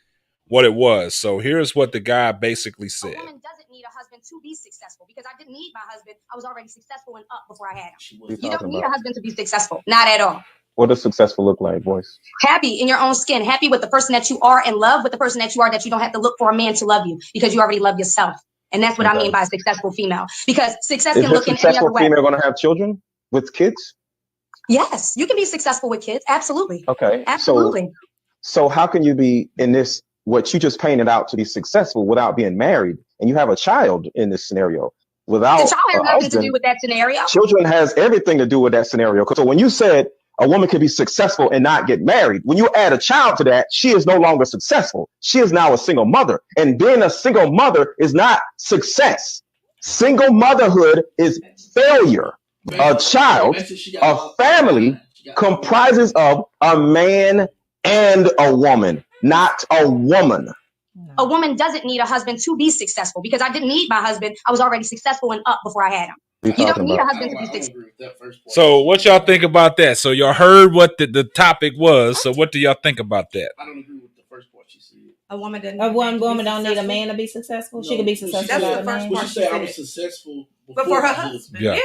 Speaker 1: what it was. So here's what the guy basically said.
Speaker 9: A woman doesn't need a husband to be successful because I didn't need my husband. I was already successful and up before I had him. You don't need a husband to be successful, not at all.
Speaker 10: What does successful look like, boys?
Speaker 9: Happy in your own skin, happy with the person that you are, and love with the person that you are, that you don't have to look for a man to love you because you already love yourself. And that's what I mean by a successful female. Because success can look in any other way.
Speaker 10: Is a successful female going to have children with kids?
Speaker 9: Yes, you can be successful with kids. Absolutely.
Speaker 10: Okay.
Speaker 9: Absolutely.
Speaker 10: So how can you be in this, what you just painted out to be successful without being married, and you have a child in this scenario without
Speaker 9: the child has nothing to do with that scenario.
Speaker 10: Children has everything to do with that scenario. So when you said a woman can be successful and not get married, when you add a child to that, she is no longer successful. She is now a single mother. And being a single mother is not success. Single motherhood is failure. A child, a family comprises of a man and a woman, not a woman.
Speaker 9: A woman doesn't need a husband to be successful because I didn't need my husband. I was already successful and up before I had him. You don't need a husband to be successful.
Speaker 1: So what y'all think about that? So y'all heard what the topic was. So what do y'all think about that?
Speaker 7: I don't agree with the first part she said.
Speaker 6: A woman
Speaker 8: woman don't need a man to be successful. She can be successful.
Speaker 6: That's the first part.
Speaker 7: She said I was successful
Speaker 6: before her husband. Yeah.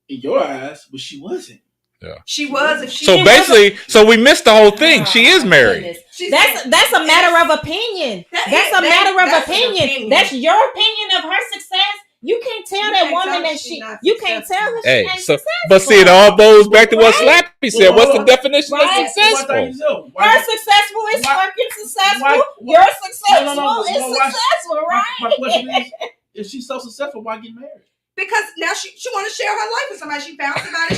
Speaker 7: In your eyes, but she wasn't.
Speaker 1: Yeah.
Speaker 6: She was. If she
Speaker 1: so basically, so we missed the whole thing. She is married.
Speaker 8: That's a matter of opinion. That's a matter of opinion. That's your opinion of her success. You can't tell that woman that you can't tell her she ain't successful.
Speaker 1: But see, it all goes back to what Slappy said. What's the definition of successful?
Speaker 8: Her successful is fucking successful. Your successful is successful, right?
Speaker 7: My question is, if she's so successful, why get married?
Speaker 6: Because now she want to share her life with somebody. She found somebody.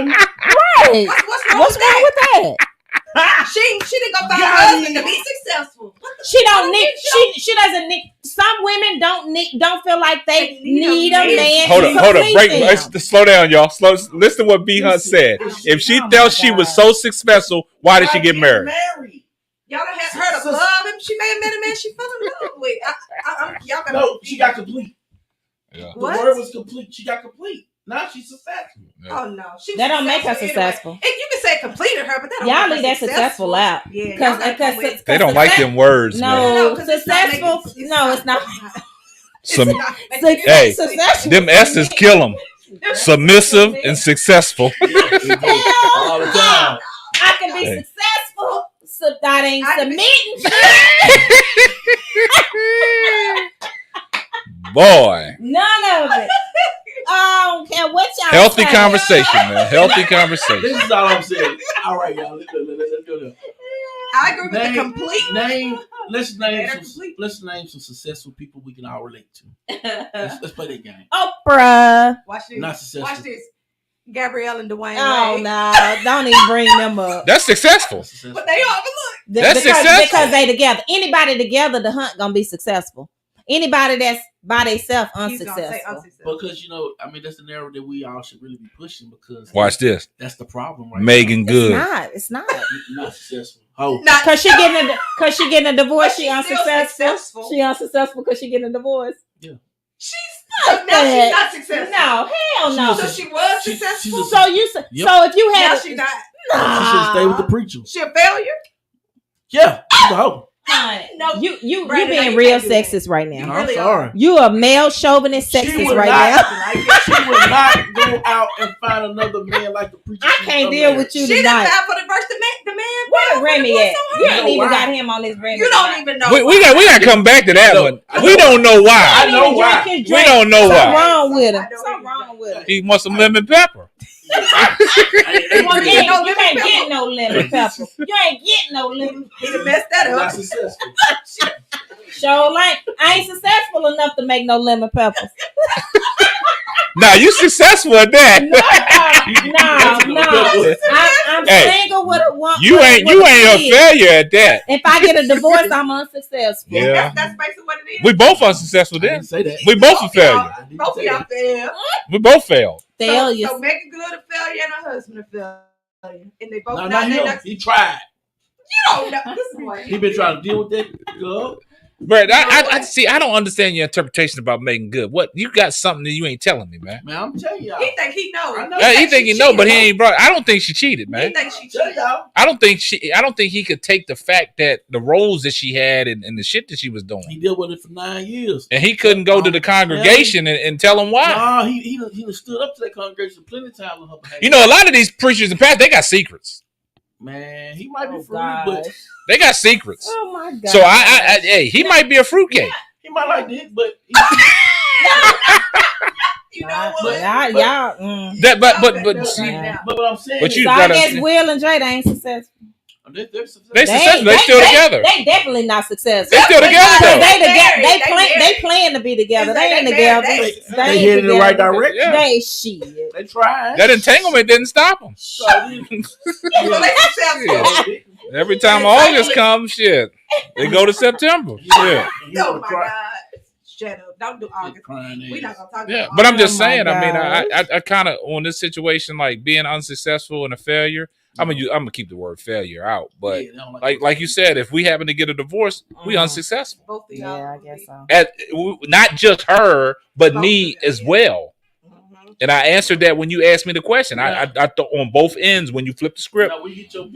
Speaker 8: Right. What's wrong with that?
Speaker 6: She didn't go find a husband to be successful.
Speaker 8: She don't need. She doesn't need. Some women don't feel like they need a man.
Speaker 1: Hold up. Break. Slow down, y'all. Listen to what B Hunt said. If she felt she was so successful, why did she get married?
Speaker 6: Y'all done had her to love him. She may have met a man she fell in love with. Y'all gotta
Speaker 7: no, she got complete.
Speaker 1: Yeah.
Speaker 7: The word was complete. She got complete. Now she's successful.
Speaker 1: Yeah.
Speaker 6: Oh no,
Speaker 8: that don't make her successful.
Speaker 6: Anyway. You can say completed her, but that don't
Speaker 8: y'all
Speaker 6: make
Speaker 8: leave that successful out.
Speaker 6: Yeah,
Speaker 8: because
Speaker 1: they don't like them words.
Speaker 8: No, successful. No, it's not.
Speaker 1: Hey, them S's kill them. Submissive and successful.
Speaker 8: Hell I can be successful. So that ain't submitting.
Speaker 1: Boy.
Speaker 8: None of it. I don't care what y'all
Speaker 1: Healthy
Speaker 8: say.
Speaker 1: conversation, man. Healthy conversation.
Speaker 7: This is all I'm saying. All right, y'all. Let's go there.
Speaker 6: I agree with the complete.
Speaker 7: Let's name some successful people we can all relate to. Let's play that game.
Speaker 8: Oprah.
Speaker 6: Watch this.
Speaker 7: Not successful.
Speaker 6: Watch this. Gabrielle and Dwayne
Speaker 8: Oh
Speaker 6: Wade.
Speaker 8: no! Don't even bring them up.
Speaker 1: That's successful.
Speaker 6: But they are. Look.
Speaker 1: That's
Speaker 8: because,
Speaker 1: successful.
Speaker 8: because they together. Anybody together, the hunt gonna be successful. Anybody that's by themselves unsuccessful.
Speaker 7: Because that's the narrative that we all should really be pushing. Because
Speaker 1: watch this.
Speaker 7: That's the problem, right?
Speaker 1: Megan Good.
Speaker 8: It's not.
Speaker 7: Not successful. Oh,
Speaker 8: because she getting a divorce. She unsuccessful. She unsuccessful because she getting a divorce.
Speaker 7: Yeah.
Speaker 6: She's not successful.
Speaker 8: No, hell no.
Speaker 6: So she was successful.
Speaker 8: So if you had,
Speaker 6: she not.
Speaker 7: She should stay with the preacher.
Speaker 6: She a failure.
Speaker 7: Yeah, she's a hoe.
Speaker 8: Honey,
Speaker 6: no,
Speaker 8: you being real sexist right now.
Speaker 7: I'm sorry.
Speaker 8: You a male chauvinist sexist right now.
Speaker 7: She would not go out and find another man like the preacher.
Speaker 8: I can't deal with you
Speaker 6: tonight. She
Speaker 8: tonight.
Speaker 6: didn't for the verse. The man.
Speaker 8: Where Remy at? You ain't even got him on this Remy.
Speaker 6: You don't even know.
Speaker 1: We got to come back to that one. We don't know why.
Speaker 7: I know why.
Speaker 1: We don't know why.
Speaker 8: Something wrong with him. Something wrong with him.
Speaker 1: He wants some lemon pepper.
Speaker 8: You can't get no lemon pepper. You ain't getting no lemon.
Speaker 6: He done messed that up.
Speaker 7: Not successful.
Speaker 8: I ain't successful enough to make no lemon peppers.
Speaker 1: Nah, you successful at that.
Speaker 8: No. I'm single with a woman.
Speaker 1: You ain't a failure at that.
Speaker 8: If I get a divorce, I'm unsuccessful.
Speaker 1: Yeah.
Speaker 6: That's basically what it is.
Speaker 1: We both unsuccessful then.
Speaker 7: Say that.
Speaker 1: We both a failure.
Speaker 6: Both of y'all failed.
Speaker 1: We both failed.
Speaker 8: Failures.
Speaker 6: So Megan Good a failure and her husband a failure. And they both
Speaker 7: not him. He tried.
Speaker 6: You don't know. This is why
Speaker 7: He been trying to deal with that girl.
Speaker 1: But I see. I don't understand your interpretation about Megan Good. What you got something that you ain't telling me, man?
Speaker 7: Man, I'm telling y'all.
Speaker 6: He think he know.
Speaker 1: He think he know, but he ain't brought. I don't think she cheated, man.
Speaker 6: He think she cheated.
Speaker 1: I don't think he could take the fact that the roles that she had and the shit that she was doing.
Speaker 7: He dealt with it for 9 years,
Speaker 1: and he couldn't go to the congregation and tell them why.
Speaker 7: No, he stood up to that congregation plenty of times on her behalf.
Speaker 1: You know, a lot of these preachers and pastors, they got secrets.
Speaker 7: Man, he might be free, but
Speaker 1: they got secrets.
Speaker 8: Oh my God!
Speaker 1: So he might be a fruitcake.
Speaker 7: He might like this, but
Speaker 6: you know what?
Speaker 7: But I'm saying,
Speaker 1: but you
Speaker 8: so I guess Will and Jada ain't successful.
Speaker 7: They're successful.
Speaker 1: They still together.
Speaker 8: They definitely not successful.
Speaker 1: They still together though.
Speaker 8: They plan to be together. They ain't together.
Speaker 7: They headed in the right direction.
Speaker 1: Yeah.
Speaker 8: They shit.
Speaker 7: They tried.
Speaker 1: That entanglement didn't stop them. Every time August comes, shit, they go to September. Shit.
Speaker 6: Oh my God. Shut up. Don't do August. We're not going to talk about
Speaker 1: But I'm just
Speaker 8: my
Speaker 1: saying, I mean,
Speaker 8: gosh.
Speaker 1: I kind of, on this situation, like being unsuccessful and a failure, I'm gonna keep the word failure out. But like you said, if we happen to get a divorce, we unsuccessful.
Speaker 6: both of y'all.
Speaker 8: Yeah, I guess so.
Speaker 1: Not just her, but me as well. And I answered that when you asked me the question. I thought on both ends when you flip the script.
Speaker 7: Now, when you get your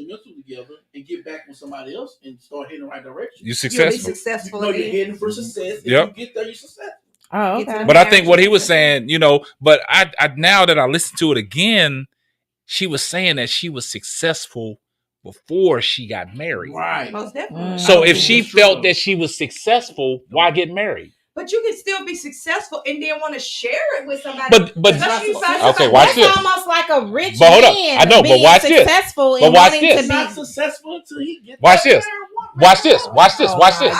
Speaker 7: mental together and get back with somebody else and start heading the right direction,
Speaker 1: You successful.
Speaker 6: You'll be successful.
Speaker 7: you're heading for success. If
Speaker 1: Yep.
Speaker 7: you get there, you're successful.
Speaker 8: Oh, okay.
Speaker 1: But I think what he was saying, but I now that I listened to it again, she was saying that she was successful before she got married.
Speaker 7: Right.
Speaker 6: Most definitely.
Speaker 1: So if she felt that she was successful, why get married?
Speaker 6: But you can still be successful and then want to share it with somebody.
Speaker 1: But okay, watch this.
Speaker 8: That's almost like a rich
Speaker 1: But hold up.
Speaker 8: man.
Speaker 1: I know, but
Speaker 8: being
Speaker 1: watch this.
Speaker 8: successful
Speaker 1: But
Speaker 8: and
Speaker 1: watch
Speaker 8: wanting
Speaker 1: this.
Speaker 8: to
Speaker 7: Not
Speaker 8: be
Speaker 7: successful until he gets
Speaker 1: Watch this. Watch this. Watch this. Watch this.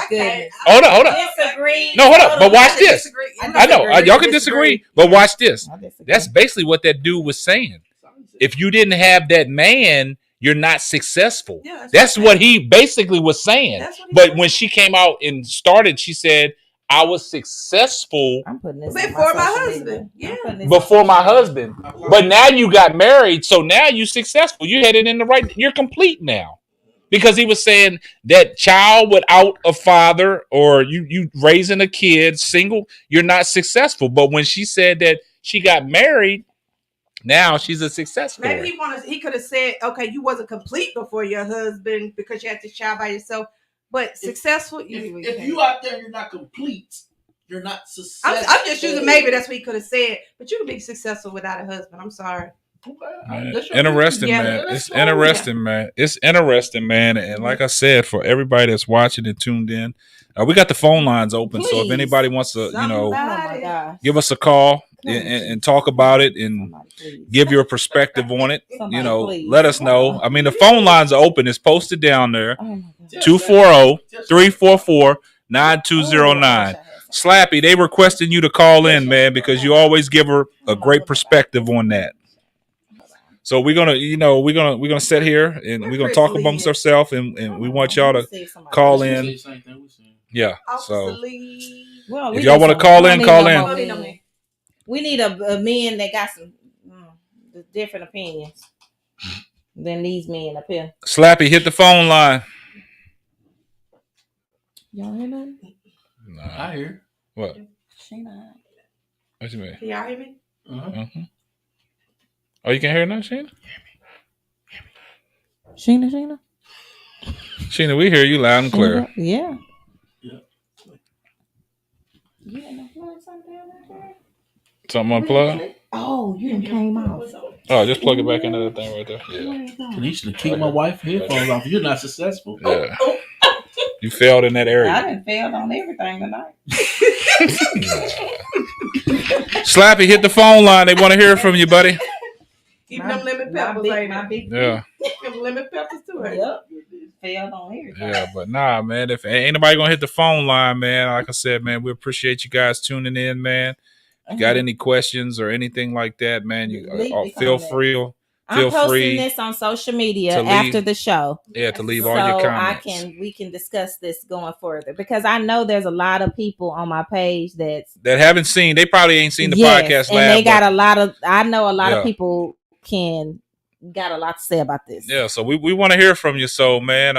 Speaker 1: Hold up.
Speaker 8: Disagree.
Speaker 1: No, hold up. But watch this. I know
Speaker 8: disagree.
Speaker 1: y'all can disagree, but watch this.
Speaker 8: I disagree.
Speaker 1: That's basically what that dude was saying. If you didn't have that man, you're not successful.
Speaker 6: Yeah,
Speaker 1: that's what he basically was saying. But when she came out and started, she said, I was successful
Speaker 8: I'm putting this
Speaker 6: before my husband. Yeah.
Speaker 1: before my husband. But now you got married, so now you're successful. You're headed in the right, you're complete now. Because he was saying that child without a father or you raising a kid single, you're not successful. But when she said that she got married, now she's a success story.
Speaker 6: Maybe he could have said, okay, you wasn't complete before your husband because you had this child by yourself. But successful,
Speaker 7: if you out there, you're not complete. You're not successful.
Speaker 6: I'm just using maybe that's what he could have said. But you can be successful without a husband. I'm sorry.
Speaker 1: Man,
Speaker 7: That's your
Speaker 1: interesting,
Speaker 6: Yeah,
Speaker 1: man.
Speaker 7: that's
Speaker 1: It's
Speaker 7: cool.
Speaker 1: interesting, man. It's interesting, man. And like I said, for everybody that's watching and tuned in, we got the phone lines open. So if
Speaker 8: Please.
Speaker 1: anybody wants to,
Speaker 8: Oh my gosh.
Speaker 1: give us a call
Speaker 8: Come on,
Speaker 1: and talk about it and
Speaker 8: Somebody, please.
Speaker 1: give your perspective on it,
Speaker 8: Somebody, please.
Speaker 1: let us know. I mean, the phone lines are open. It's posted down there.
Speaker 8: Oh my God.
Speaker 1: 240-344-9209. Slappy, they requesting you to call in, man, because you always give her a great perspective on that. So we're gonna sit here and we're gonna talk amongst ourselves and we want y'all to call in. Yeah. So
Speaker 8: Well,
Speaker 1: if y'all want to call in, call in.
Speaker 8: in. We need a men that got some different opinions than these men up here.
Speaker 1: Slappy, hit the phone line.
Speaker 8: Y'all hear nothing?
Speaker 1: Nah.
Speaker 7: I hear.
Speaker 1: What?
Speaker 8: She not.
Speaker 1: What you mean?
Speaker 6: Can y'all hear me?
Speaker 1: Mm-hmm. Oh, you can hear now, Sheena?
Speaker 8: Sheena?
Speaker 1: Sheena, we hear you loud and clear.
Speaker 8: Yeah.
Speaker 1: Something unplugged?
Speaker 8: Oh, you done came out.
Speaker 1: Oh, just plug it back into the thing right there. Yeah.
Speaker 7: Tanisha, keep my wife headphones off. You're not successful.
Speaker 1: Yeah. You failed in that area.
Speaker 8: I done failed on everything tonight.
Speaker 1: Slappy, hit the phone line. They want to hear from you, buddy.
Speaker 6: Even them lemon peppers,
Speaker 1: Yeah.
Speaker 6: them lemon peppers too.
Speaker 8: Yep. Failed on everything.
Speaker 1: Yeah, but nah, man. If ain't nobody gonna hit the phone line, man, like I said, man, we appreciate you guys tuning in, man. If you got any questions or anything like that, man, you feel free.
Speaker 8: I'm posting this on social media after the show.
Speaker 1: Yeah, to leave all your comments.
Speaker 8: We can discuss this going further because I know there's a lot of people on my page that haven't
Speaker 1: seen. They probably ain't seen the podcast.
Speaker 8: And they got a lot of. I know a lot of people got a lot to say about this.
Speaker 1: Yeah, so we want to hear from you. So, man,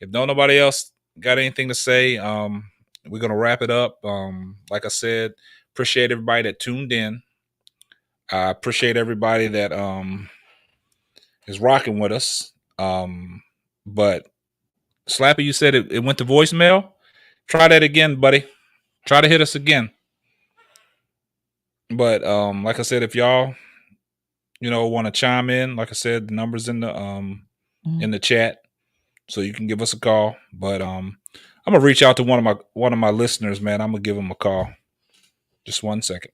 Speaker 1: if nobody else got anything to say, we're gonna wrap it up. Like I said, appreciate everybody that tuned in. I appreciate everybody that is rocking with us. But Slappy, you said it went to voicemail. Try that again, buddy. Try to hit us again. But like I said, if y'all want to chime in, like I said, the number's in the chat, so you can give us a call. But I'm gonna reach out to one of my listeners, man. I'm gonna give him a call. Just 1 second.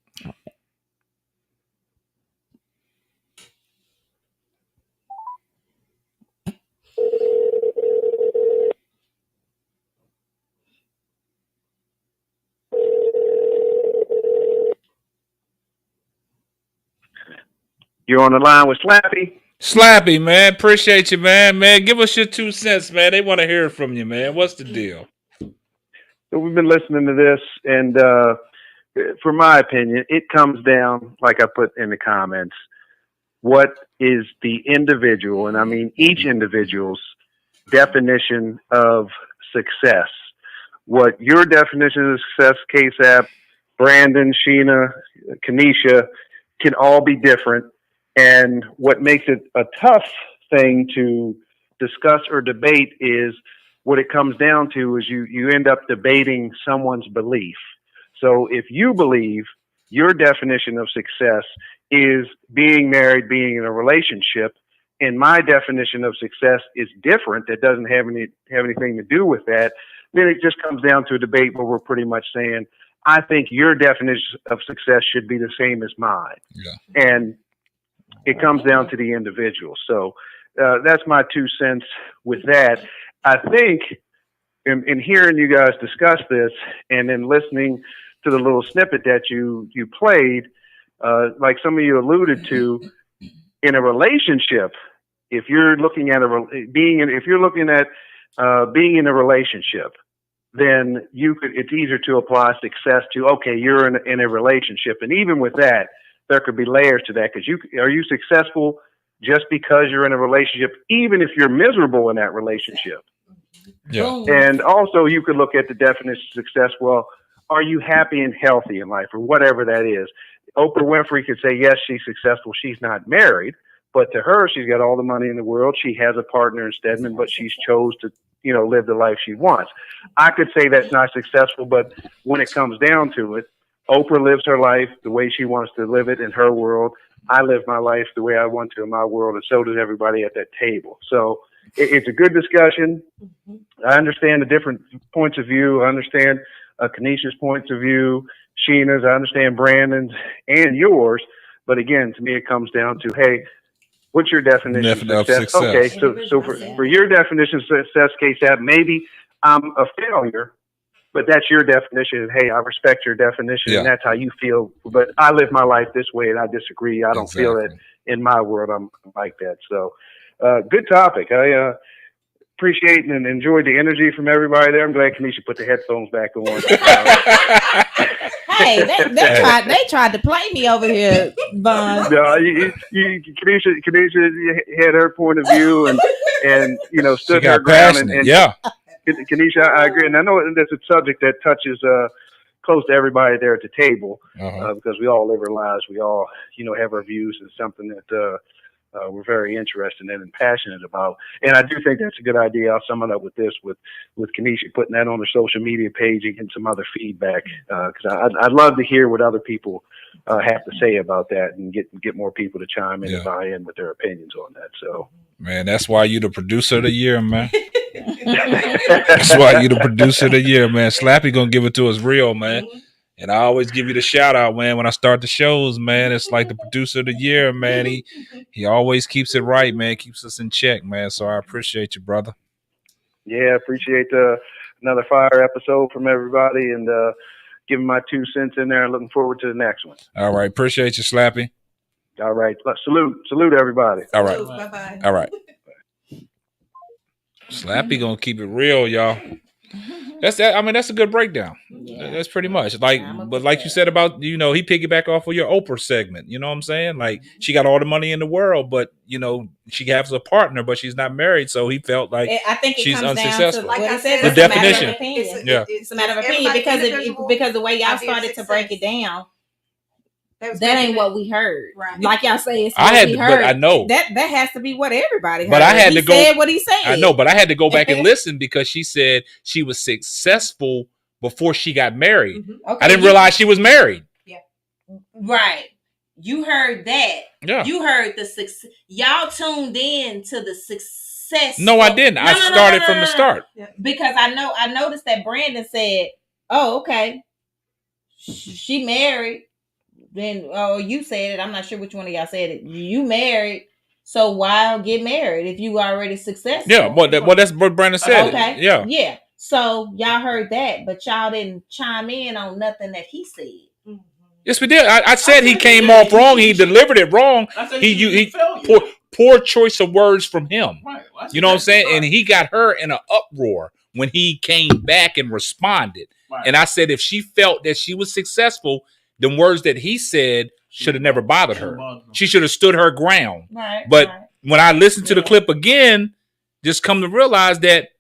Speaker 11: You're on the line with Slappy.
Speaker 1: Slappy, man. Appreciate you, man. Man, give us your 2 cents, man. They want to hear from you, man. What's the deal?
Speaker 11: So we've been listening to this, and for my opinion, it comes down, like I put in the comments, what is the individual, and I mean each individual's definition of success. What your definition of success, Ksapp, Brandon, Sheena, Kanisha, can all be different. And what makes it a tough thing to discuss or debate is what it comes down to is you end up debating someone's belief. So if you believe your definition of success is being married, being in a relationship, and my definition of success is different, that doesn't have anything to do with that, then it just comes down to a debate where we're pretty much saying, I think your definition of success should be the same as mine. Yeah. And it comes down to the individual. So that's my 2 cents with that. I think in hearing you guys discuss this and then listening to the little snippet that you played, like some of you alluded to, in a relationship, if you're looking at being in a relationship, then it's easier to apply success to, okay, you're in a relationship. And even with that, there could be layers to that, because are you successful just because you're in a relationship, even if you're miserable in that relationship? Yeah. And also you could look at the definition of success. Well, are you happy and healthy in life, or whatever that is? Oprah Winfrey could say, yes, she's successful. She's not married, but to her, she's got all the money in the world. She has a partner in Stedman, but she's chose to, live the life she wants. I could say that's not successful, but when it comes down to it, Oprah lives her life the way she wants to live it in her world. I live my life the way I want to in my world, and so does everybody at that table. So it's a good discussion. I understand the different points of view. I understand Kanisha's points of view, Sheena's. I understand Brandon's and yours. But again, to me, it comes down to, hey, what's your definition of success? Okay, so for your definition of success, Ksapp, maybe I'm a failure, but that's your definition. Hey, I respect your definition, and that's how you feel. But I live my life this way, and I disagree. I don't feel that in my world I'm like that. So, good topic. I appreciate and enjoyed the energy from everybody there. I'm glad Kanisha put the headphones back on.
Speaker 8: Hey, they tried to play me over here, Bun.
Speaker 11: No, Kanisha had her point of view and stood her ground. And Kanisha, I agree, and I know that's a subject that touches close to everybody there at the table because we all live our lives. We all have our views, and something that we're very interested in and passionate about. And I do think that's a good idea. I'll sum it up with this, with Kanisha putting that on her social media page and getting some other feedback, because I'd love to hear what other people have to say about that and get more people to chime in and buy in with their opinions on that. So,
Speaker 1: man, that's why you the producer of the year, man. That's why you the producer of the year, man. Slappy gonna give it to us real, man. And I always give you the shout out, man, when I start the shows, man. It's like the producer of the year, man. He always keeps it right, man. Keeps us in check, man. So I appreciate you, brother.
Speaker 11: Yeah, appreciate another fire episode from everybody, and giving my 2 cents in there. Looking forward to the next one.
Speaker 1: All right. Appreciate you, Slappy.
Speaker 11: All right. Salute everybody.
Speaker 1: All right.
Speaker 6: Bye-bye.
Speaker 1: All right. Slappy gonna keep it real, y'all. That's that. I mean, that's a good breakdown. Yeah. That's pretty much like you said about, he piggyback off of your Oprah segment. You know what I'm saying? Like, she got all the money in the world, but she has a partner, but she's not married. So he felt like
Speaker 8: I think
Speaker 1: she's
Speaker 8: comes
Speaker 1: unsuccessful.
Speaker 8: Down to, like I said,
Speaker 1: the definition.
Speaker 8: It's a matter of opinion because the way y'all started to break it down. That ain't what we heard. Right. Like y'all say, it's what we heard.
Speaker 1: But I know
Speaker 8: that has to be what everybody heard.
Speaker 1: But I had to go.
Speaker 8: Said what he said.
Speaker 1: I know, but I had to go back and listen because she said she was successful before she got married. Mm-hmm. Okay, I didn't realize she was married.
Speaker 8: Yeah, right. You heard that. Yeah, you heard the success. Y'all tuned in to the success.
Speaker 1: No, I didn't. I started from the start
Speaker 8: because I noticed that Brandon said, "Oh, okay, she married." Then, you said it. I'm not sure which one of y'all said it. You married, so why get married if you already successful?
Speaker 1: Yeah, well, that's what Brandon said.
Speaker 8: Okay,
Speaker 1: yeah.
Speaker 8: So y'all heard that, but y'all didn't chime in on nothing that he said. Mm-hmm.
Speaker 1: Yes, we did. I said he came off wrong. He delivered it wrong. He poor choice of words from him. Right. Well, you know what I'm saying? Right. And he got her in an uproar when he came back and responded. Right. And I said if she felt that she was successful, the words that he said should have never bothered her. She should have stood her ground.
Speaker 8: Right,
Speaker 1: but when I listened to the clip again, just come to realize that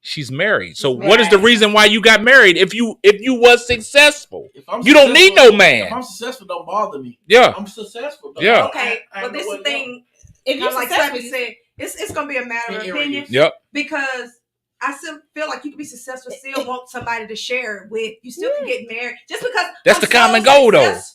Speaker 1: she's married. So what is the reason why you got married if you was successful? You don't need no man.
Speaker 7: If I'm successful, don't bother me.
Speaker 1: Yeah.
Speaker 7: I'm successful.
Speaker 1: Yeah.
Speaker 6: Okay. But this is the thing. If you like Slappy said, it's gonna be a matter of opinion.
Speaker 1: Yep.
Speaker 6: Because I still feel like you can be successful, still want somebody to share it with. You still can get married just because
Speaker 1: that's the common goal, though.
Speaker 6: That's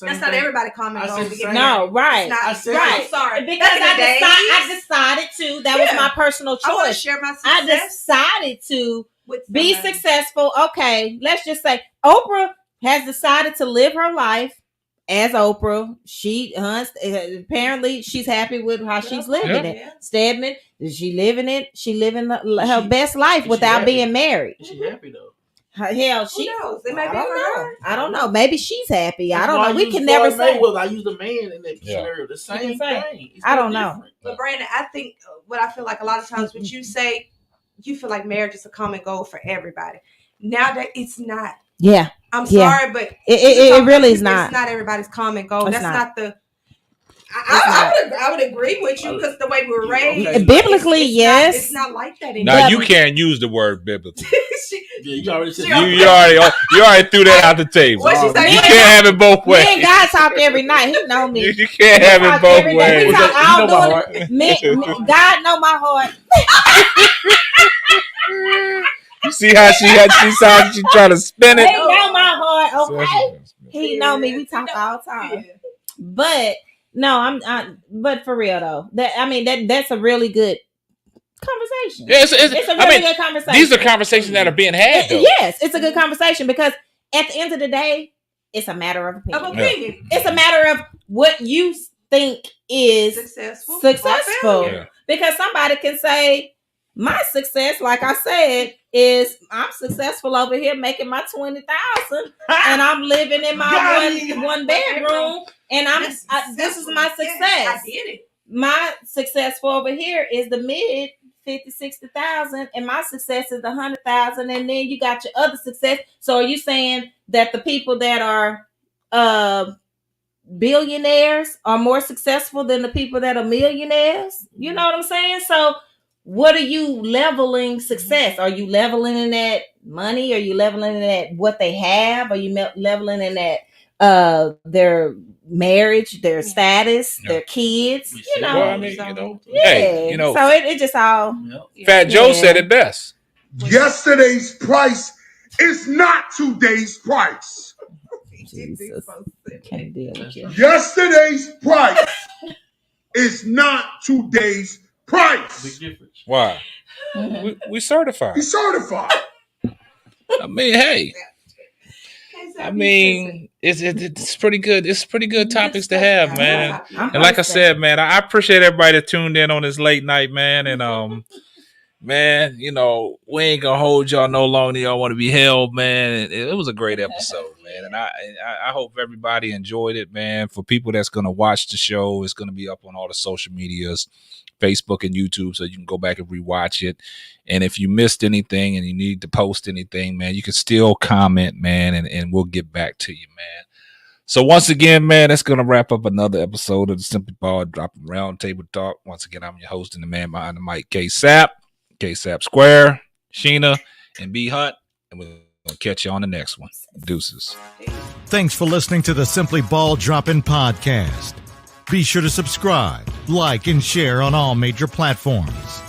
Speaker 6: not everybody common goal.
Speaker 8: No, right.
Speaker 6: I'm sorry.
Speaker 8: Because I decided to. That was my personal choice.
Speaker 6: I want to share my success.
Speaker 8: I decided to be successful. Okay, let's just say Oprah has decided to live her life as Oprah. She apparently she's happy with how she's living it. Stedman, she living it. She living her best life without being married.
Speaker 7: Is she happy though?
Speaker 8: Hell,
Speaker 6: she knows. It may be for her.
Speaker 8: I don't know. Maybe she's happy. I don't know. We can never say.
Speaker 7: Well, I use the man in that scenario. The same thing.
Speaker 8: I don't know.
Speaker 6: But Brandon, I think what I feel like a lot of times what you say, you feel like marriage is a common goal for everybody. Now that it's not.
Speaker 8: Yeah.
Speaker 6: I'm sorry, but
Speaker 8: it really is not.
Speaker 6: It's not everybody's common goal. That's not the. I would agree with you because the way we were raised.
Speaker 8: Okay. Biblically, yes.
Speaker 6: It's not like that anymore.
Speaker 1: Now you can't use the word biblically.
Speaker 7: You already said
Speaker 1: you already threw that out the table.
Speaker 6: What she say?
Speaker 1: You can't have it both ways.
Speaker 8: Me and God talk every night. He know me.
Speaker 1: You can't have it both ways.
Speaker 8: We talk all doing it. God know my heart.
Speaker 1: You see how she trying to spin it?
Speaker 8: He know my heart, okay? He know me. We talk all the time. But no, but for real though, that's a really good conversation.
Speaker 1: Yeah, it's
Speaker 8: a really good conversation.
Speaker 1: These are conversations that are being had, though.
Speaker 8: Yes, it's a good conversation because at the end of the day, it's a matter of opinion. It's a matter of what you think is successful. Yeah. Because somebody can say, my success, like I said, is I'm successful over here making my 20,000 and I'm living in my one bedroom and this is my success. I did it. My successful over here is the mid 50, 60,000 and my success is the 100,000 and then you got your other success. So are you saying that the people that are billionaires are more successful than the people that are millionaires? You know what I'm saying? So what are you leveling success? Are you leveling in that money? Are you leveling in that what they have? Are you leveling in that their marriage, their status, their kids? You know,
Speaker 1: well,
Speaker 8: hey, so it just all.
Speaker 1: Fat Joe said it best.
Speaker 12: Yesterday's price is not today's price.
Speaker 8: Jesus, can't deal with you.
Speaker 12: Yesterday's price is not today's price.
Speaker 1: Why? We certified.
Speaker 12: He's certified.
Speaker 1: I mean, hey. I mean, it's pretty good. It's pretty good topics to have, man. And like I said, man, I appreciate everybody that tuned in on this late night, man. And man, you know, we ain't gonna hold y'all no longer than y'all want to be held, man. It was a great episode, man. And I hope everybody enjoyed it, man. For people that's gonna watch the show, it's gonna be up on all the social medias, Facebook and YouTube, so you can go back and rewatch it. And if you missed anything and you need to post anything, man, you can still comment, man, and we'll get back to you, man. So once again, man, that's going to wrap up another episode of the Simply Ball Dropping Roundtable Talk. Once again, I'm your host and the man behind the mic, Ksapp Square, Sheena, and B Hunt. And we'll catch you on the next one. Deuces.
Speaker 3: Thanks for listening to the Simply Ball Dropping Podcast. Be sure to subscribe, like, and share on all major platforms.